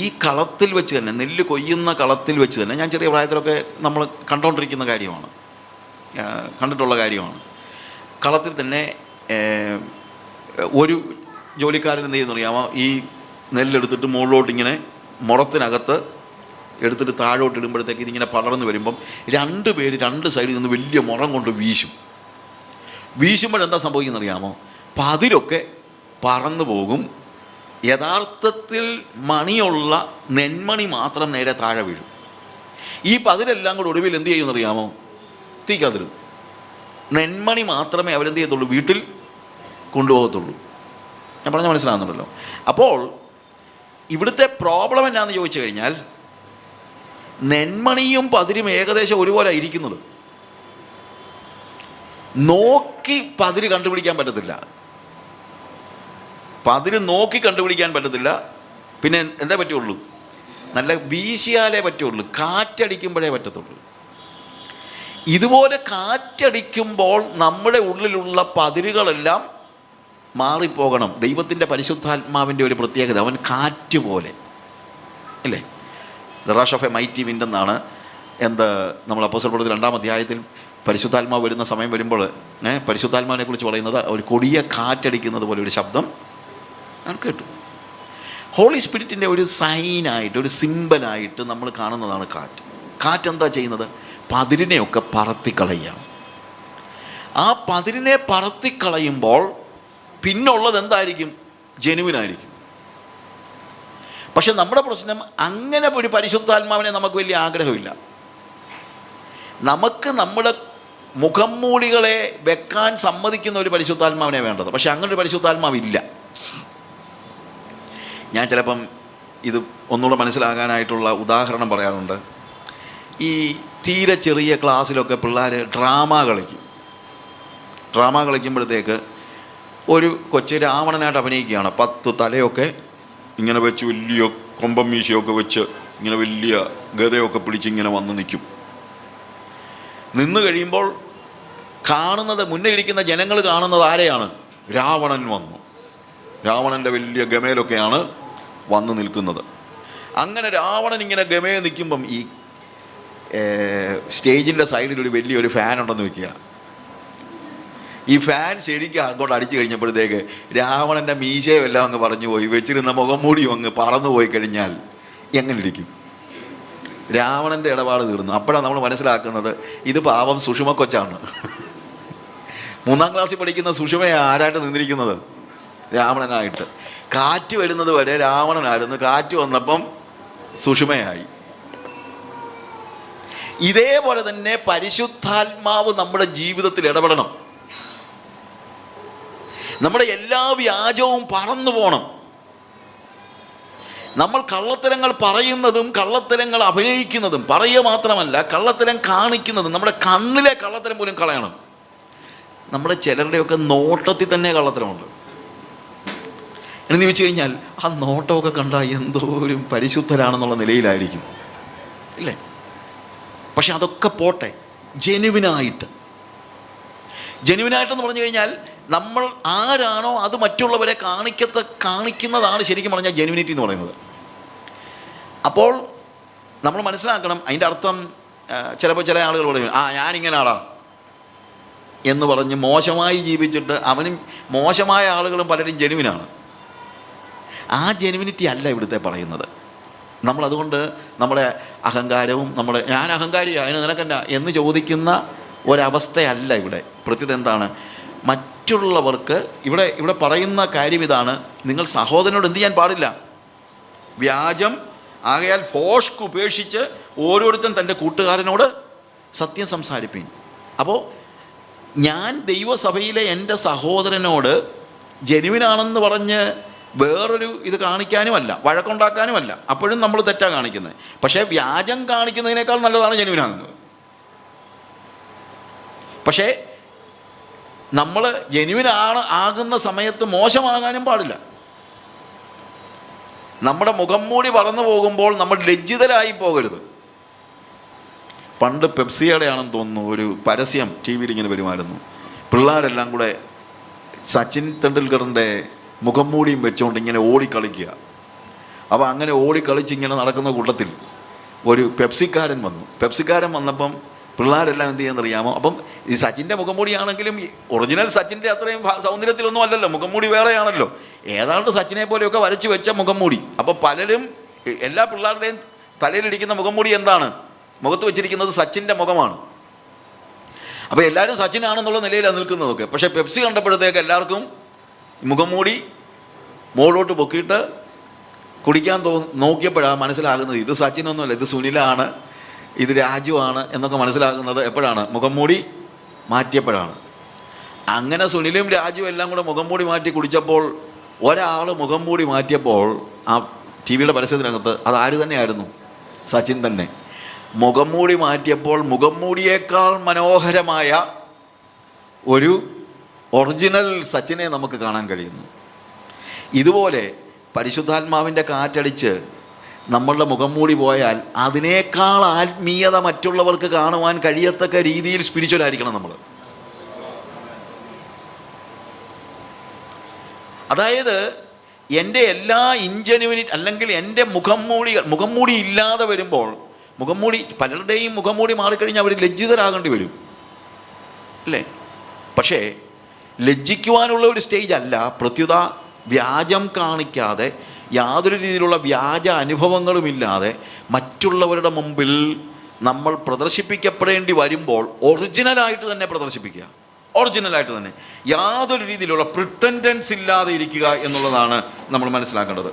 ഈ കളത്തിൽ വെച്ച് തന്നെ, നെല്ല് കൊയ്യുന്ന കളത്തിൽ വെച്ച് തന്നെ, ഞാൻ ചെറിയ പ്രായത്തിലൊക്കെ നമ്മൾ കണ്ടുകൊണ്ടിരിക്കുന്ന കാര്യമാണ്, കണ്ടിട്ടുള്ള കാര്യമാണ്. കളത്തിൽ തന്നെ ഒരു ജോലിക്കാരൻ എന്ത് ചെയ്യുന്നു അറിയാമോ? ഈ നെല്ലെടുത്തിട്ട് മുകളിലോട്ടിങ്ങനെ മുറത്തിനകത്ത് എടുത്തിട്ട് താഴോട്ട് ഇടുമ്പോഴത്തേക്ക് ഇതിങ്ങനെ പടർന്ന് വരുമ്പം 2 പേര് 2 സൈഡിൽ നിന്ന് വലിയ മുറം കൊണ്ട് വീശുമ്പോഴെന്താ സംഭവിക്കുന്നത് അറിയാമോ? പതിരൊക്കെ പറന്നു പോകും. യഥാർത്ഥത്തിൽ മണിയുള്ള നെന്മണി മാത്രം നേരെ താഴെ വീഴും. ഈ പതിരെല്ലാം കൂടെ ഒടുവിൽ എന്ത് ചെയ്യുമെന്നറിയാമോ? തീക്കാതിരും. നെന്മണി മാത്രമേ അവരെന്ത് ചെയ്യത്തുള്ളൂ, വീട്ടിൽ കൊണ്ടുപോകത്തുള്ളൂ. ഞാൻ പറഞ്ഞാൽ മനസ്സിലാകുന്നുണ്ടല്ലോ. അപ്പോൾ ഇവിടുത്തെ പ്രോബ്ലം എന്നാന്ന് ചോദിച്ചു കഴിഞ്ഞാൽ, നെന്മണിയും പതിരും ഏകദേശം ഒരുപോലെ ഇരിക്കുന്നത്. നോക്കി പതിര് കണ്ടുപിടിക്കാൻ പറ്റത്തില്ല, പതിര് നോക്കി കണ്ടുപിടിക്കാൻ പറ്റത്തില്ല. പിന്നെ എന്താ പറ്റുള്ളൂ? നല്ല വീശിയാലേ പറ്റുള്ളൂ, കാറ്റടിക്കുമ്പോഴേ പറ്റത്തുള്ളൂ. ഇതുപോലെ കാറ്റടിക്കുമ്പോൾ നമ്മുടെ ഉള്ളിലുള്ള പതിരുകളെല്ലാം മാറിപ്പോകണം. ദൈവത്തിൻ്റെ പരിശുദ്ധാത്മാവിൻ്റെ ഒരു പ്രത്യേകത, അവൻ കാറ്റ് പോലെ അല്ലേ? The rush of A mighty wind എന്നാണ് നമ്മൾ അപ്പോസ്തല പ്രവൃത്തി 2-ാം അധ്യായത്തിൽ പരിശുദ്ധാത്മാവ് വരുന്ന സമയം വരുമ്പോൾ പരിശുദ്ധാത്മാവിനെ കുറിച്ച് പറയുന്നത്, ഒരു കൊടിയ കാറ്റടിക്കുന്നത് പോലെ ഒരു ശബ്ദം ഞാൻ കേട്ടു. ഹോളി സ്പിരിറ്റിൻ്റെ ഒരു സൈനായിട്ട്, ഒരു സിമ്പലായിട്ട് നമ്മൾ കാണുന്നതാണ് കാറ്റ്. കാറ്റെന്താ ചെയ്യുന്നത്? പതിരിനെയൊക്കെ പറത്തിക്കളയാം. ആ പതിരിനെ പറത്തിക്കളയുമ്പോൾ പിന്നുള്ളത് എന്തായിരിക്കും? ജെനുവിനായിരിക്കും. പക്ഷെ നമ്മുടെ പ്രശ്നം, അങ്ങനെ ഒരു പരിശുദ്ധാത്മാവിനെ നമുക്ക് വലിയ ആഗ്രഹമില്ല. നമുക്ക് നമ്മുടെ മുഖം മൂടികളെ വെക്കാൻ സമ്മതിക്കുന്ന ഒരു പരിശുദ്ധാത്മാവിനെ വേണ്ടത്. പക്ഷെ അങ്ങനെ ഒരു പരിശുദ്ധാത്മാവില്ല. ഞാൻ ചിലപ്പം ഇത് ഒന്നുകൂടെ മനസ്സിലാകാനായിട്ടുള്ള ഉദാഹരണം പറയാറുണ്ട്. ഈ തീരെ ചെറിയ ക്ലാസ്സിലൊക്കെ പിള്ളേർ ഡ്രാമ കളിക്കുമ്പോഴത്തേക്ക് ഒരു കൊച്ചു രാവണനായിട്ട് അഭിനയിക്കുകയാണ്. 10 തലയൊക്കെ ഇങ്ങനെ വെച്ച്, വലിയ കൊമ്പം മീശയൊക്കെ വെച്ച്, ഇങ്ങനെ വലിയ ഗതയൊക്കെ പിടിച്ച് ഇങ്ങനെ വന്ന് നിൽക്കും. നിന്ന് കഴിയുമ്പോൾ കാണുന്നത്, മുന്നേ ഇരിക്കുന്ന ജനങ്ങൾ കാണുന്നത് ആരെയാണ്? രാവണൻ വന്നു. രാവണൻ്റെ വലിയ ഗമയിലൊക്കെയാണ് വന്ന് നിൽക്കുന്നത്. അങ്ങനെ രാവണൻ ഇങ്ങനെ ഗമയെ നിൽക്കുമ്പം ഈ സ്റ്റേജിൻ്റെ സൈഡിൽ ഒരു വലിയൊരു ഫാൻ ഉണ്ടെന്ന് വയ്ക്കുക. ഈ ഫാൻ ശരിക്കും അങ്ങോട്ട് അടിച്ചു കഴിഞ്ഞപ്പോഴത്തേക്ക് രാവണൻ്റെ മീശയും എല്ലാം അങ്ങ് പറഞ്ഞു പോയി, വെച്ചിരുന്ന മുഖം മൂടിയും അങ്ങ് പറന്നു പോയി കഴിഞ്ഞാൽ എങ്ങനെ ഇരിക്കും? രാവണൻ്റെ ഇടപാട് തീർന്നു. അപ്പോഴാണ് നമ്മൾ മനസ്സിലാക്കുന്നത് ഇത് പാവം സുഷുമ കൊച്ചാണ്. 3ാം ക്ലാസ്സിൽ പഠിക്കുന്ന സുഷുമയെ ആരായിട്ട് നിന്നിരിക്കുന്നത്? രാവണനായിട്ട്. കാറ്റ് വരുന്നത് വരെ രാവണനായിരുന്നു, കാറ്റ് വന്നപ്പം സുഷുമയായി. ഇതേപോലെ തന്നെ പരിശുദ്ധാത്മാവ് നമ്മുടെ ജീവിതത്തിൽ ഇടപെടണം. നമ്മുടെ എല്ലാ വ്യാജവും പറന്നു പോകണം. നമ്മൾ കള്ളത്തരങ്ങൾ പറയുന്നതും കള്ളത്തരങ്ങൾ അഭിനയിക്കുന്നതും പറയുക മാത്രമല്ല, കള്ളത്തരം കാണിക്കുന്നതും, നമ്മുടെ കണ്ണിലെ കള്ളത്തരം പോലും കളയണം. നമ്മുടെ ചിലരുടെയൊക്കെ നോട്ടത്തിൽ തന്നെ കള്ളത്തരമുണ്ട് എന്ന് വെച്ച് കഴിഞ്ഞാൽ ആ നോട്ടമൊക്കെ കണ്ടാൽ എന്തോരും പരിശുദ്ധരാണെന്നുള്ള നിലയിലായിരിക്കും, ഇല്ലേ? പക്ഷെ അതൊക്കെ പോട്ടെ, ജെനുവിനായിട്ടെന്ന് പറഞ്ഞു കഴിഞ്ഞാൽ നമ്മൾ ആരാണോ അത് മറ്റുള്ളവരെ കാണിക്കുന്നതാണ് ശരിക്കും പറഞ്ഞാൽ ജെനുവിനിറ്റി എന്ന് പറയുന്നത്. അപ്പോൾ നമ്മൾ മനസ്സിലാക്കണം അതിൻ്റെ അർത്ഥം. ചിലപ്പോൾ ചില ആളുകൾ പറയും, ഞാനിങ്ങനാടാ എന്ന് പറഞ്ഞ് മോശമായി ജീവിച്ചിട്ട് അവനും മോശമായ ആളുകളും പലരും ജെനുവിനാണ്. ആ ജെനുവിനിറ്റി അല്ല ഇവിടുത്തെ പറയുന്നത്. നമ്മളതുകൊണ്ട് നമ്മുടെ അഹങ്കാരവും ഞാൻ അഹങ്കാരിയാണ് അതിന് നിനക്കെന്നാ എന്ന് ചോദിക്കുന്ന ഒരവസ്ഥയല്ല ഇവിടെ. പ്രത്യേകത എന്താണ്? മറ്റുള്ളവർക്ക് ഇവിടെ പറയുന്ന കാര്യം ഇതാണ്: നിങ്ങൾ സഹോദരനോട് എന്ത് ചെയ്യാൻ പാടില്ല? വ്യാജം ആകയാൽ ഭോഷ്ക് ഉപേക്ഷിച്ച് ഓരോരുത്തൻ തൻ്റെ കൂട്ടുകാരനോട് സത്യം സംസാരിപ്പീൻ. അപ്പോൾ ഞാൻ ദൈവസഭയിലെ എൻ്റെ സഹോദരനോട് ജെനുവിനാണെന്ന് പറഞ്ഞ് വേറൊരു ഇത് കാണിക്കാനുമല്ല, വഴക്കുണ്ടാക്കാനുമല്ല. അപ്പോഴും നമ്മൾ തെറ്റാണ് കാണിക്കുന്നത്. പക്ഷേ വ്യാജം കാണിക്കുന്നതിനേക്കാൾ നല്ലതാണ് ജെനുവിനാകുന്നത്. പക്ഷേ നമ്മൾ ആകുന്ന സമയത്ത് മോശമാകാനും പാടില്ല. നമ്മുടെ മുഖം മൂടി പറന്നു പോകുമ്പോൾ നമ്മൾ ലജ്ജിതരായി പോകരുത്. പണ്ട് പെപ്സിയുടെയാണെന്ന് തോന്നുന്നു ഒരു പരസ്യം ടി വിയിൽ ഇങ്ങനെ വരുമായിരുന്നു. പിള്ളേരെല്ലാം കൂടെ സച്ചിൻ തെണ്ടുൽക്കറിൻ്റെ മുഖം മൂടിയും വെച്ചുകൊണ്ട് ഇങ്ങനെ ഓടിക്കളിക്കുക. അപ്പോൾ അങ്ങനെ ഓടിക്കളിച്ച് ഇങ്ങനെ നടക്കുന്ന കൂട്ടത്തിൽ ഒരു പെപ്സിക്കാരൻ വന്നപ്പം പിള്ളേരെല്ലാം എന്ത് ചെയ്യാമെന്നറിയാമോ? അപ്പം ഈ സച്ചിൻ്റെ മുഖം മൂടിയാണെങ്കിലും ഒറിജിനൽ സച്ചിൻ്റെ അത്രയും സൗന്ദര്യത്തിലൊന്നും അല്ലല്ലോ, മുഖം മൂടി വേറെയാണല്ലോ. ഏതാണ്ട് സച്ചിനെ പോലെയൊക്കെ വരച്ച് വെച്ച മുഖം മൂടി. അപ്പോൾ പലരും, എല്ലാ പിള്ളേരുടെയും തലയിലിരിക്കുന്ന മുഖം മൂടി എന്താണ്? മുഖത്ത് വെച്ചിരിക്കുന്നത് സച്ചിൻ്റെ മുഖമാണ്. അപ്പോൾ എല്ലാവരും സച്ചിനാണെന്നുള്ള നിലയിലാണ് നിൽക്കുന്നതൊക്കെ. പക്ഷേ പെപ്സി കണ്ടപ്പോഴത്തേക്ക് എല്ലാവർക്കും മുഖം മൂടി മുകളിലോട്ട് പൊക്കിയിട്ട് കുടിക്കാൻ നോക്കിയപ്പോഴാണ് മനസ്സിലാകുന്നത് ഇത് സച്ചിനൊന്നുമല്ല, ഇത് സുനിലാണ്, ഇത് രാജുവാണ് എന്നൊക്കെ മനസ്സിലാകുന്നത് എപ്പോഴാണ്? മുഖം മൂടി മാറ്റിയപ്പോഴാണ്. അങ്ങനെ സുനിലും രാജുവും എല്ലാം കൂടെ മുഖം മൂടി മാറ്റി കുടിച്ചപ്പോൾ ഒരാൾ മുഖം മൂടി മാറ്റിയപ്പോൾ ആ ടി വിയുടെ പരസ്യത്തിനകത്ത് അതാര് തന്നെയായിരുന്നു? സച്ചിൻ തന്നെ. മുഖം മൂടി മാറ്റിയപ്പോൾ മുഖം മൂടിയേക്കാൾ മനോഹരമായ ഒരു ഒറിജിനൽ സച്ചിനെ നമുക്ക് കാണാൻ കഴിയുന്നു. ഇതുപോലെ പരിശുദ്ധാത്മാവിൻ്റെ കാറ്റടിച്ച് നമ്മളുടെ മുഖം മൂടി പോയാൽ അതിനേക്കാൾ ആത്മീയത മറ്റുള്ളവർക്ക് കാണുവാൻ കഴിയത്തക്ക രീതിയിൽ സ്പിരിച്വലായിരിക്കണം നമ്മൾ. അതായത് എൻ്റെ എല്ലാ ഇൻജെന്യുവിനിറ്റി അല്ലെങ്കിൽ എൻ്റെ മുഖം മൂടി ഇല്ലാതെ വരുമ്പോൾ, പലരുടെയും മുഖം മൂടി മാറിക്കഴിഞ്ഞാൽ അവർ ലജ്ജിതരാകേണ്ടി വരും, അല്ലേ? പക്ഷേ ലജ്ജിക്കുവാനുള്ള ഒരു സ്റ്റേജ് അല്ല. പ്രത്യുത വ്യാജം കാണിക്കാതെ, യാതൊരു രീതിയിലുള്ള വ്യാജ അനുഭവങ്ങളുമില്ലാതെ മറ്റുള്ളവരുടെ മുമ്പിൽ നമ്മൾ പ്രദർശിപ്പിക്കപ്പെടേണ്ടി വരുമ്പോൾ ഒറിജിനലായിട്ട് തന്നെ പ്രദർശിപ്പിക്കുക. ഒറിജിനലായിട്ട് തന്നെ, യാതൊരു രീതിയിലുള്ള പ്രിറ്റൻഡൻസ് ഇല്ലാതെ ഇരിക്കുക എന്നുള്ളതാണ് നമ്മൾ മനസ്സിലാക്കേണ്ടത്.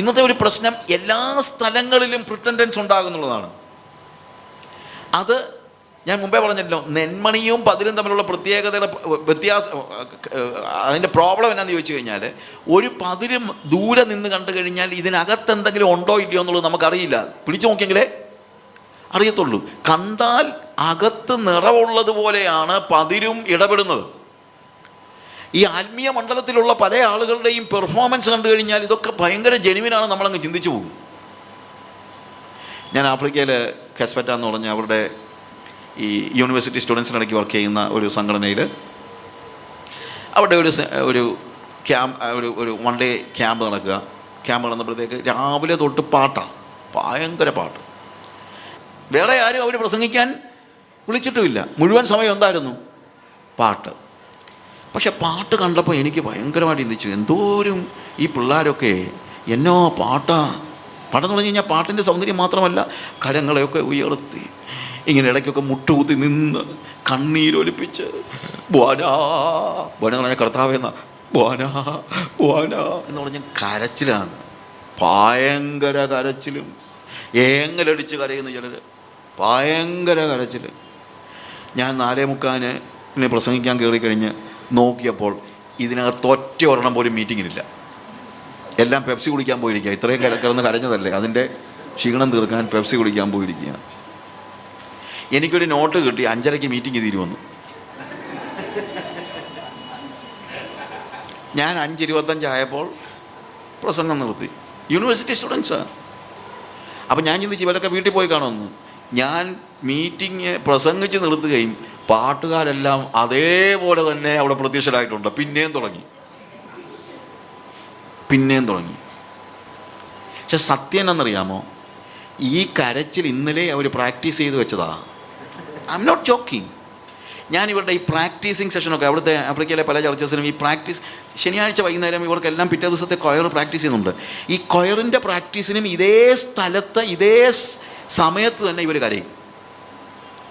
ഇന്നത്തെ ഒരു പ്രശ്നം എല്ലാ സ്ഥലങ്ങളിലും പ്രിറ്റൻഡൻസ് ഉണ്ടാകുന്നുള്ളതാണ്. അത് ഞാൻ മുമ്പേ പറഞ്ഞല്ലോ, നെന്മണിയും പതിരും തമ്മിലുള്ള വ്യത്യാസം. അതിൻ്റെ പ്രോബ്ലം എന്നാന്ന് ചോദിച്ചു കഴിഞ്ഞാൽ, ഒരു പതിരും ദൂരെ നിന്ന് കണ്ടു കഴിഞ്ഞാൽ ഇതിനകത്ത് എന്തെങ്കിലും ഉണ്ടോ ഇല്ലയോ എന്നുള്ളത് നമുക്കറിയില്ല. പിടിച്ചു നോക്കിയെങ്കിലേ അറിയത്തുള്ളൂ. കണ്ടാൽ അകത്ത് നിറവുള്ളതുപോലെയാണ് പതിരും ഇടപെടുന്നത്. ഈ ആത്മീയ മണ്ഡലത്തിലുള്ള പല ആളുകളുടെയും പെർഫോമൻസ് കണ്ടു കഴിഞ്ഞാൽ ഇതൊക്കെ ഭയങ്കര ജെനുവിനാണ്, നമ്മളങ്ങ് ചിന്തിച്ചു പോകും. ഞാൻ ആഫ്രിക്കയിൽ കെസ്ഫറ്റ എന്ന് പറഞ്ഞ അവരുടെ ഈ യൂണിവേഴ്സിറ്റി സ്റ്റുഡൻസിനിടയ്ക്ക് വർക്ക് ചെയ്യുന്ന ഒരു സംഘടനയിൽ അവിടെ ഒരു ക്യാമ്പ്, ഒരു വൺ ഡേ ക്യാമ്പ് നടക്കുക. ക്യാമ്പ് നടന്നപ്പോഴത്തേക്ക് രാവിലെ തൊട്ട് പാട്ടാണ്, ഭയങ്കര പാട്ട്. വേറെ ആരും അവർ പ്രസംഗിക്കാൻ വിളിച്ചിട്ടുമില്ല. മുഴുവൻ സമയം എന്തായിരുന്നു? പാട്ട്. പക്ഷെ പാട്ട് കണ്ടപ്പോൾ എനിക്ക് ഭയങ്കരമായിട്ട് ചിന്തിച്ചു, എന്തോരം ഈ പിള്ളേരൊക്കെ എന്നോ പാട്ടെന്ന് പറഞ്ഞു കഴിഞ്ഞാൽ പാട്ടിൻ്റെ സൗന്ദര്യം മാത്രമല്ല, കരങ്ങളെയൊക്കെ ഉയർത്തി ഇങ്ങനെ ഇടയ്ക്കൊക്കെ മുട്ടുകുത്തി നിന്ന് കണ്ണീരൊലിപ്പിച്ച് ബോനാ എന്ന് പറഞ്ഞാൽ കർത്താവെന്ന ബോനാ എന്ന് പറഞ്ഞ കരച്ചിലാണ്. ഭയങ്കര കരച്ചിലും ഏങ്ങലടിച്ച് കരയുന്ന ചിലർ, ഭയങ്കര കരച്ചിൽ. ഞാൻ 4:45 പ്രസംഗിക്കാൻ കയറി കഴിഞ്ഞ് നോക്കിയപ്പോൾ ഇതിനകത്ത് ഒറ്റ ഒരെണ്ണം പോലും മീറ്റിങ്ങിനില്ല. എല്ലാം പെപ്സി കുടിക്കാൻ പോയിരിക്കുക. ഇത്രയും കിടന്ന് കരഞ്ഞതല്ലേ, അതിൻ്റെ ക്ഷീണം തീർക്കാൻ പെപ്സി കുടിക്കാൻ പോയിരിക്കുക. എനിക്കൊരു നോട്ട് കിട്ടി, 5:30 മീറ്റിംഗ് തീരുമെന്ന്. ഞാൻ 5:25 ആയപ്പോൾ പ്രസംഗം നിർത്തി. യൂണിവേഴ്സിറ്റി സ്റ്റുഡൻസാണ്. അപ്പം ഞാൻ ചിന്തിച്ച് ഇവരൊക്കെ വീട്ടിൽ പോയി കാണുമെന്ന്. ഞാൻ മീറ്റിംഗ് പ്രസംഗിച്ച് നിർത്തുകയും പാട്ടുകാരെല്ലാം അതേപോലെ തന്നെ അവിടെ പ്രത്യക്ഷരായിട്ടുണ്ട്. പിന്നെയും തുടങ്ങി. പക്ഷെ സത്യം എന്നറിയാമോ, ഈ കരച്ചിൽ ഇന്നലെ അവർ പ്രാക്ടീസ് ചെയ്ത് വെച്ചതാ. I'm not joking. ഞാൻ ഇവരുടെ ഈ പ്രാക്ടീസിങ് സെഷനൊക്കെ അവിടുത്തെ ആഫ്രിക്കയിലെ പല ചർച്ചസിനും ഈ പ്രാക്ടീസ് ശനിയാഴ്ച വൈകുന്നേരം ഇവർക്കെല്ലാം പിറ്റേ ദിവസത്തെ കൊയർ പ്രാക്ടീസ് ചെയ്യുന്നുണ്ട്. ഈ കൊയറിൻ്റെ പ്രാക്ടീസിനും ഇതേ സ്ഥലത്ത് ഇതേ സമയത്ത് തന്നെ ഇവർ കരയും.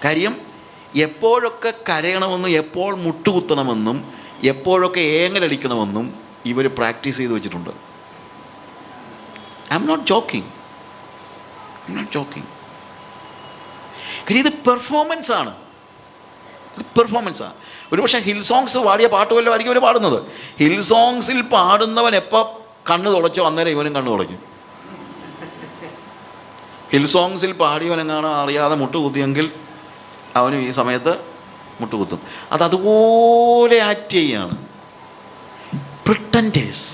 കാര്യം എപ്പോഴൊക്കെ കരയണമെന്നും എപ്പോൾ മുട്ടുകുത്തണമെന്നും എപ്പോഴൊക്കെ ഏങ്ങലടിക്കണമെന്നും ഇവർ പ്രാക്ടീസ് ചെയ്ത് വെച്ചിട്ടുണ്ട്. I'm not joking. കാര്യം ഇത് പെർഫോമൻസാണ്. ഒരുപക്ഷെ ഹിൽ സോങ്സ് പാടിയ പാട്ടുമല്ലോ ആയിരിക്കും ഇവർ പാടുന്നത്. ഹിൽ സോങ്സിൽ പാടുന്നവൻ എപ്പോൾ കണ്ണ് തുടച്ചോ അന്നേരം ഇവനും കണ്ണ് തുടയ്ക്കും. ഹിൽ സോങ്സിൽ പാടിയവനെങ്ങാണോ അറിയാതെ മുട്ടുകുത്തിയെങ്കിൽ അവനും ഈ സമയത്ത് മുട്ടുകുത്തും. അതുപോലെ ആക്ട് ചെയ്യാണ്. പ്രിട്ടൻറ്റേഴ്സ്.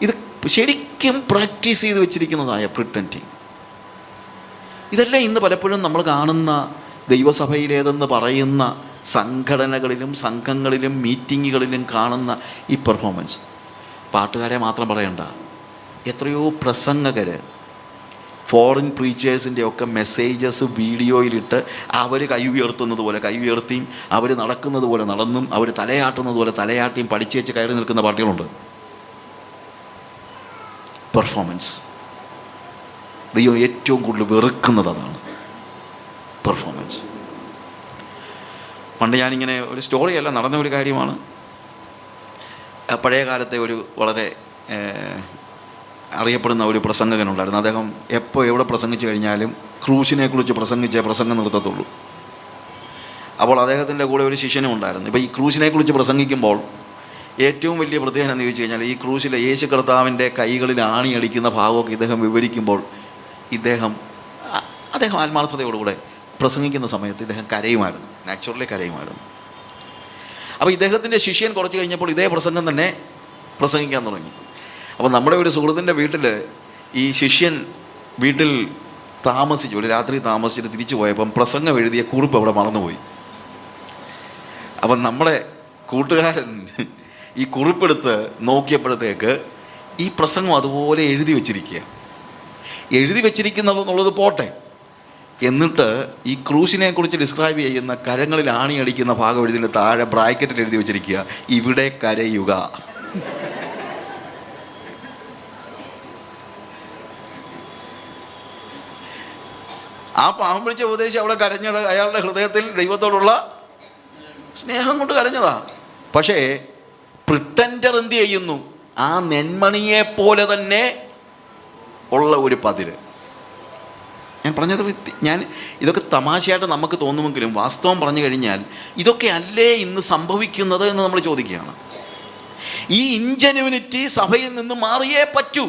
ഇത് ശരിക്കും പ്രാക്ടീസ് ചെയ്ത് വെച്ചിരിക്കുന്നതായ പ്രിട്ടൻറ്റിങ്. ഇതെല്ലാം ഇന്ന് പലപ്പോഴും നമ്മൾ കാണുന്ന ദൈവസഭയിലേതെന്ന് പറയുന്ന സംഘടനകളിലും സംഘങ്ങളിലും മീറ്റിങ്ങുകളിലും കാണുന്ന ഈ പെർഫോമൻസ്. പാട്ടുകാരെ മാത്രം പറയണ്ട, എത്രയോ പ്രസംഗകർ ഫോറിൻ പ്രീച്ചേഴ്സിൻ്റെ ഒക്കെ മെസ്സേജസ് വീഡിയോയിലിട്ട് അവർ കൈ ഉയർത്തുന്നത് പോലെ കൈ ഉയർത്തിയും അവർ നടക്കുന്നത് പോലെ നടന്നും അവർ തലയാട്ടുന്നത് പോലെ തലയാട്ടിയും പഠിച്ചു വെച്ച് കയറി നിൽക്കുന്ന പാർട്ടികളുണ്ട്. പെർഫോമൻസ്. ദൈവം ഏറ്റവും കൂടുതൽ വെറുക്കുന്നത് അതാണ്, പെർഫോമൻസ്. പണ്ട് ഞാനിങ്ങനെ ഒരു സ്റ്റോറിയല്ല, നടന്ന ഒരു കാര്യമാണ്. പഴയ കാലത്തെ ഒരു വളരെ അറിയപ്പെടുന്ന ഒരു പ്രസംഗകനുണ്ടായിരുന്നു. അദ്ദേഹം എപ്പോൾ എവിടെ പ്രസംഗിച്ചു കഴിഞ്ഞാലും ക്രൂശിനെ കുറിച്ച് പ്രസംഗം നിർത്തത്തുള്ളൂ. അപ്പോൾ അദ്ദേഹത്തിൻ്റെ കൂടെ ഒരു ശിഷ്യനും ഉണ്ടായിരുന്നു. ഇപ്പോൾ ഈ ക്രൂശിനെ കുറിച്ച് പ്രസംഗിക്കുമ്പോൾ ഏറ്റവും വലിയ പ്രത്യേകത എന്ന് ചോദിച്ചു കഴിഞ്ഞാൽ, ഈ ക്രൂശിലെ യേശു കർത്താവിൻ്റെ കൈകളിൽ ആണിയടിക്കുന്ന ഭാഗമൊക്കെ ഇദ്ദേഹം വിവരിക്കുമ്പോൾ ഇദ്ദേഹം ആത്മാർത്ഥതയോടുകൂടെ പ്രസംഗിക്കുന്ന സമയത്ത് ഇദ്ദേഹം കരയുമായിരുന്നു, നാച്ചുറലി കരയുമായിരുന്നു. അപ്പോൾ ഇദ്ദേഹത്തിൻ്റെ ശിഷ്യൻ കുറച്ച് കഴിഞ്ഞപ്പോൾ ഇതേ പ്രസംഗം തന്നെ പ്രസംഗിക്കാൻ തുടങ്ങി. അപ്പോൾ നമ്മുടെ ഒരു സുഹൃത്തിൻ്റെ വീട്ടിൽ ഈ ശിഷ്യൻ വീട്ടിൽ താമസിച്ചു, ഒരു രാത്രി താമസിച്ചിട്ട് തിരിച്ചു പോയപ്പം പ്രസംഗം എഴുതിയ കുറിപ്പ് അവിടെ മറന്നുപോയി. അപ്പം നമ്മുടെ കൂട്ടുകാരൻ ഈ കുറിപ്പെടുത്ത് നോക്കിയപ്പോഴത്തേക്ക് ഈ പ്രസംഗം അതുപോലെ എഴുതി വെച്ചിരിക്കുന്നുള്ളത് പോട്ടെ, എന്നിട്ട് ഈ ക്രൂശിനെ കുറിച്ച് ഡിസ്ക്രൈബ് ചെയ്യുന്ന കരങ്ങളിൽ ആണിയടിക്കുന്ന ഭാഗം എഴുതിൻ്റെ താഴെ ബ്രാക്കറ്റിൽ എഴുതി വെച്ചിരിക്കുക, ഇവിടെ കരയുക. ആ പാവം പിടിച്ച ഉപദേശം അവിടെ കരഞ്ഞത് അയാളുടെ ഹൃദയത്തിൽ ദൈവത്തോടുള്ള സ്നേഹം കൊണ്ട് കരഞ്ഞതാ. പക്ഷേ പ്രിട്ടൻഡർ എന്ത് ചെയ്യുന്നു? ആ നെന്മണിയെപ്പോലെ തന്നെ ഉള്ള ഒരു പതിര്. ഞാൻ ഇതൊക്കെ തമാശയായിട്ട് നമുക്ക് തോന്നുമെങ്കിലും വാസ്തവം പറഞ്ഞു കഴിഞ്ഞാൽ ഇതൊക്കെ അല്ലേ ഇന്ന് സംഭവിക്കുന്നത് എന്ന് നമ്മൾ ചോദിക്കുകയാണ്. ഈ ഇൻജെന്യുവിനിറ്റി സഭയിൽ നിന്ന് മാറിയേ പറ്റൂ.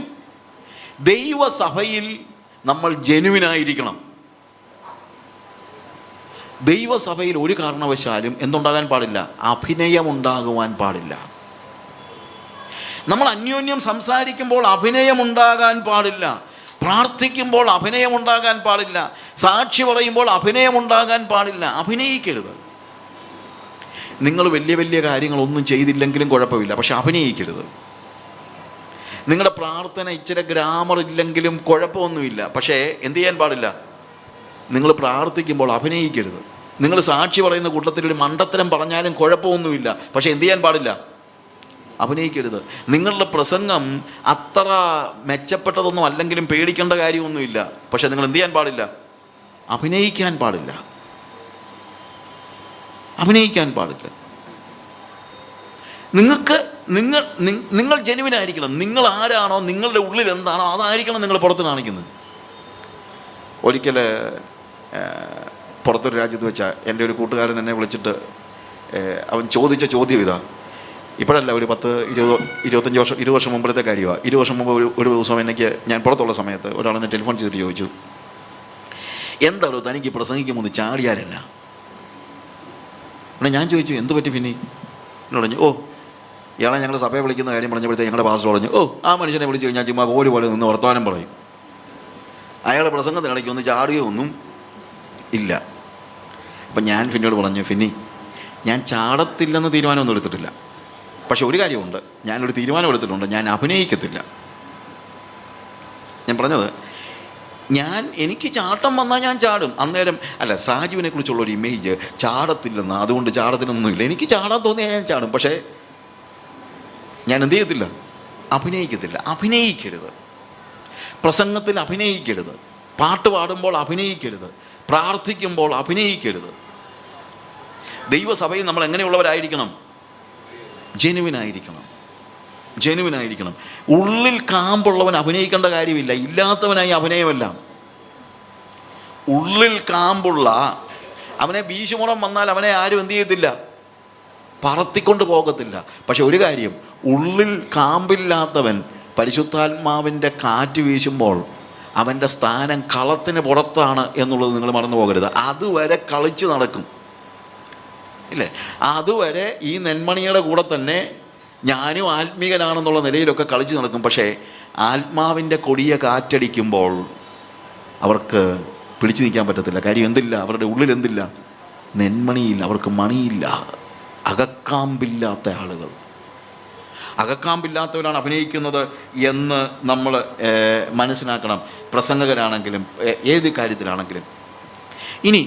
ദൈവസഭയിൽ നമ്മൾ ജെനുവിനായിരിക്കണം. ദൈവസഭയിൽ ഒരു കാരണവശാലും എന്തുണ്ടാകാൻ പാടില്ല? അഭിനയമുണ്ടാകുവാൻ പാടില്ല. നമ്മൾ അന്യോന്യം സംസാരിക്കുമ്പോൾ അഭിനയമുണ്ടാകാൻ പാടില്ല. പ്രാർത്ഥിക്കുമ്പോൾ അഭിനയമുണ്ടാകാൻ പാടില്ല. സാക്ഷി പറയുമ്പോൾ അഭിനയമുണ്ടാകാൻ പാടില്ല. അഭിനയിക്കരുത്. നിങ്ങൾ വലിയ വലിയ കാര്യങ്ങളൊന്നും ചെയ്തില്ലെങ്കിലും കുഴപ്പമില്ല, പക്ഷെ അഭിനയിക്കരുത്. നിങ്ങളുടെ പ്രാർത്ഥന ഇച്ചിരി ഗ്രാമർ ഇല്ലെങ്കിലും കുഴപ്പമൊന്നുമില്ല, പക്ഷേ എന്ത് ചെയ്യാൻ പാടില്ല? നിങ്ങൾ പ്രാർത്ഥിക്കുമ്പോൾ അഭിനയിക്കരുത്. നിങ്ങൾ സാക്ഷി പറയുന്ന കൂട്ടത്തിൽ ഒരു മണ്ടത്തരം പറഞ്ഞാലും കുഴപ്പമൊന്നുമില്ല, പക്ഷേ എന്ത് ചെയ്യാൻ പാടില്ല? അഭിനയിക്കരുത്. നിങ്ങളുടെ പ്രസംഗം അത്ര മെച്ചപ്പെട്ടതൊന്നും അല്ലെങ്കിലും പേടിക്കേണ്ട കാര്യമൊന്നുമില്ല, പക്ഷെ നിങ്ങൾ എന്ത് ചെയ്യാൻ പാടില്ല? അഭിനയിക്കാൻ പാടില്ല. അഭിനയിക്കാൻ പാടില്ല. നിങ്ങൾ ജെനുവിനായിരിക്കണം. നിങ്ങൾ ആരാണോ, നിങ്ങളുടെ ഉള്ളിൽ എന്താണോ അതായിരിക്കണം നിങ്ങൾ പുറത്ത് കാണിക്കുന്നത്. ഒരിക്കൽ പുറത്തൊരു രാജ്യത്ത് വെച്ചാൽ എൻ്റെ ഒരു കൂട്ടുകാരൻ എന്നെ വിളിച്ചിട്ട് അവൻ ചോദിച്ച ചോദ്യം ഇതാ. ഇപ്പോഴല്ല, ഒരു 20 വർഷം മുമ്പത്തെ കാര്യമാണ്. 20 വർഷം മുമ്പ് ഒരു ദിവസം ഞാൻ പുറത്തുള്ള സമയത്ത് ഒരാളെന്നെ ടെലിഫോൺ ചെയ്തിട്ട് ചോദിച്ചു, എന്താണോ തനിക്ക് പ്രസംഗിക്കുമ്പോൾ ചാടിയാലെന്നാ? പിന്നെ ഞാൻ ചോദിച്ചു, എന്ത് പറ്റി പിന്നെ? പറഞ്ഞു, ഇയാളെ ഞങ്ങളുടെ സഭയെ വിളിക്കുന്ന കാര്യം പറഞ്ഞപ്പോഴത്തേക്ക് ഞങ്ങളുടെ പാസ്റ്റർ പറഞ്ഞു, ആ മനുഷ്യനെ വിളിച്ച് കഴിഞ്ഞാൽ ചുമ്മാ കോല് പോലെ നിന്ന് വർത്തമാനം പറയും. അയാളുടെ പ്രസംഗത്തിനിടയ്ക്ക് ഒന്ന് ചാടുകയോ ഒന്നും ഇല്ല. അപ്പം ഞാൻ ഫിന്നിയോട് പറഞ്ഞു, ഫിന്നി, ഞാൻ ചാടത്തില്ലെന്ന് തീരുമാനമൊന്നും എടുത്തിട്ടില്ല, പക്ഷെ ഒരു കാര്യമുണ്ട്, ഞാനൊരു തീരുമാനം എടുത്തിട്ടുണ്ട്, ഞാൻ അഭിനയിക്കത്തില്ല. ഞാൻ പറഞ്ഞത്, എനിക്ക് ചാട്ടം വന്നാൽ ഞാൻ ചാടും. അന്നേരം അല്ല, സാജുവിനെ കുറിച്ചുള്ളൊരു ഇമേജ് ചാടത്തില്ലെന്ന്, അതുകൊണ്ട് ചാടത്തിനൊന്നുമില്ല. എനിക്ക് ചാടാൻ തോന്നിയാൽ ഞാൻ ചാടും, പക്ഷേ ഞാൻ എന്ത് ചെയ്യത്തില്ല? അഭിനയിക്കത്തില്ല. അഭിനയിക്കരുത്. പ്രസംഗത്തിൽ അഭിനയിക്കരുത്. പാട്ട് പാടുമ്പോൾ അഭിനയിക്കരുത്. പ്രാർത്ഥിക്കുമ്പോൾ അഭിനയിക്കരുത്. ദൈവസഭയിൽ നമ്മൾ എങ്ങനെയുള്ളവരായിരിക്കണം? ജെനുവിനായിരിക്കണം. ജെനുവിനായിരിക്കണം. ഉള്ളിൽ കാമ്പുള്ളവൻ അഭിനയിക്കേണ്ട കാര്യമില്ല. ഇല്ലാത്തവനായി അഭിനയമെല്ലാം. ഉള്ളിൽ കാമ്പുള്ള അവനെ വീശുമുറം വന്നാൽ അവനെ ആരും എന്ത് ചെയ്യത്തില്ല? പറത്തിക്കൊണ്ട് പോകത്തില്ല. പക്ഷെ ഒരു കാര്യം, ഉള്ളിൽ കാമ്പില്ലാത്തവൻ പരിശുദ്ധാത്മാവിൻ്റെ കാറ്റ് വീശുമ്പോൾ അവൻ്റെ സ്ഥാനം കളത്തിന് പുറത്താണ് എന്നുള്ളത് നിങ്ങൾ മറന്നു പോകരുത്. അതുവരെ കളിച്ച് നടക്കും, ഇല്ലേ? അതുവരെ ഈ നെന്മണിയുടെ കൂടെ തന്നെ ഞാനും ആത്മീകനാണെന്നുള്ള നിലയിലൊക്കെ കളിച്ച് നടക്കും. പക്ഷേ ആത്മാവിൻ്റെ കൊടിയ കാറ്റടിക്കുമ്പോൾ അവർക്ക് പിടിച്ചു നിൽക്കാൻ പറ്റത്തില്ല. കാര്യം എന്തില്ല? അവരുടെ ഉള്ളിൽ എന്തില്ല? നെന്മണിയില്ല, അവർക്ക് മണിയില്ല. അകക്കാമ്പില്ലാത്ത ആളുകൾ. അകക്കാമ്പില്ലാത്തവരാണ് അഭിനയിക്കുന്നത് എന്ന് നമ്മൾ മനസ്സിലാക്കണം. പ്രസംഗകരാണെങ്കിലും ഏത് കാര്യത്തിലാണെങ്കിലും. ഇനി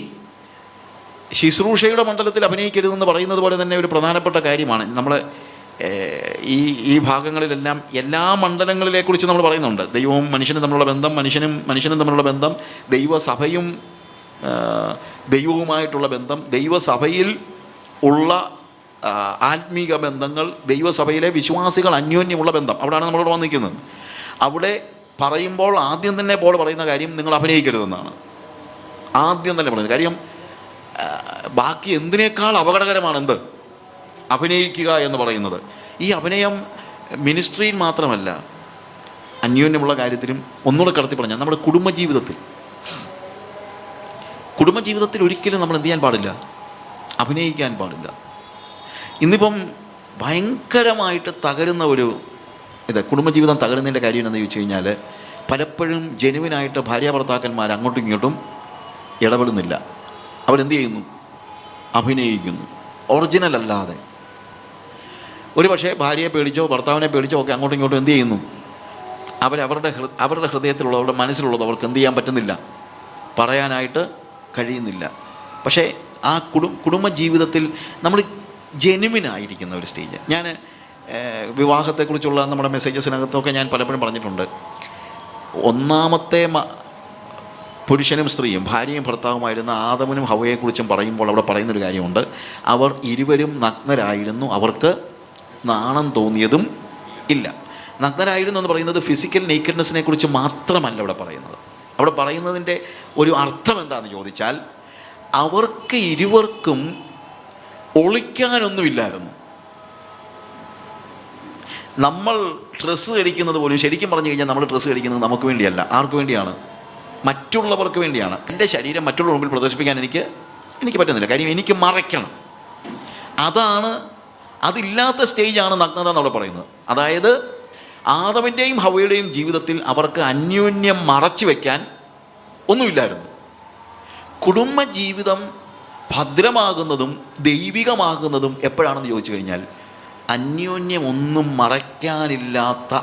ശുശ്രൂഷയുടെ മണ്ഡലത്തിൽ അഭിനയിക്കരുതെന്ന് പറയുന്നത് പോലെ തന്നെ ഒരു പ്രധാനപ്പെട്ട കാര്യമാണ്. നമ്മൾ ഈ ഭാഗങ്ങളിലെല്ലാം എല്ലാ മണ്ഡലങ്ങളെക്കുറിച്ച് നമ്മൾ പറയുന്നുണ്ട്. ദൈവവും മനുഷ്യനും തമ്മിലുള്ള ബന്ധം, മനുഷ്യനും തമ്മിലുള്ള ബന്ധം, ദൈവസഭയും ദൈവവുമായിട്ടുള്ള ബന്ധം, ദൈവസഭയിൽ ഉള്ള ആത്മീക ബന്ധങ്ങൾ, ദൈവസഭയിലെ വിശ്വാസികൾ അന്യോന്യമുള്ള ബന്ധം. അവിടെയാണ് നമ്മളോട് വന്നിരിക്കുന്നത്. അവിടെ പറയുമ്പോൾ ആദ്യം തന്നെ പോൾ പറയുന്ന കാര്യം നിങ്ങൾ അഭിനയിക്കരുതെന്നാണ്. ആദ്യം തന്നെ പറയുന്നത് കാര്യം ബാക്കി എന്തിനേക്കാൾ അപകടകരമാണ് എന്ത്? അഭിനയിക്കുക എന്ന് പറയുന്നത്. ഈ അഭിനയം മിനിസ്ട്രിയിൽ മാത്രമല്ല, അന്യോന്യമുള്ള കാര്യത്തിലും ഒന്നുകൂടെ കടത്തി പറഞ്ഞാൽ നമ്മുടെ കുടുംബജീവിതത്തിൽ ഒരിക്കലും നമ്മൾ എന്ത് ചെയ്യാൻ പാടില്ല? അഭിനയിക്കാൻ പാടില്ല. ഇന്നിപ്പം ഭയങ്കരമായിട്ട് തകരുന്ന കുടുംബജീവിതം തകരുന്നതിൻ്റെ കാര്യം എന്താണെന്ന് ചോദിച്ചു കഴിഞ്ഞാൽ, പലപ്പോഴും ജെനുവിനായിട്ട് ഭാര്യാഭർത്താക്കന്മാർ അങ്ങോട്ടും ഇങ്ങോട്ടും ഇടപെടുന്നില്ല. അവരെന്ത് ചെയ്യുന്നു? അഭിനയിക്കുന്നു. ഒറിജിനൽ അല്ലാതെ. ഒരു പക്ഷേ ഭാര്യയെ പേടിച്ചോ ഭർത്താവിനെ പേടിച്ചോ ഒക്കെ അങ്ങോട്ടും ഇങ്ങോട്ടും എന്ത് ചെയ്യുന്നു? അവരുടെ ഹൃദയത്തിലുള്ളത്, അവരുടെ മനസ്സിലുള്ളത് അവർക്ക് എന്ത് ചെയ്യാൻ പറ്റുന്നില്ല? പറയാനായിട്ട് കഴിയുന്നില്ല. പക്ഷേ ആ കുടുംബജീവിതത്തിൽ നമ്മൾ ജെനുവിനായിരിക്കുന്ന ഒരു സ്റ്റേജ്. ഞാൻ വിവാഹത്തെക്കുറിച്ചുള്ള നമ്മുടെ മെസ്സേജസിനകത്തൊക്കെ ഞാൻ പലപ്പോഴും പറഞ്ഞിട്ടുണ്ട്. ഒന്നാമത്തെ പുരുഷനും സ്ത്രീയും ഭാര്യയും ഭർത്താവുമായിരുന്ന ആദമുനും ഹവ്വയെക്കുറിച്ചും പറയുമ്പോൾ അവിടെ പറയുന്നൊരു കാര്യമുണ്ട്. അവർ ഇരുവരും നഗ്നരായിരുന്നു, അവർക്ക് നാണം തോന്നിയതും ഇല്ല. നഗ്നരായിരുന്നു എന്ന് പറയുന്നത് ഫിസിക്കൽ നേക്കഡ്നെസ്സിനെ കുറിച്ച് മാത്രമല്ല അവിടെ പറയുന്നത്. അവിടെ പറയുന്നതിൻ്റെ ഒരു അർത്ഥം എന്താണെന്ന് ചോദിച്ചാൽ, അവർക്ക് ഇരുവർക്കും ഒളിക്കാനൊന്നുമില്ലായിരുന്നു. നമ്മൾ ഡ്രസ്സ് ധരിക്കുന്നത് പോലും ശരിക്കും പറഞ്ഞു കഴിഞ്ഞാൽ നമ്മൾ ഡ്രസ്സ് ധരിക്കുന്നത് നമുക്ക് വേണ്ടിയല്ല. ആർക്ക് വേണ്ടിയാണ്? മറ്റുള്ളവർക്ക് വേണ്ടിയാണ്. എൻ്റെ ശരീരം മറ്റുള്ള മുമ്പിൽ പ്രദർശിപ്പിക്കാൻ എനിക്ക് പറ്റുന്നില്ല. കാര്യം എനിക്ക് മറയ്ക്കണം. അതില്ലാത്ത സ്റ്റേജാണ് നഗ്നത എന്നവിടെ പറയുന്നത്. അതായത് ആദമിൻ്റെയും ഹവ്വയുടെയും ജീവിതത്തിൽ അവർക്ക് അന്യോന്യം മറച്ചു വയ്ക്കാൻ ഒന്നുമില്ലായിരുന്നു. കുടുംബജീവിതം ഭദ്രമാകുന്നതും ദൈവികമാകുന്നതും എപ്പോഴാണെന്ന് ചോദിച്ചു കഴിഞ്ഞാൽ, അന്യോന്യം ഒന്നും മറയ്ക്കാനില്ലാത്ത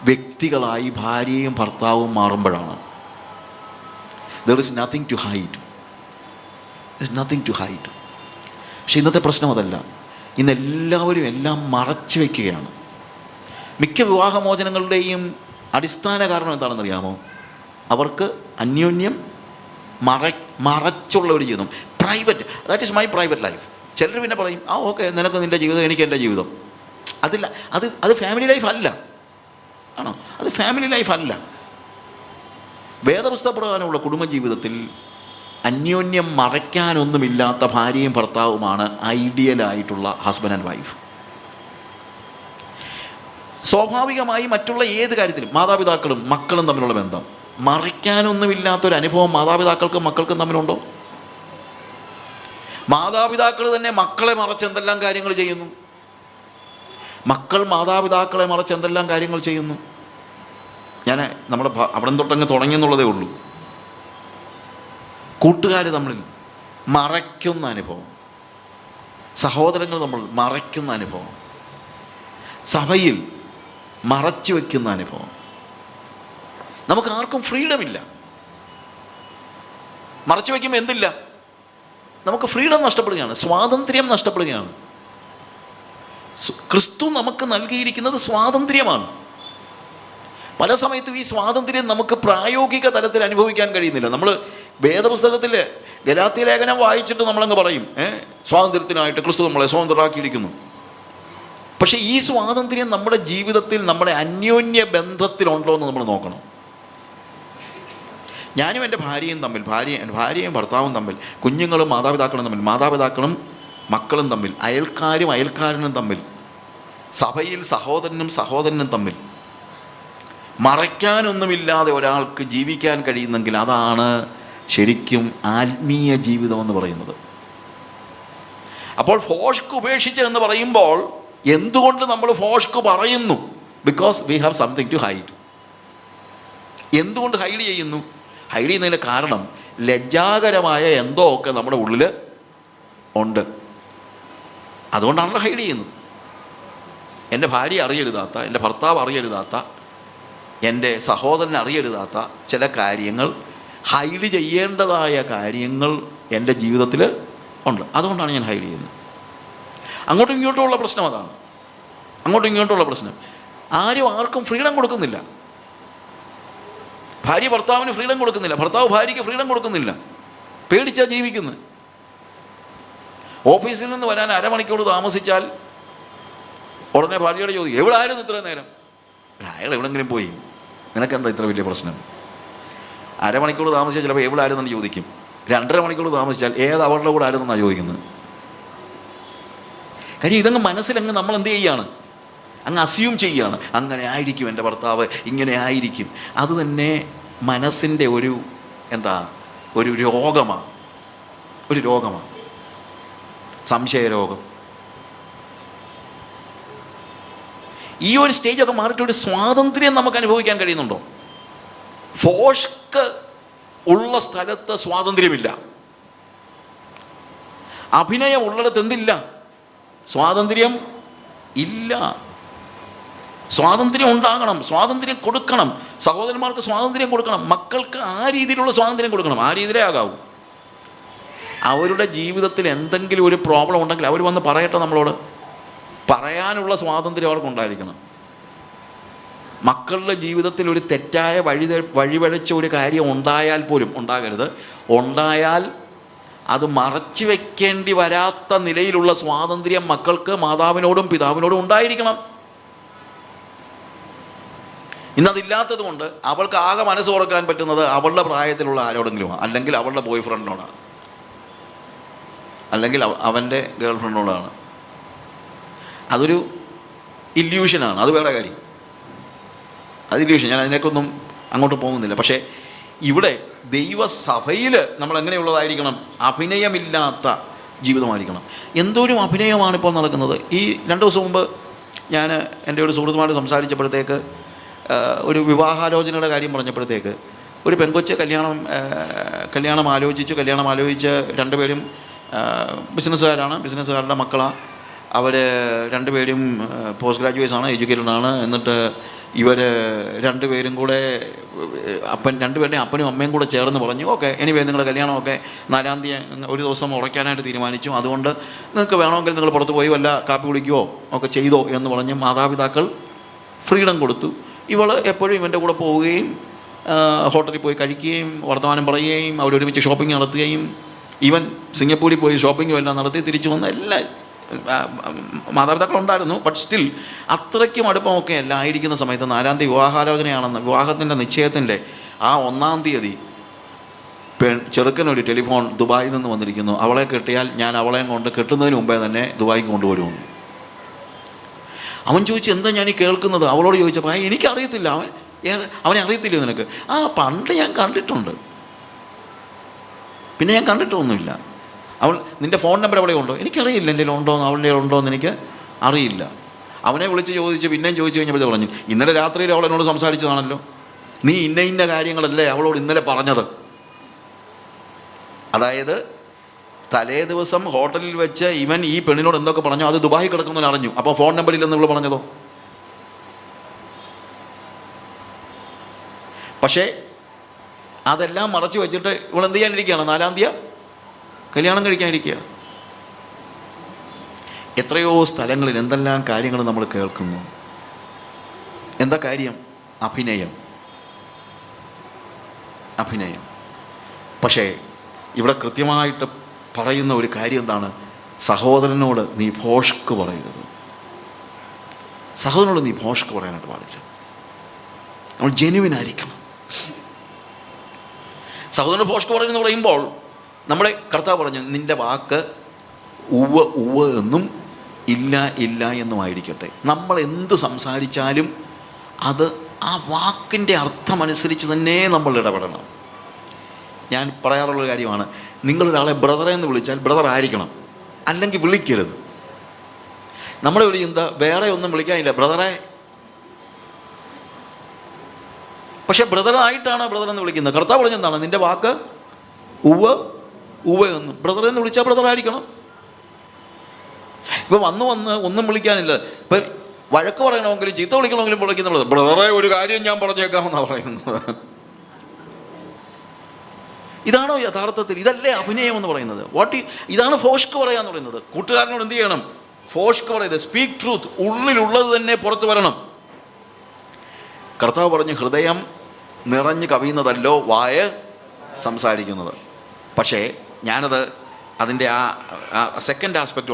വ്യക്തികളായി ഭാര്യയും ഭർത്താവും മാറുമ്പോഴാണ്. There is nothing to hide. There is nothing to hide. പക്ഷെ ഇന്നത്തെ പ്രശ്നം അതല്ല. ഇന്ന് എല്ലാവരും എല്ലാം മറച്ചു വയ്ക്കുകയാണ്. മിക്ക വിവാഹമോചനങ്ങളുടെയും അടിസ്ഥാന കാരണം എന്താണെന്നറിയാമോ? അവർക്ക് അന്യോന്യം മറച്ചുള്ള ഒരു ജീവിതം, private. That is my private life. ചിലർ പിന്നെ പറയും, ഓക്കെ, നിനക്ക് നിൻ്റെ ജീവിതം, എനിക്ക് എൻ്റെ ജീവിതം. അതില്ല, അത് ഫാമിലി ലൈഫ് അല്ല. ആണോ? അത് ഫാമിലി ലൈഫ് അല്ല. വേദപുസ്തകപ്രകാരമുള്ള കുടുംബജീവിതത്തിൽ അന്യോന്യം മറയ്ക്കാനൊന്നുമില്ലാത്ത ഭാര്യയും ഭർത്താവുമാണ് ഐഡിയലായിട്ടുള്ള ഹസ്ബൻഡ് ആൻഡ് വൈഫ്. സ്വാഭാവികമായി മറ്റുള്ള ഏത് കാര്യത്തിലും മാതാപിതാക്കളും മക്കളും തമ്മിലുള്ള ബന്ധം മറയ്ക്കാനൊന്നുമില്ലാത്തൊരു അനുഭവം മാതാപിതാക്കൾക്കും മക്കൾക്കും തമ്മിലുണ്ടോ? മാതാപിതാക്കൾ തന്നെ മക്കളെ മറച്ച് എന്തെല്ലാം കാര്യങ്ങൾ ചെയ്യുന്നു, മക്കൾ മാതാപിതാക്കളെ മറച്ച് എന്തെല്ലാം കാര്യങ്ങൾ ചെയ്യുന്നു. ഞാൻ നമ്മുടെ അവിടെ തൊട്ടങ്ങ് തുടങ്ങിയെന്നുള്ളതേ ഉള്ളൂ. കൂട്ടുകാർ തമ്മിൽ മറയ്ക്കുന്ന അനുഭവം, സഹോദരങ്ങൾ തമ്മിൽ മറയ്ക്കുന്ന അനുഭവം, സഭയിൽ മറച്ചു വയ്ക്കുന്ന അനുഭവം. നമുക്ക് ആർക്കും ഫ്രീഡമില്ല. മറച്ചു വയ്ക്കുമ്പോൾ എന്തില്ല? നമുക്ക് ഫ്രീഡം നഷ്ടപ്പെടുകയാണ്, സ്വാതന്ത്ര്യം നഷ്ടപ്പെടുകയാണ്. ക്രിസ്തു നമുക്ക് നൽകിയിരിക്കുന്നത് സ്വാതന്ത്ര്യമാണ്. പല സമയത്തും ഈ സ്വാതന്ത്ര്യം നമുക്ക് പ്രായോഗിക തലത്തിൽ അനുഭവിക്കാൻ കഴിയുന്നില്ല. നമ്മൾ വേദപുസ്തകത്തിൽ ഗലാത്യ ലേഖനം വായിച്ചിട്ട് നമ്മളങ്ങ് പറയും, സ്വാതന്ത്ര്യത്തിനായിട്ട് ക്രിസ്തു നമ്മളെ സ്വതന്ത്രരാക്കിയിരിക്കുന്നു. പക്ഷേ ഈ സ്വാതന്ത്ര്യം നമ്മുടെ ജീവിതത്തിൽ, നമ്മുടെ അന്യോന്യ ബന്ധത്തിലുണ്ടോ എന്ന് നമ്മൾ നോക്കണം. ഞാനും എൻ്റെ ഭാര്യയും തമ്മിൽ, ഭാര്യയും ഭർത്താവും തമ്മിൽ, കുഞ്ഞുങ്ങളും മാതാപിതാക്കളും തമ്മിൽ, മാതാപിതാക്കളും മക്കളും തമ്മിൽ, അയൽക്കാരും അയൽക്കാരനും തമ്മിൽ, സഭയിൽ സഹോദരനും സഹോദരനും തമ്മിൽ മറയ്ക്കാനൊന്നുമില്ലാതെ ഒരാൾക്ക് ജീവിക്കാൻ കഴിയുന്നെങ്കിൽ അതാണ് ശരിക്കും ആത്മീയ ജീവിതം എന്ന് പറയുന്നത്. അപ്പോൾ ഫോഷ്ക്ക് ഉപേക്ഷിച്ച് എന്ന് പറയുമ്പോൾ എന്തുകൊണ്ട് നമ്മൾ ഫോഷ്ക്ക് പറയുന്നു? Because we have something to hide. എന്തുകൊണ്ട് ഹൈഡ് ചെയ്യുന്നു? ഹൈഡ് ചെയ്യുന്നതിന് കാരണം ലജ്ജാകരമായ എന്തോ ഒക്കെ നമ്മുടെ ഉള്ളിൽ ഉണ്ട്. അതുകൊണ്ടാണല്ലോ ഹൈഡ് ചെയ്യുന്നത്. എൻ്റെ ഭാര്യ അറിയരുതാത്ത, എൻ്റെ ഭർത്താവ് അറിയരുതാത്ത, എൻ്റെ സഹോദരൻ അറിയരുതാത്ത ചില കാര്യങ്ങൾ, ഹൈഡ് ചെയ്യേണ്ടതായ കാര്യങ്ങൾ എൻ്റെ ജീവിതത്തിൽ ഉണ്ട്. അതുകൊണ്ടാണ് ഞാൻ ഹൈഡ് ചെയ്യുന്നത്. അങ്ങോട്ടും ഇങ്ങോട്ടുമുള്ള പ്രശ്നം അതാണ്. അങ്ങോട്ടും ഇങ്ങോട്ടുമുള്ള പ്രശ്നം. ആരും ആർക്കും ഫ്രീഡം കൊടുക്കുന്നില്ല. ഭാര്യ ഭർത്താവിന് ഫ്രീഡം കൊടുക്കുന്നില്ല, ഭർത്താവ് ഭാര്യയ്ക്ക് ഫ്രീഡം കൊടുക്കുന്നില്ല. പേടിച്ചാണ് ജീവിക്കുന്നത്. ഓഫീസിൽ നിന്ന് വരാൻ അരമണിക്കൂർ താമസിച്ചാൽ ഉടനെ ഭാര്യയോട് ചോദിക്കും, എവിടെ ആയിരുന്നു ഇത്രയും നേരം? അയാൾ എവിടെങ്കിലും പോയി, നിനക്കെന്താ ഇത്ര വലിയ പ്രശ്നം? അരമണിക്കൂർ താമസിച്ചാൽ ചിലപ്പോൾ എവിടെ ആയിരുന്നെന്ന് ചോദിക്കും. 2.5 മണിക്കൂർ താമസിച്ചാൽ ഏത് അവരുടെ കൂടെ ആയിരുന്നെന്നാണ് ചോദിക്കുന്നത്. കാര്യം ഇതങ്ങ് മനസ്സിലങ്ങ് നമ്മൾ എന്ത് ചെയ്യുകയാണ്? അങ്ങ് അസ്യൂം ചെയ്യുകയാണ്. അങ്ങനെ ആയിരിക്കും എൻ്റെ ഭർത്താവ്, ഇങ്ങനെ ആയിരിക്കും. അത് തന്നെ മനസ്സിൻ്റെ ഒരു രോഗമാണ്. ഒരു രോഗമാണ്, സംശയരോഗം. ഈ ഒരു സ്റ്റേജൊക്കെ മാറിയിട്ട് ഒരു സ്വാതന്ത്ര്യം നമുക്ക് അനുഭവിക്കാൻ കഴിയുന്നുണ്ടോ? ഫോഷ്ക്ക് ഉള്ള സ്ഥലത്ത് സ്വാതന്ത്ര്യമില്ല. അഭിനയം ഉള്ളിടത്ത് എന്തില്ല? സ്വാതന്ത്ര്യം ഇല്ല. സ്വാതന്ത്ര്യം ഉണ്ടാകണം, സ്വാതന്ത്ര്യം കൊടുക്കണം. സഹോദരന്മാർക്ക് സ്വാതന്ത്ര്യം കൊടുക്കണം, മക്കൾക്ക് ആ രീതിയിലുള്ള സ്വാതന്ത്ര്യം കൊടുക്കണം. ആ രീതിയിലേ ആകാവൂ. അവരുടെ ജീവിതത്തിൽ എന്തെങ്കിലും ഒരു പ്രോബ്ലം ഉണ്ടെങ്കിൽ അവർ വന്ന് പറയട്ടെ, നമ്മളോട് പറയാനുള്ള സ്വാതന്ത്ര്യം അവർക്കുണ്ടായിരിക്കണം. മക്കളുടെ ജീവിതത്തിൽ ഒരു തെറ്റായ വഴിവഴച്ച ഒരു കാര്യം ഉണ്ടായാൽ പോലും, ഉണ്ടാകരുത്, ഉണ്ടായാൽ അത് മറച്ചു വയ്ക്കേണ്ടി വരാത്ത നിലയിലുള്ള സ്വാതന്ത്ര്യം മക്കൾക്ക് മാതാവിനോടും പിതാവിനോടും ഉണ്ടായിരിക്കണം. ഇന്നതില്ലാത്തത് കൊണ്ട് അവൾക്ക് ആകെ മനസ്സ് തുറക്കാൻ പറ്റുന്നത് അവളുടെ പ്രായത്തിലുള്ള ആരോടെങ്കിലും, അല്ലെങ്കിൽ അവളുടെ ബോയ് ഫ്രണ്ടിനോടാണ്, അല്ലെങ്കിൽ അവൻ്റെ ഗേൾ ഫ്രണ്ടിനോടാണ്. അതൊരു ഇല്യൂഷനാണ്, അത് വേറെ കാര്യം. അത് ഇല്യൂഷൻ. ഞാൻ അതിനേക്കൊന്നും അങ്ങോട്ട് പോകുന്നില്ല. പക്ഷേ ഇവിടെ ദൈവസഭയിൽ നമ്മൾ എങ്ങനെയുള്ളതായിരിക്കണം? അഭിനയമില്ലാത്ത ജീവിതമായിരിക്കണം. എന്തോരം അഭിനയമാണ് ഇപ്പോൾ നടക്കുന്നത്. ഈ 2 ദിവസം മുമ്പ് ഞാൻ എൻ്റെ ഒരു സുഹൃത്തുമായിട്ട് സംസാരിച്ചപ്പോഴത്തേക്ക് ഒരു വിവാഹാലോചനയുടെ കാര്യം പറഞ്ഞപ്പോഴത്തേക്ക് ഒരു പെൺകൊച്ച് കല്യാണം ആലോചിച്ച് രണ്ടുപേരും ബിസിനസ്സുകാരുടെ മക്കളാണ്. അവർ രണ്ടുപേരും പോസ്റ്റ് ഗ്രാജുവേറ്റ്സാണ്, എഡ്യൂക്കേറ്റഡാണ്. എന്നിട്ട് ഇവർ രണ്ടുപേരും കൂടെ രണ്ടുപേരുടെയും അപ്പനും അമ്മയും കൂടെ ചേർന്ന് പറഞ്ഞു, ഓക്കെ എനിവേ നിങ്ങളുടെ കല്യാണമൊക്കെ 4-ാം തീയതി ഒരു ദിവസം ഉറയ്ക്കാനായിട്ട് തീരുമാനിച്ചു. അതുകൊണ്ട് നിങ്ങൾക്ക് വേണമെങ്കിൽ നിങ്ങൾ പുറത്ത് പോയി വല്ല കാപ്പി കുടിക്കുകയോ ഒക്കെ ചെയ്തോ എന്ന് പറഞ്ഞ് മാതാപിതാക്കൾ ഫ്രീഡം കൊടുത്തു. ഇവൾ എപ്പോഴും ഇവൻ്റെ കൂടെ പോവുകയും ഹോട്ടലിൽ പോയി കഴിക്കുകയും വർത്തമാനം പറയുകയും അവരൊരുമിച്ച് ഷോപ്പിംഗ് നടത്തുകയും ഈവൻ സിംഗപ്പൂരിൽ പോയി ഷോപ്പിങ്ങും എല്ലാം നടത്തി തിരിച്ചു വന്ന എല്ലാ മാതാപിതാക്കളുണ്ടായിരുന്നു. ബട്ട് സ്റ്റിൽ അത്രയ്ക്കും അടുപ്പമൊക്കെ അല്ല ആയിരിക്കുന്ന സമയത്ത് 4-ാം തീയതി വിവാഹാലോചനയാണെന്ന് വിവാഹത്തിൻ്റെ നിശ്ചയത്തിൻ്റെ ആ 1-ാം തീയതി ചെറുക്കനൊരു ടെലിഫോൺ ദുബായിൽ നിന്ന് വന്നിരിക്കുന്നു, അവളെ കെട്ടിയാൽ ഞാൻ അവളെയും കൊണ്ട് കെട്ടുന്നതിന് മുമ്പേ തന്നെ ദുബായിക്ക് കൊണ്ടുവരുമെന്ന്. അവൻ ചോദിച്ചു, എന്താ ഞാൻ ഈ കേൾക്കുന്നത്? അവളോട് ചോദിച്ചപ്പോൾ എനിക്കറിയത്തില്ല. അവനെ അറിയത്തില്ല നിനക്ക്? പണ്ട് ഞാൻ കണ്ടിട്ടുണ്ട്, പിന്നെ ഞാൻ കണ്ടിട്ടൊന്നുമില്ല. നിൻ്റെ ഫോൺ നമ്പർ എവിടെ ഉണ്ടോ? എനിക്കറിയില്ല എൻ്റെ ഉണ്ടോയെന്ന്, അവളുടെ ഉണ്ടോയെന്ന് എനിക്ക് അറിയില്ല. അവനെ വിളിച്ച് ചോദിച്ച് പിന്നെയും ചോദിച്ചു കഴിഞ്ഞപ്പോൾ പറഞ്ഞു, ഇന്നലെ രാത്രിയിൽ അവൾ എന്നോട് സംസാരിച്ചതാണല്ലോ, നീ ഇന്ന കാര്യങ്ങളല്ലേ അവളോട് ഇന്നലെ പറഞ്ഞത്. അതായത് തലേ ദിവസം ഹോട്ടലിൽ വെച്ച് ഇവൻ ഈ പെണ്ണിനോട് എന്തൊക്കെ പറഞ്ഞോ അത് ദുബായി കിടക്കുന്നവൻ അറിഞ്ഞു. അപ്പോൾ ഫോൺ നമ്പറില്ലെന്ന് ഇവൾ പറഞ്ഞതോ? പക്ഷേ അതെല്ലാം മറച്ചു വെച്ചിട്ട് ഇവൾ എന്ത് ചെയ്യാനിരിക്കുകയാണ്? 4-ാം തീയതി കല്യാണം കഴിക്കാനിരിക്കുക. എത്രയോ സ്ഥലങ്ങളിൽ എന്തെല്ലാം കാര്യങ്ങൾ നമ്മൾ കേൾക്കുന്നു. എന്താ കാര്യം? അഭിനയം. പക്ഷേ ഇവിടെ കൃത്യമായിട്ട് പറയുന്ന ഒരു കാര്യം എന്താണ്? സഹോദരനോട് നീ ഭോഷ്ക്ക് പറയരുത്. സഹോദരനോട് നീ ഭോഷ്ക്ക് പറയാനായിട്ട് പാടില്ല. നമ്മൾ ജെന്യുവിനായിരിക്കണം. സഹോദരൻ ഭോഷ്ക്ക് പറയുന്നത് പറയുമ്പോൾ നമ്മുടെ കർത്താവ് പറഞ്ഞു, നിൻ്റെ വാക്ക് ഉവ്വ് എന്നും ഇല്ല എന്നുമായിരിക്കട്ടെ. നമ്മൾ എന്ത് സംസാരിച്ചാലും അത് ആ വാക്കിൻ്റെ അർത്ഥമനുസരിച്ച് തന്നെ നമ്മൾ ഇടപെടണം. ഞാൻ പറയാറുള്ളൊരു കാര്യമാണ്, നിങ്ങളൊരാളെ ബ്രദറെ എന്ന് വിളിച്ചാൽ ബ്രദർ ആയിരിക്കണം, അല്ലെങ്കിൽ വിളിക്കരുത്. നമ്മുടെ ഒരു ചിന്ത വേറെ ഒന്നും വിളിക്കാനില്ല, ബ്രദറെ. പക്ഷെ ബ്രദറായിട്ടാണ് ബ്രദർ എന്ന് വിളിക്കുന്നത്. കർത്താവ് പറഞ്ഞെന്താണ്? നിൻ്റെ വാക്ക് ഉവ്വ് എന്നും. ബ്രദറെ എന്ന് വിളിച്ചാൽ ബ്രദറായിരിക്കണം. ഇപ്പം വന്ന് ഒന്നും വിളിക്കാനില്ല. ഇപ്പം വഴക്ക് പറയണമെങ്കിലും ചീത്ത വിളിക്കണമെങ്കിലും വിളിക്കുന്ന ബ്രദറെ ഒരു കാര്യം ഞാൻ പറഞ്ഞേക്കാമെന്നാണ് പറയുന്നത്. ഇതാണോ യഥാർത്ഥത്തിൽ? ഇതല്ലേ അഭിനയം എന്ന് പറയുന്നത്? ഇതാണ് ഫോഷ്ക്ക് പറയാന്ന് പറയുന്നത്. കൂട്ടുകാരനോട് എന്ത് ചെയ്യണം? ഫോഷ്ക്ക് പറയുന്നത്. Speak truth. ഉള്ളിലുള്ളത് തന്നെ പുറത്ത് വരണം. കർത്താവ് പറഞ്ഞു, ഹൃദയം നിറഞ്ഞു കവിയുന്നതല്ലോ വായ സംസാരിക്കുന്നത്. പക്ഷേ ഞാനത് അതിൻ്റെ ആ സെക്കൻഡ് ആസ്പെക്റ്റ്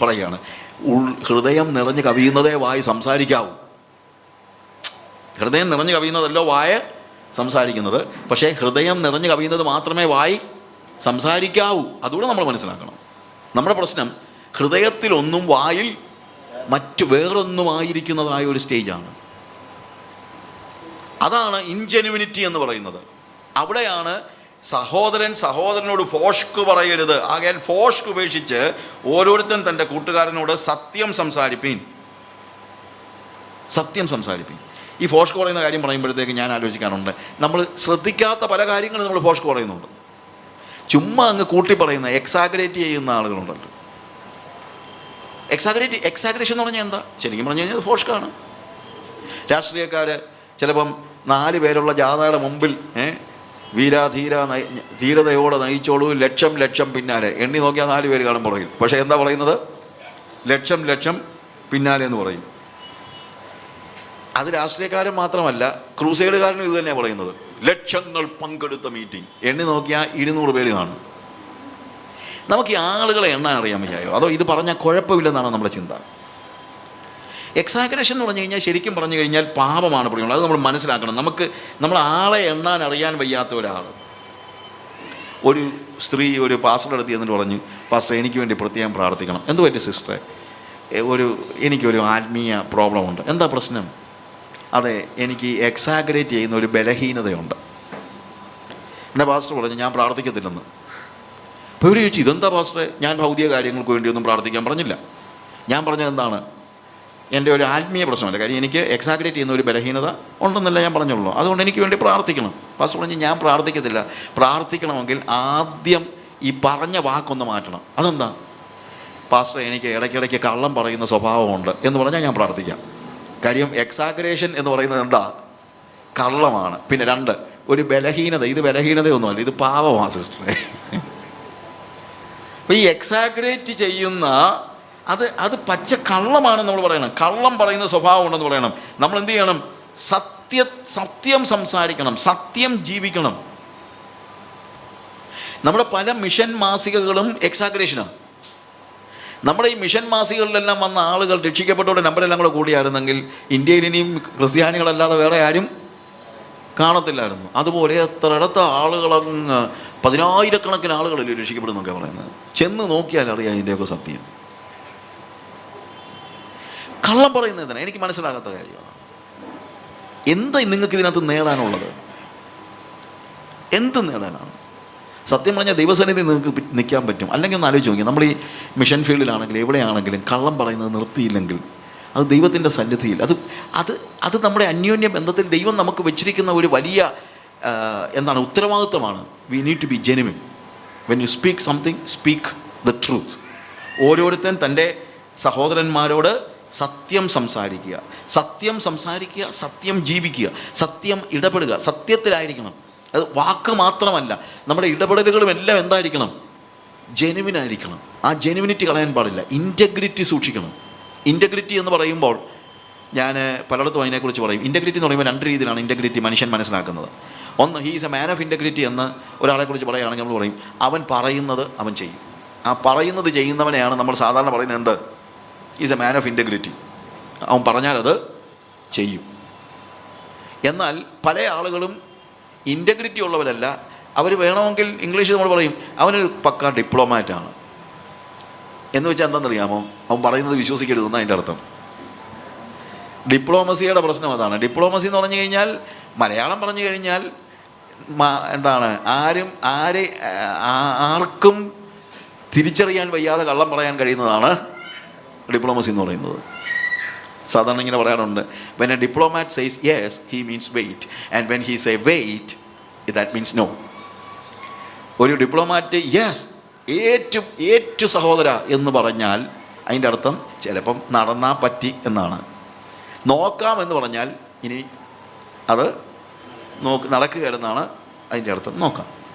പറയുകയാണ്. ഹൃദയം നിറഞ്ഞു കവിയുന്നതേ വായി സംസാരിക്കാവൂ. ഹൃദയം നിറഞ്ഞു കവിയുന്നതല്ലോ വായ സംസാരിക്കുന്നത്. പക്ഷേ ഹൃദയം നിറഞ്ഞു കവിയുന്നത് മാത്രമേ വായി സംസാരിക്കാവൂ. അതുകൂടെ നമ്മൾ മനസ്സിലാക്കണം. നമ്മുടെ പ്രശ്നം ഹൃദയത്തിലൊന്നും വായിൽ മറ്റു വേറൊന്നുമായിരിക്കുന്നതായ ഒരു സ്റ്റേജാണ്. അതാണ് ഇൻജെന്യുവിനിറ്റി എന്ന് പറയുന്നത്. അവിടെയാണ് സഹോദരനോട് ഫോഷ്ക്ക് പറയരുത്. ആകയാൽ ഫോഷ്ക്ക് ഉപേക്ഷിച്ച് ഓരോരുത്തൻ തൻ്റെ കൂട്ടുകാരനോട് സത്യം സംസാരിപ്പീൻ. ഈ ഫോഷ്ക്ക് പറയുന്ന കാര്യം പറയുമ്പോഴത്തേക്ക് ഞാൻ ആലോചിക്കാറുണ്ട്, നമ്മൾ ശ്രദ്ധിക്കാത്ത പല കാര്യങ്ങളും നമ്മൾ ഫോഷ്ക്ക് പറയുന്നുണ്ട്. ചുമ്മാ അങ്ങ് കൂട്ടി പറയുന്ന, എക്സാഗ്രേറ്റ് ചെയ്യുന്ന ആളുകളുണ്ടല്ലോ. എക്സാഗ്രേഷൻ എന്ന് പറഞ്ഞാൽ എന്താ? ശരിക്കും പറഞ്ഞു കഴിഞ്ഞാൽ ഫോഷ്ക്കാണ്. രാഷ്ട്രീയക്കാർ ചിലപ്പം 4 പേരുള്ള ജാഥയുടെ മുമ്പിൽ ധീരതയോടെ നയിച്ചോളൂ, ലക്ഷം പിന്നാലെ. എണ്ണി നോക്കിയാൽ 4 പേര് കാണും പുറകിൽ. പക്ഷേ എന്താ പറയുന്നത്? ലക്ഷം പിന്നാലെ എന്ന് പറയും. അത് രാഷ്ട്രീയക്കാരൻ മാത്രമല്ല, ക്രൂസൈഡുകാരനും ഇത് തന്നെയാണ് പറയുന്നത്. ലക്ഷങ്ങൾ പങ്കെടുത്ത മീറ്റിംഗ്. എണ്ണി നോക്കിയാൽ 200 പേര് കാണും. നമുക്ക് ഈ ആളുകളെ എണ്ണാൻ അറിയാൻ വയ്യായോ? അതോ ഇത് പറഞ്ഞാൽ കുഴപ്പമില്ലെന്നാണ് നമ്മുടെ ചിന്ത? എക്സാഗ്രേഷൻ എന്ന് പറഞ്ഞു കഴിഞ്ഞാൽ ശരിക്കും പറഞ്ഞു കഴിഞ്ഞാൽ പാപമാണ് പറയുന്നത്. അത് നമ്മൾ മനസ്സിലാക്കണം. നമ്മൾ ആളെ എണ്ണാൻ അറിയാൻ വയ്യാത്ത ഒരാൾ, ഒരു സ്ത്രീ ഒരു പാസ്റ്ററുടെ അടുത്ത് എന്നിട്ട് പറഞ്ഞു, പാസ്റ്റർ എനിക്ക് വേണ്ടി പ്രത്യേകം പ്രാർത്ഥിക്കണം. എന്ത് പറ്റി സിസ്റ്ററെ? എനിക്കൊരു ആത്മീയ പ്രോബ്ലം ഉണ്ട്. എന്താ പ്രശ്നം? അതെ, എനിക്ക് എക്സാഗ്രേറ്റ് ചെയ്യുന്ന ഒരു ബലഹീനതയുണ്ട്. എൻ്റെ പാസ്റ്റർ പറഞ്ഞു ഞാൻ പ്രാർത്ഥിക്കത്തില്ലെന്ന്. അപ്പോൾ ഇവർ ചോദിച്ചു, ഇതെന്താ പാസ്റ്ററെ? ഞാൻ ഭൗതിക കാര്യങ്ങൾക്ക് വേണ്ടിയൊന്നും പ്രാർത്ഥിക്കാൻ പറഞ്ഞില്ല. ഞാൻ പറഞ്ഞത് എന്താണ്? എൻ്റെ ഒരു ആത്മീയ പ്രശ്നമല്ല. കാര്യം എനിക്ക് എക്സാഗ്രേറ്റ് ചെയ്യുന്ന ഒരു ബലഹീനത ഉണ്ടെന്നല്ല ഞാൻ പറഞ്ഞുള്ളൂ. അതുകൊണ്ട് എനിക്ക് വേണ്ടി പ്രാർത്ഥിക്കണം. പാസ്റ്റർ പറഞ്ഞ് ഞാൻ പ്രാർത്ഥിക്കത്തില്ല. പ്രാർത്ഥിക്കണമെങ്കിൽ ആദ്യം ഈ പറഞ്ഞ വാക്കൊന്ന് മാറ്റണം. അതെന്താ? പാസ്റ്റർ എനിക്ക് ഇടയ്ക്കിടയ്ക്ക് കള്ളം പറയുന്ന സ്വഭാവമുണ്ട് എന്ന് പറഞ്ഞാൽ ഞാൻ പ്രാർത്ഥിക്കാം. കാര്യം എക്സാഗ്രേഷൻ എന്ന് പറയുന്നത് എന്താ? കള്ളമാണ്. പിന്നെ 2, ഒരു ബലഹീനത. ഇത് ബലഹീനതയൊന്നുമല്ല, ഇത് പാവമാണ് സിസ്റ്ററെ. അപ്പോൾ ഈ എക്സാഗ്രേറ്റ് ചെയ്യുന്ന അത് പച്ച കള്ളമാണെന്ന് നമ്മൾ പറയണം. കള്ളം പറയുന്ന സ്വഭാവം ഉണ്ടെന്ന് പറയണം. നമ്മൾ എന്ത് ചെയ്യണം? സത്യം സംസാരിക്കണം, സത്യം ജീവിക്കണം. നമ്മുടെ പല മിഷൻ മാസികകളും എക്സാഗ്രേഷനാണ്. നമ്മുടെ ഈ മിഷൻ മാസികകളിലെല്ലാം വന്ന ആളുകൾ രക്ഷിക്കപ്പെട്ടവരുടെ നമ്പരെല്ലാം കൂടെ കൂടിയായിരുന്നെങ്കിൽ ഇന്ത്യയിൽ ഇനിയും ക്രിസ്ത്യാനികളല്ലാതെ വേറെ ആരും കാണത്തില്ലായിരുന്നു. അതുപോലെ എത്രയിടത്ത ആളുകളങ്ങ് 10,000-കണക്കിന് ആളുകളല്ലേ രക്ഷിക്കപ്പെടുന്നൊക്കെ പറയുന്നത്. ചെന്ന് നോക്കിയാൽ അറിയാം ഇതിൻ്റെയൊക്കെ സത്യം. കള്ളം പറയുന്നതിന് എനിക്ക് മനസ്സിലാകാത്ത കാര്യമാണ്. എന്താ നിങ്ങൾക്ക് ഇതിനകത്ത് നേടാനുള്ളത്? എന്ത് നേടാനാണ്? സത്യം പറഞ്ഞാൽ ദൈവസന്നിധി നിങ്ങൾക്ക് നിൽക്കാൻ പറ്റും. അല്ലെങ്കിൽ ഒന്ന് ആലോചിച്ച് നോക്കി, നമ്മൾ ഈ മിഷൻ ഫീൽഡിലാണെങ്കിലും എവിടെയാണെങ്കിലും കള്ളം പറയുന്നത് നിർത്തിയില്ലെങ്കിൽ അത് ദൈവത്തിൻ്റെ സന്നിധിയിൽ അത് നമ്മുടെ അന്യോന്യ ബന്ധത്തിൽ ദൈവം നമുക്ക് വെച്ചിരിക്കുന്ന ഒരു വലിയ ഉത്തരവാദിത്വമാണ്. We need to be genuine. When you speak something, speak the truth. ഓരോരുത്തൻ തൻ്റെ സഹോദരന്മാരോട് സത്യം സംസാരിക്കുക, സത്യം ജീവിക്കുക, സത്യം ഇടപെടുക, സത്യത്തിലായിരിക്കണം. അത് വാക്ക് മാത്രമല്ല, നമ്മുടെ ഇടപെടലുകളും എല്ലാം എന്തായിരിക്കണം? ജെനുവിനായിരിക്കണം. ആ ജെനുവിനിറ്റി കളയാൻ പാടില്ല. ഇൻറ്റഗ്രിറ്റി സൂക്ഷിക്കണം. ഇൻറ്റഗ്രിറ്റി എന്ന് പറയുമ്പോൾ ഞാൻ പലയിടത്തും അതിനെക്കുറിച്ച് പറയും. ഇൻറ്റഗ്രിറ്റി എന്ന് പറയുമ്പോൾ 2 രീതിയിലാണ് ഇൻറ്റഗ്രിറ്റി മനുഷ്യൻ മനസ്സിലാക്കുന്നത്. ഒന്ന്, he is a man of integrity എന്ന് ഒരാളെക്കുറിച്ച് പറയുകയാണെങ്കിൽ നമ്മൾ പറയും അവൻ പറയുന്നത് അവൻ ചെയ്യും. ആ പറയുന്നത് ചെയ്യുന്നവനെയാണ് നമ്മൾ സാധാരണ പറയുന്നത് എന്ത്? Is a man of integrity. അവൻ പറഞ്ഞാൽ അത് ചെയ്യും. എന്നാൽ പല ആളുകളും ഇൻറ്റഗ്രിറ്റി ഉള്ളവരല്ല. അവർ വേണമെങ്കിൽ ഇംഗ്ലീഷിൽ നമ്മൾ പറയും അവനൊരു പക്ക ഡിപ്ലോമാറ്റാണ് എന്ന് വെച്ചാൽ എന്താണെന്നറിയാമോ? അവൻ പറയുന്നത് വിശ്വസിക്കരുതെന്ന് അതിൻ്റെ അർത്ഥം. ഡിപ്ലോമസിയുടെ പ്രശ്നം അതാണ്. ഡിപ്ലോമസി എന്ന് പറഞ്ഞു കഴിഞ്ഞാൽ, മലയാളം പറഞ്ഞു കഴിഞ്ഞാൽ ആർക്കും തിരിച്ചറിയാൻ വയ്യാതെ കള്ളം പറയാൻ കഴിയുന്നതാണ് ഡിപ്ലോമസി എന്ന് പറയുന്നത്. സാധാരണ ഇങ്ങനെ പറയാറുണ്ട്, when a diplomat says yes he means wait, and when he say wait that means no. ഒരു ഡിപ്ലോമാറ്റ് യെസ് ഏറ്റു സഹോദര എന്ന് പറഞ്ഞാൽ അതിൻ്റെ അർത്ഥം ചിലപ്പം നടന്നാൽ പറ്റി എന്നാണ്. നോക്കാം എന്ന് പറഞ്ഞാൽ ഇനി അത് നടക്കുകയെന്നാണ് അതിൻ്റെ അർത്ഥം. നോക്കാം.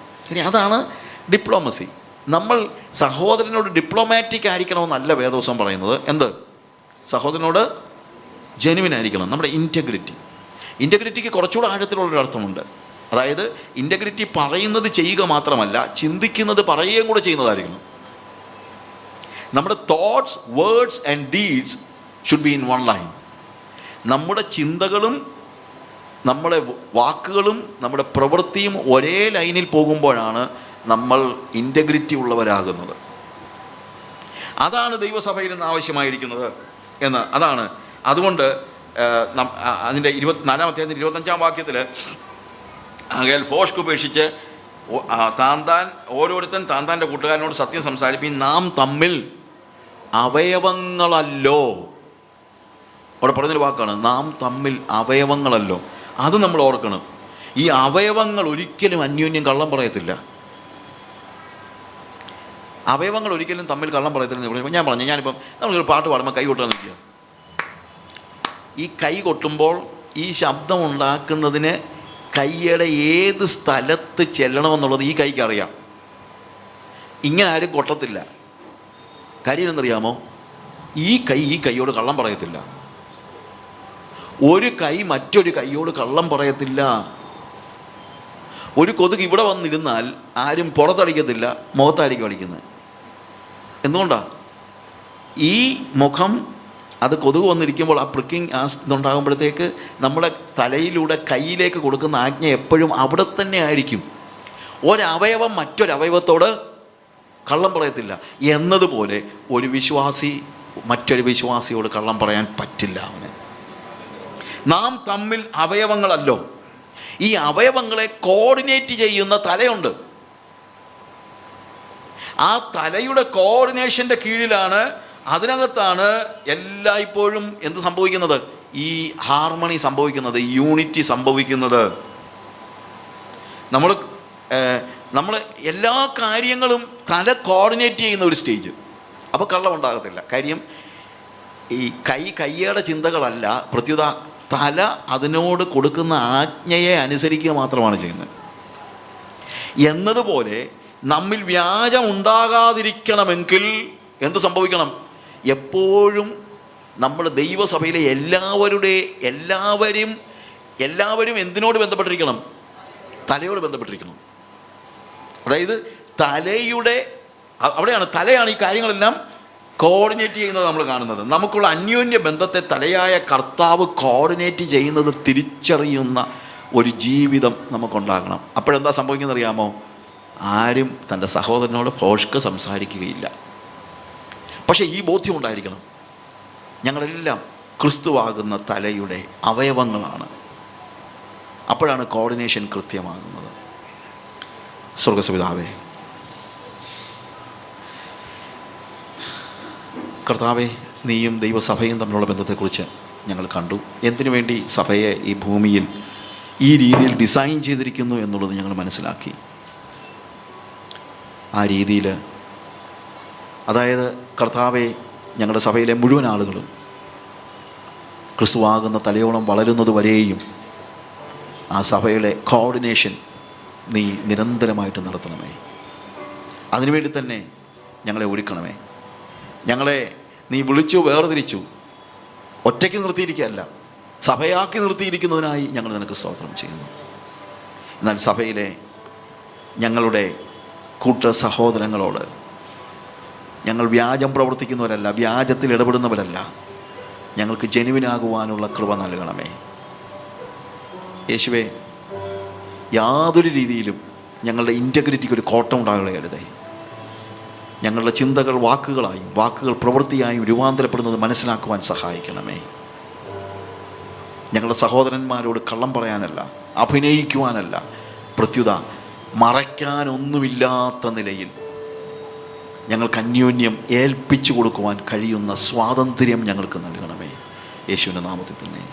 ശരി, അതാണ് ഡിപ്ലോമസി. നമ്മൾ സഹോദരനോട് ഡിപ്ലോമാറ്റിക് ആയിരിക്കണമെന്നല്ല വേദവസം പറയുന്നത്. എന്ത്? സഹോദരനോട് ജെനുവിൻ ആയിരിക്കണം. നമ്മുടെ ഇൻറ്റഗ്രിറ്റിക്ക് കുറച്ചുകൂടെ ആഴത്തിലുള്ളൊരർത്ഥമുണ്ട്. അതായത് ഇൻറ്റഗ്രിറ്റി പറയുന്നത് ചെയ്യുക മാത്രമല്ല, ചിന്തിക്കുന്നത് പറയുകയും കൂടെ ചെയ്യുന്നതായിരിക്കണം. നമ്മുടെ thoughts, words and deeds should be in one line. നമ്മുടെ ചിന്തകളും നമ്മുടെ വാക്കുകളും നമ്മുടെ പ്രവൃത്തിയും ഒരേ ലൈനിൽ പോകുമ്പോഴാണ് നമ്മൾ ഇൻറ്റഗ്രിറ്റി ഉള്ളവരാകുന്നത്. അതാണ് ദൈവസഭയിൽ നിന്ന് ആവശ്യമായിരിക്കുന്നത് എന്ന്. അതുകൊണ്ട് അതിൻ്റെ 24-ാം അധ്യായത്തിൻ്റെ 25-ാം വാക്യത്തിൽ ആകയാൽ ഭോഷ്ക് ഉപേക്ഷിച്ച് ഓരോരുത്തൻ താൻ്റെ കൂട്ടുകാരനോട് സത്യം സംസാരിപ്പിൻ, നാം തമ്മിൽ അവയവങ്ങളല്ലോ. അവിടെ പറഞ്ഞൊരു വാക്കാണ്, നാം തമ്മിൽ അവയവങ്ങളല്ലോ. അത് നമ്മൾ ഓർക്കണം. ഈ അവയവങ്ങൾ ഒരിക്കലും അന്യോന്യം കള്ളം പറയത്തില്ല. അവയവങ്ങൾ ഒരിക്കലും തമ്മിൽ കള്ളം പറയത്തില്ല. ഞാനിപ്പം നമ്മളൊരു പാട്ട് പാടുമ്പോൾ കൈ കൊട്ടാൻ നിൽക്കുക. ഈ കൈ കൊട്ടുമ്പോൾ ഈ ശബ്ദം ഉണ്ടാക്കുന്നതിന് കൈയുടെ ഏത് സ്ഥലത്ത് ചെല്ലണമെന്നുള്ളത് ഈ കൈക്ക് അറിയാം. ഇങ്ങനെ ആരും കൊട്ടത്തില്ല. കാര്യം എന്നറിയാമോ? ഈ കൈയോട് കള്ളം പറയത്തില്ല. ഒരു കൈ മറ്റൊരു കൈയോട് കള്ളം പറയത്തില്ല. ഒരു കൊതുക് ഇവിടെ വന്നിരുന്നാൽ ആരും പുറത്തടിക്കത്തില്ല, മുഖത്തായിരിക്കും അടിക്കുന്നത്. എന്തുകൊണ്ടാണ്? ഈ മുഖം അത് കൊതുക് വന്നിരിക്കുമ്പോൾ ആ പ്രിക്കിങ് ഇതുണ്ടാകുമ്പോഴത്തേക്ക് നമ്മുടെ തലയിലൂടെ കൈയിലേക്ക് കൊടുക്കുന്ന ആജ്ഞ എപ്പോഴും അവിടെ തന്നെ ആയിരിക്കും. ഒരവയവം മറ്റൊരവയവത്തോട് കള്ളം പറയത്തില്ല എന്നതുപോലെ ഒരു വിശ്വാസി മറ്റൊരു വിശ്വാസിയോട് കള്ളം പറയാൻ പറ്റില്ല. അവന് നാം തമ്മിൽ അവയവങ്ങളല്ലോ. ഈ അവയവങ്ങളെ കോർഡിനേറ്റ് ചെയ്യുന്ന തലയുണ്ട്. ആ തലയുടെ കോർഡിനേഷൻ്റെ കീഴിലാണ് അതിനകത്താണ് എല്ലായ്പ്പോഴും എന്ത് സംഭവിക്കുന്നത്? ഈ ഹാർമണി സംഭവിക്കുന്നത്, യൂണിറ്റി സംഭവിക്കുന്നത്. നമ്മൾ എല്ലാ കാര്യങ്ങളും തല കോർഡിനേറ്റ് ചെയ്യുന്ന ഒരു സ്റ്റേജ്. അപ്പോൾ കള്ളമുണ്ടാകത്തില്ല. കാര്യം ഈ കയ്യുടെ ചിന്തകളല്ല, പ്രത്യുത തല അതിനോട് കൊടുക്കുന്ന ആജ്ഞയെ അനുസരിക്കുക മാത്രമാണ് ചെയ്യുന്നത്. എന്നതുപോലെ നമ്മിൽ വ്യാജം ഉണ്ടാകാതിരിക്കണമെങ്കിൽ എന്ത് സംഭവിക്കണം? എപ്പോഴും നമ്മൾ ദൈവസഭയിലെ എല്ലാവരും എന്തിനോട് ബന്ധപ്പെട്ടിരിക്കണം? തലയോട് ബന്ധപ്പെട്ടിരിക്കണം. അതായത് തലയാണ് ഈ കാര്യങ്ങളെല്ലാം കോർഡിനേറ്റ് ചെയ്യുന്നത് നമ്മൾ കാണുന്നത്. നമുക്കുള്ള അന്യോന്യ ബന്ധത്തെ തലയായ കർത്താവ് കോർഡിനേറ്റ് ചെയ്യുന്നത് തിരിച്ചറിയുന്ന ഒരു ജീവിതം നമുക്കുണ്ടാകണം. അപ്പോഴെന്താ സംഭവിക്കുന്നത് അറിയാമോ? ആരും തൻ്റെ സഹോദരനോട് ഭോഷ്ക്ക് സംസാരിക്കുകയില്ല. പക്ഷേ ഈ ബോധ്യം ഉണ്ടായിരിക്കണം, ഞങ്ങളെല്ലാം ക്രിസ്തുവാകുന്ന തലയുടെ അവയവങ്ങളാണ്. അപ്പോഴാണ് കോർഡിനേഷൻ കൃത്യമാകുന്നത്. സ്വർഗ്ഗപിതാവേ, കർത്താവേ, നീയും ദൈവസഭയും തമ്മിലുള്ള ബന്ധത്തെക്കുറിച്ച് ഞങ്ങൾ കണ്ടു. എന്തിനു വേണ്ടി സഭയെ ഈ ഭൂമിയിൽ ഈ രീതിയിൽ ഡിസൈൻ ചെയ്തിരിക്കുന്നു എന്നുള്ളത് ഞങ്ങൾ മനസ്സിലാക്കി. ആ രീതിയിൽ, അതായത് കർത്താവെ, ഞങ്ങളുടെ സഭയിലെ മുഴുവൻ ആളുകളും ക്രിസ്തുവാകുന്ന തലയോളം വളരുന്നത് വരെയും ആ സഭയുടെ കോർഡിനേഷൻ നീ നിരന്തരമായിട്ട് നടത്തണമേ. അതിനുവേണ്ടി തന്നെ ഞങ്ങളെ ഒരുക്കണമേ. ഞങ്ങളെ നീ വിളിച്ചു വേർതിരിച്ചു, ഒറ്റയ്ക്ക് നിർത്തിയിരിക്കുകയല്ല, സഭയാക്കി നിർത്തിയിരിക്കുന്നതിനായി ഞങ്ങൾ നിനക്ക് സ്തോത്രം ചെയ്യുന്നു. എന്നാൽ സഭയിലെ ഞങ്ങളുടെ കൂട്ട സഹോദരങ്ങളോട് ഞങ്ങൾ വ്യാജം പ്രവർത്തിക്കുന്നവരല്ല, വ്യാജത്തിൽ ഇടപെടുന്നവരല്ല. ഞങ്ങൾക്ക് ജെനുവിനാകുവാനുള്ള കൃപ നൽകണമേ. യേശുവേ, യാതൊരു രീതിയിലും ഞങ്ങളുടെ ഇൻറ്റഗ്രിറ്റിക്ക് ഒരു കോട്ടം ഉണ്ടാകരുതേ. ഞങ്ങളുടെ ചിന്തകൾ വാക്കുകളായും വാക്കുകൾ പ്രവൃത്തിയായും രൂപാന്തരപ്പെടുന്നത് മനസ്സിലാക്കുവാൻ സഹായിക്കണമേ. ഞങ്ങളുടെ സഹോദരന്മാരോട് കള്ളം പറയാനല്ല, അഭിനയിക്കുവാനല്ല, പ്രത്യുത മറയ്ക്കാനൊന്നുമില്ലാത്ത നിലയിൽ ഞങ്ങൾക്ക് അന്യോന്യം ഏൽപ്പിച്ചു കൊടുക്കുവാൻ കഴിയുന്ന സ്വാതന്ത്ര്യം ഞങ്ങൾക്ക് നൽകണമേ. യേശുവിൻ്റെ നാമത്തിൽ തന്നെ.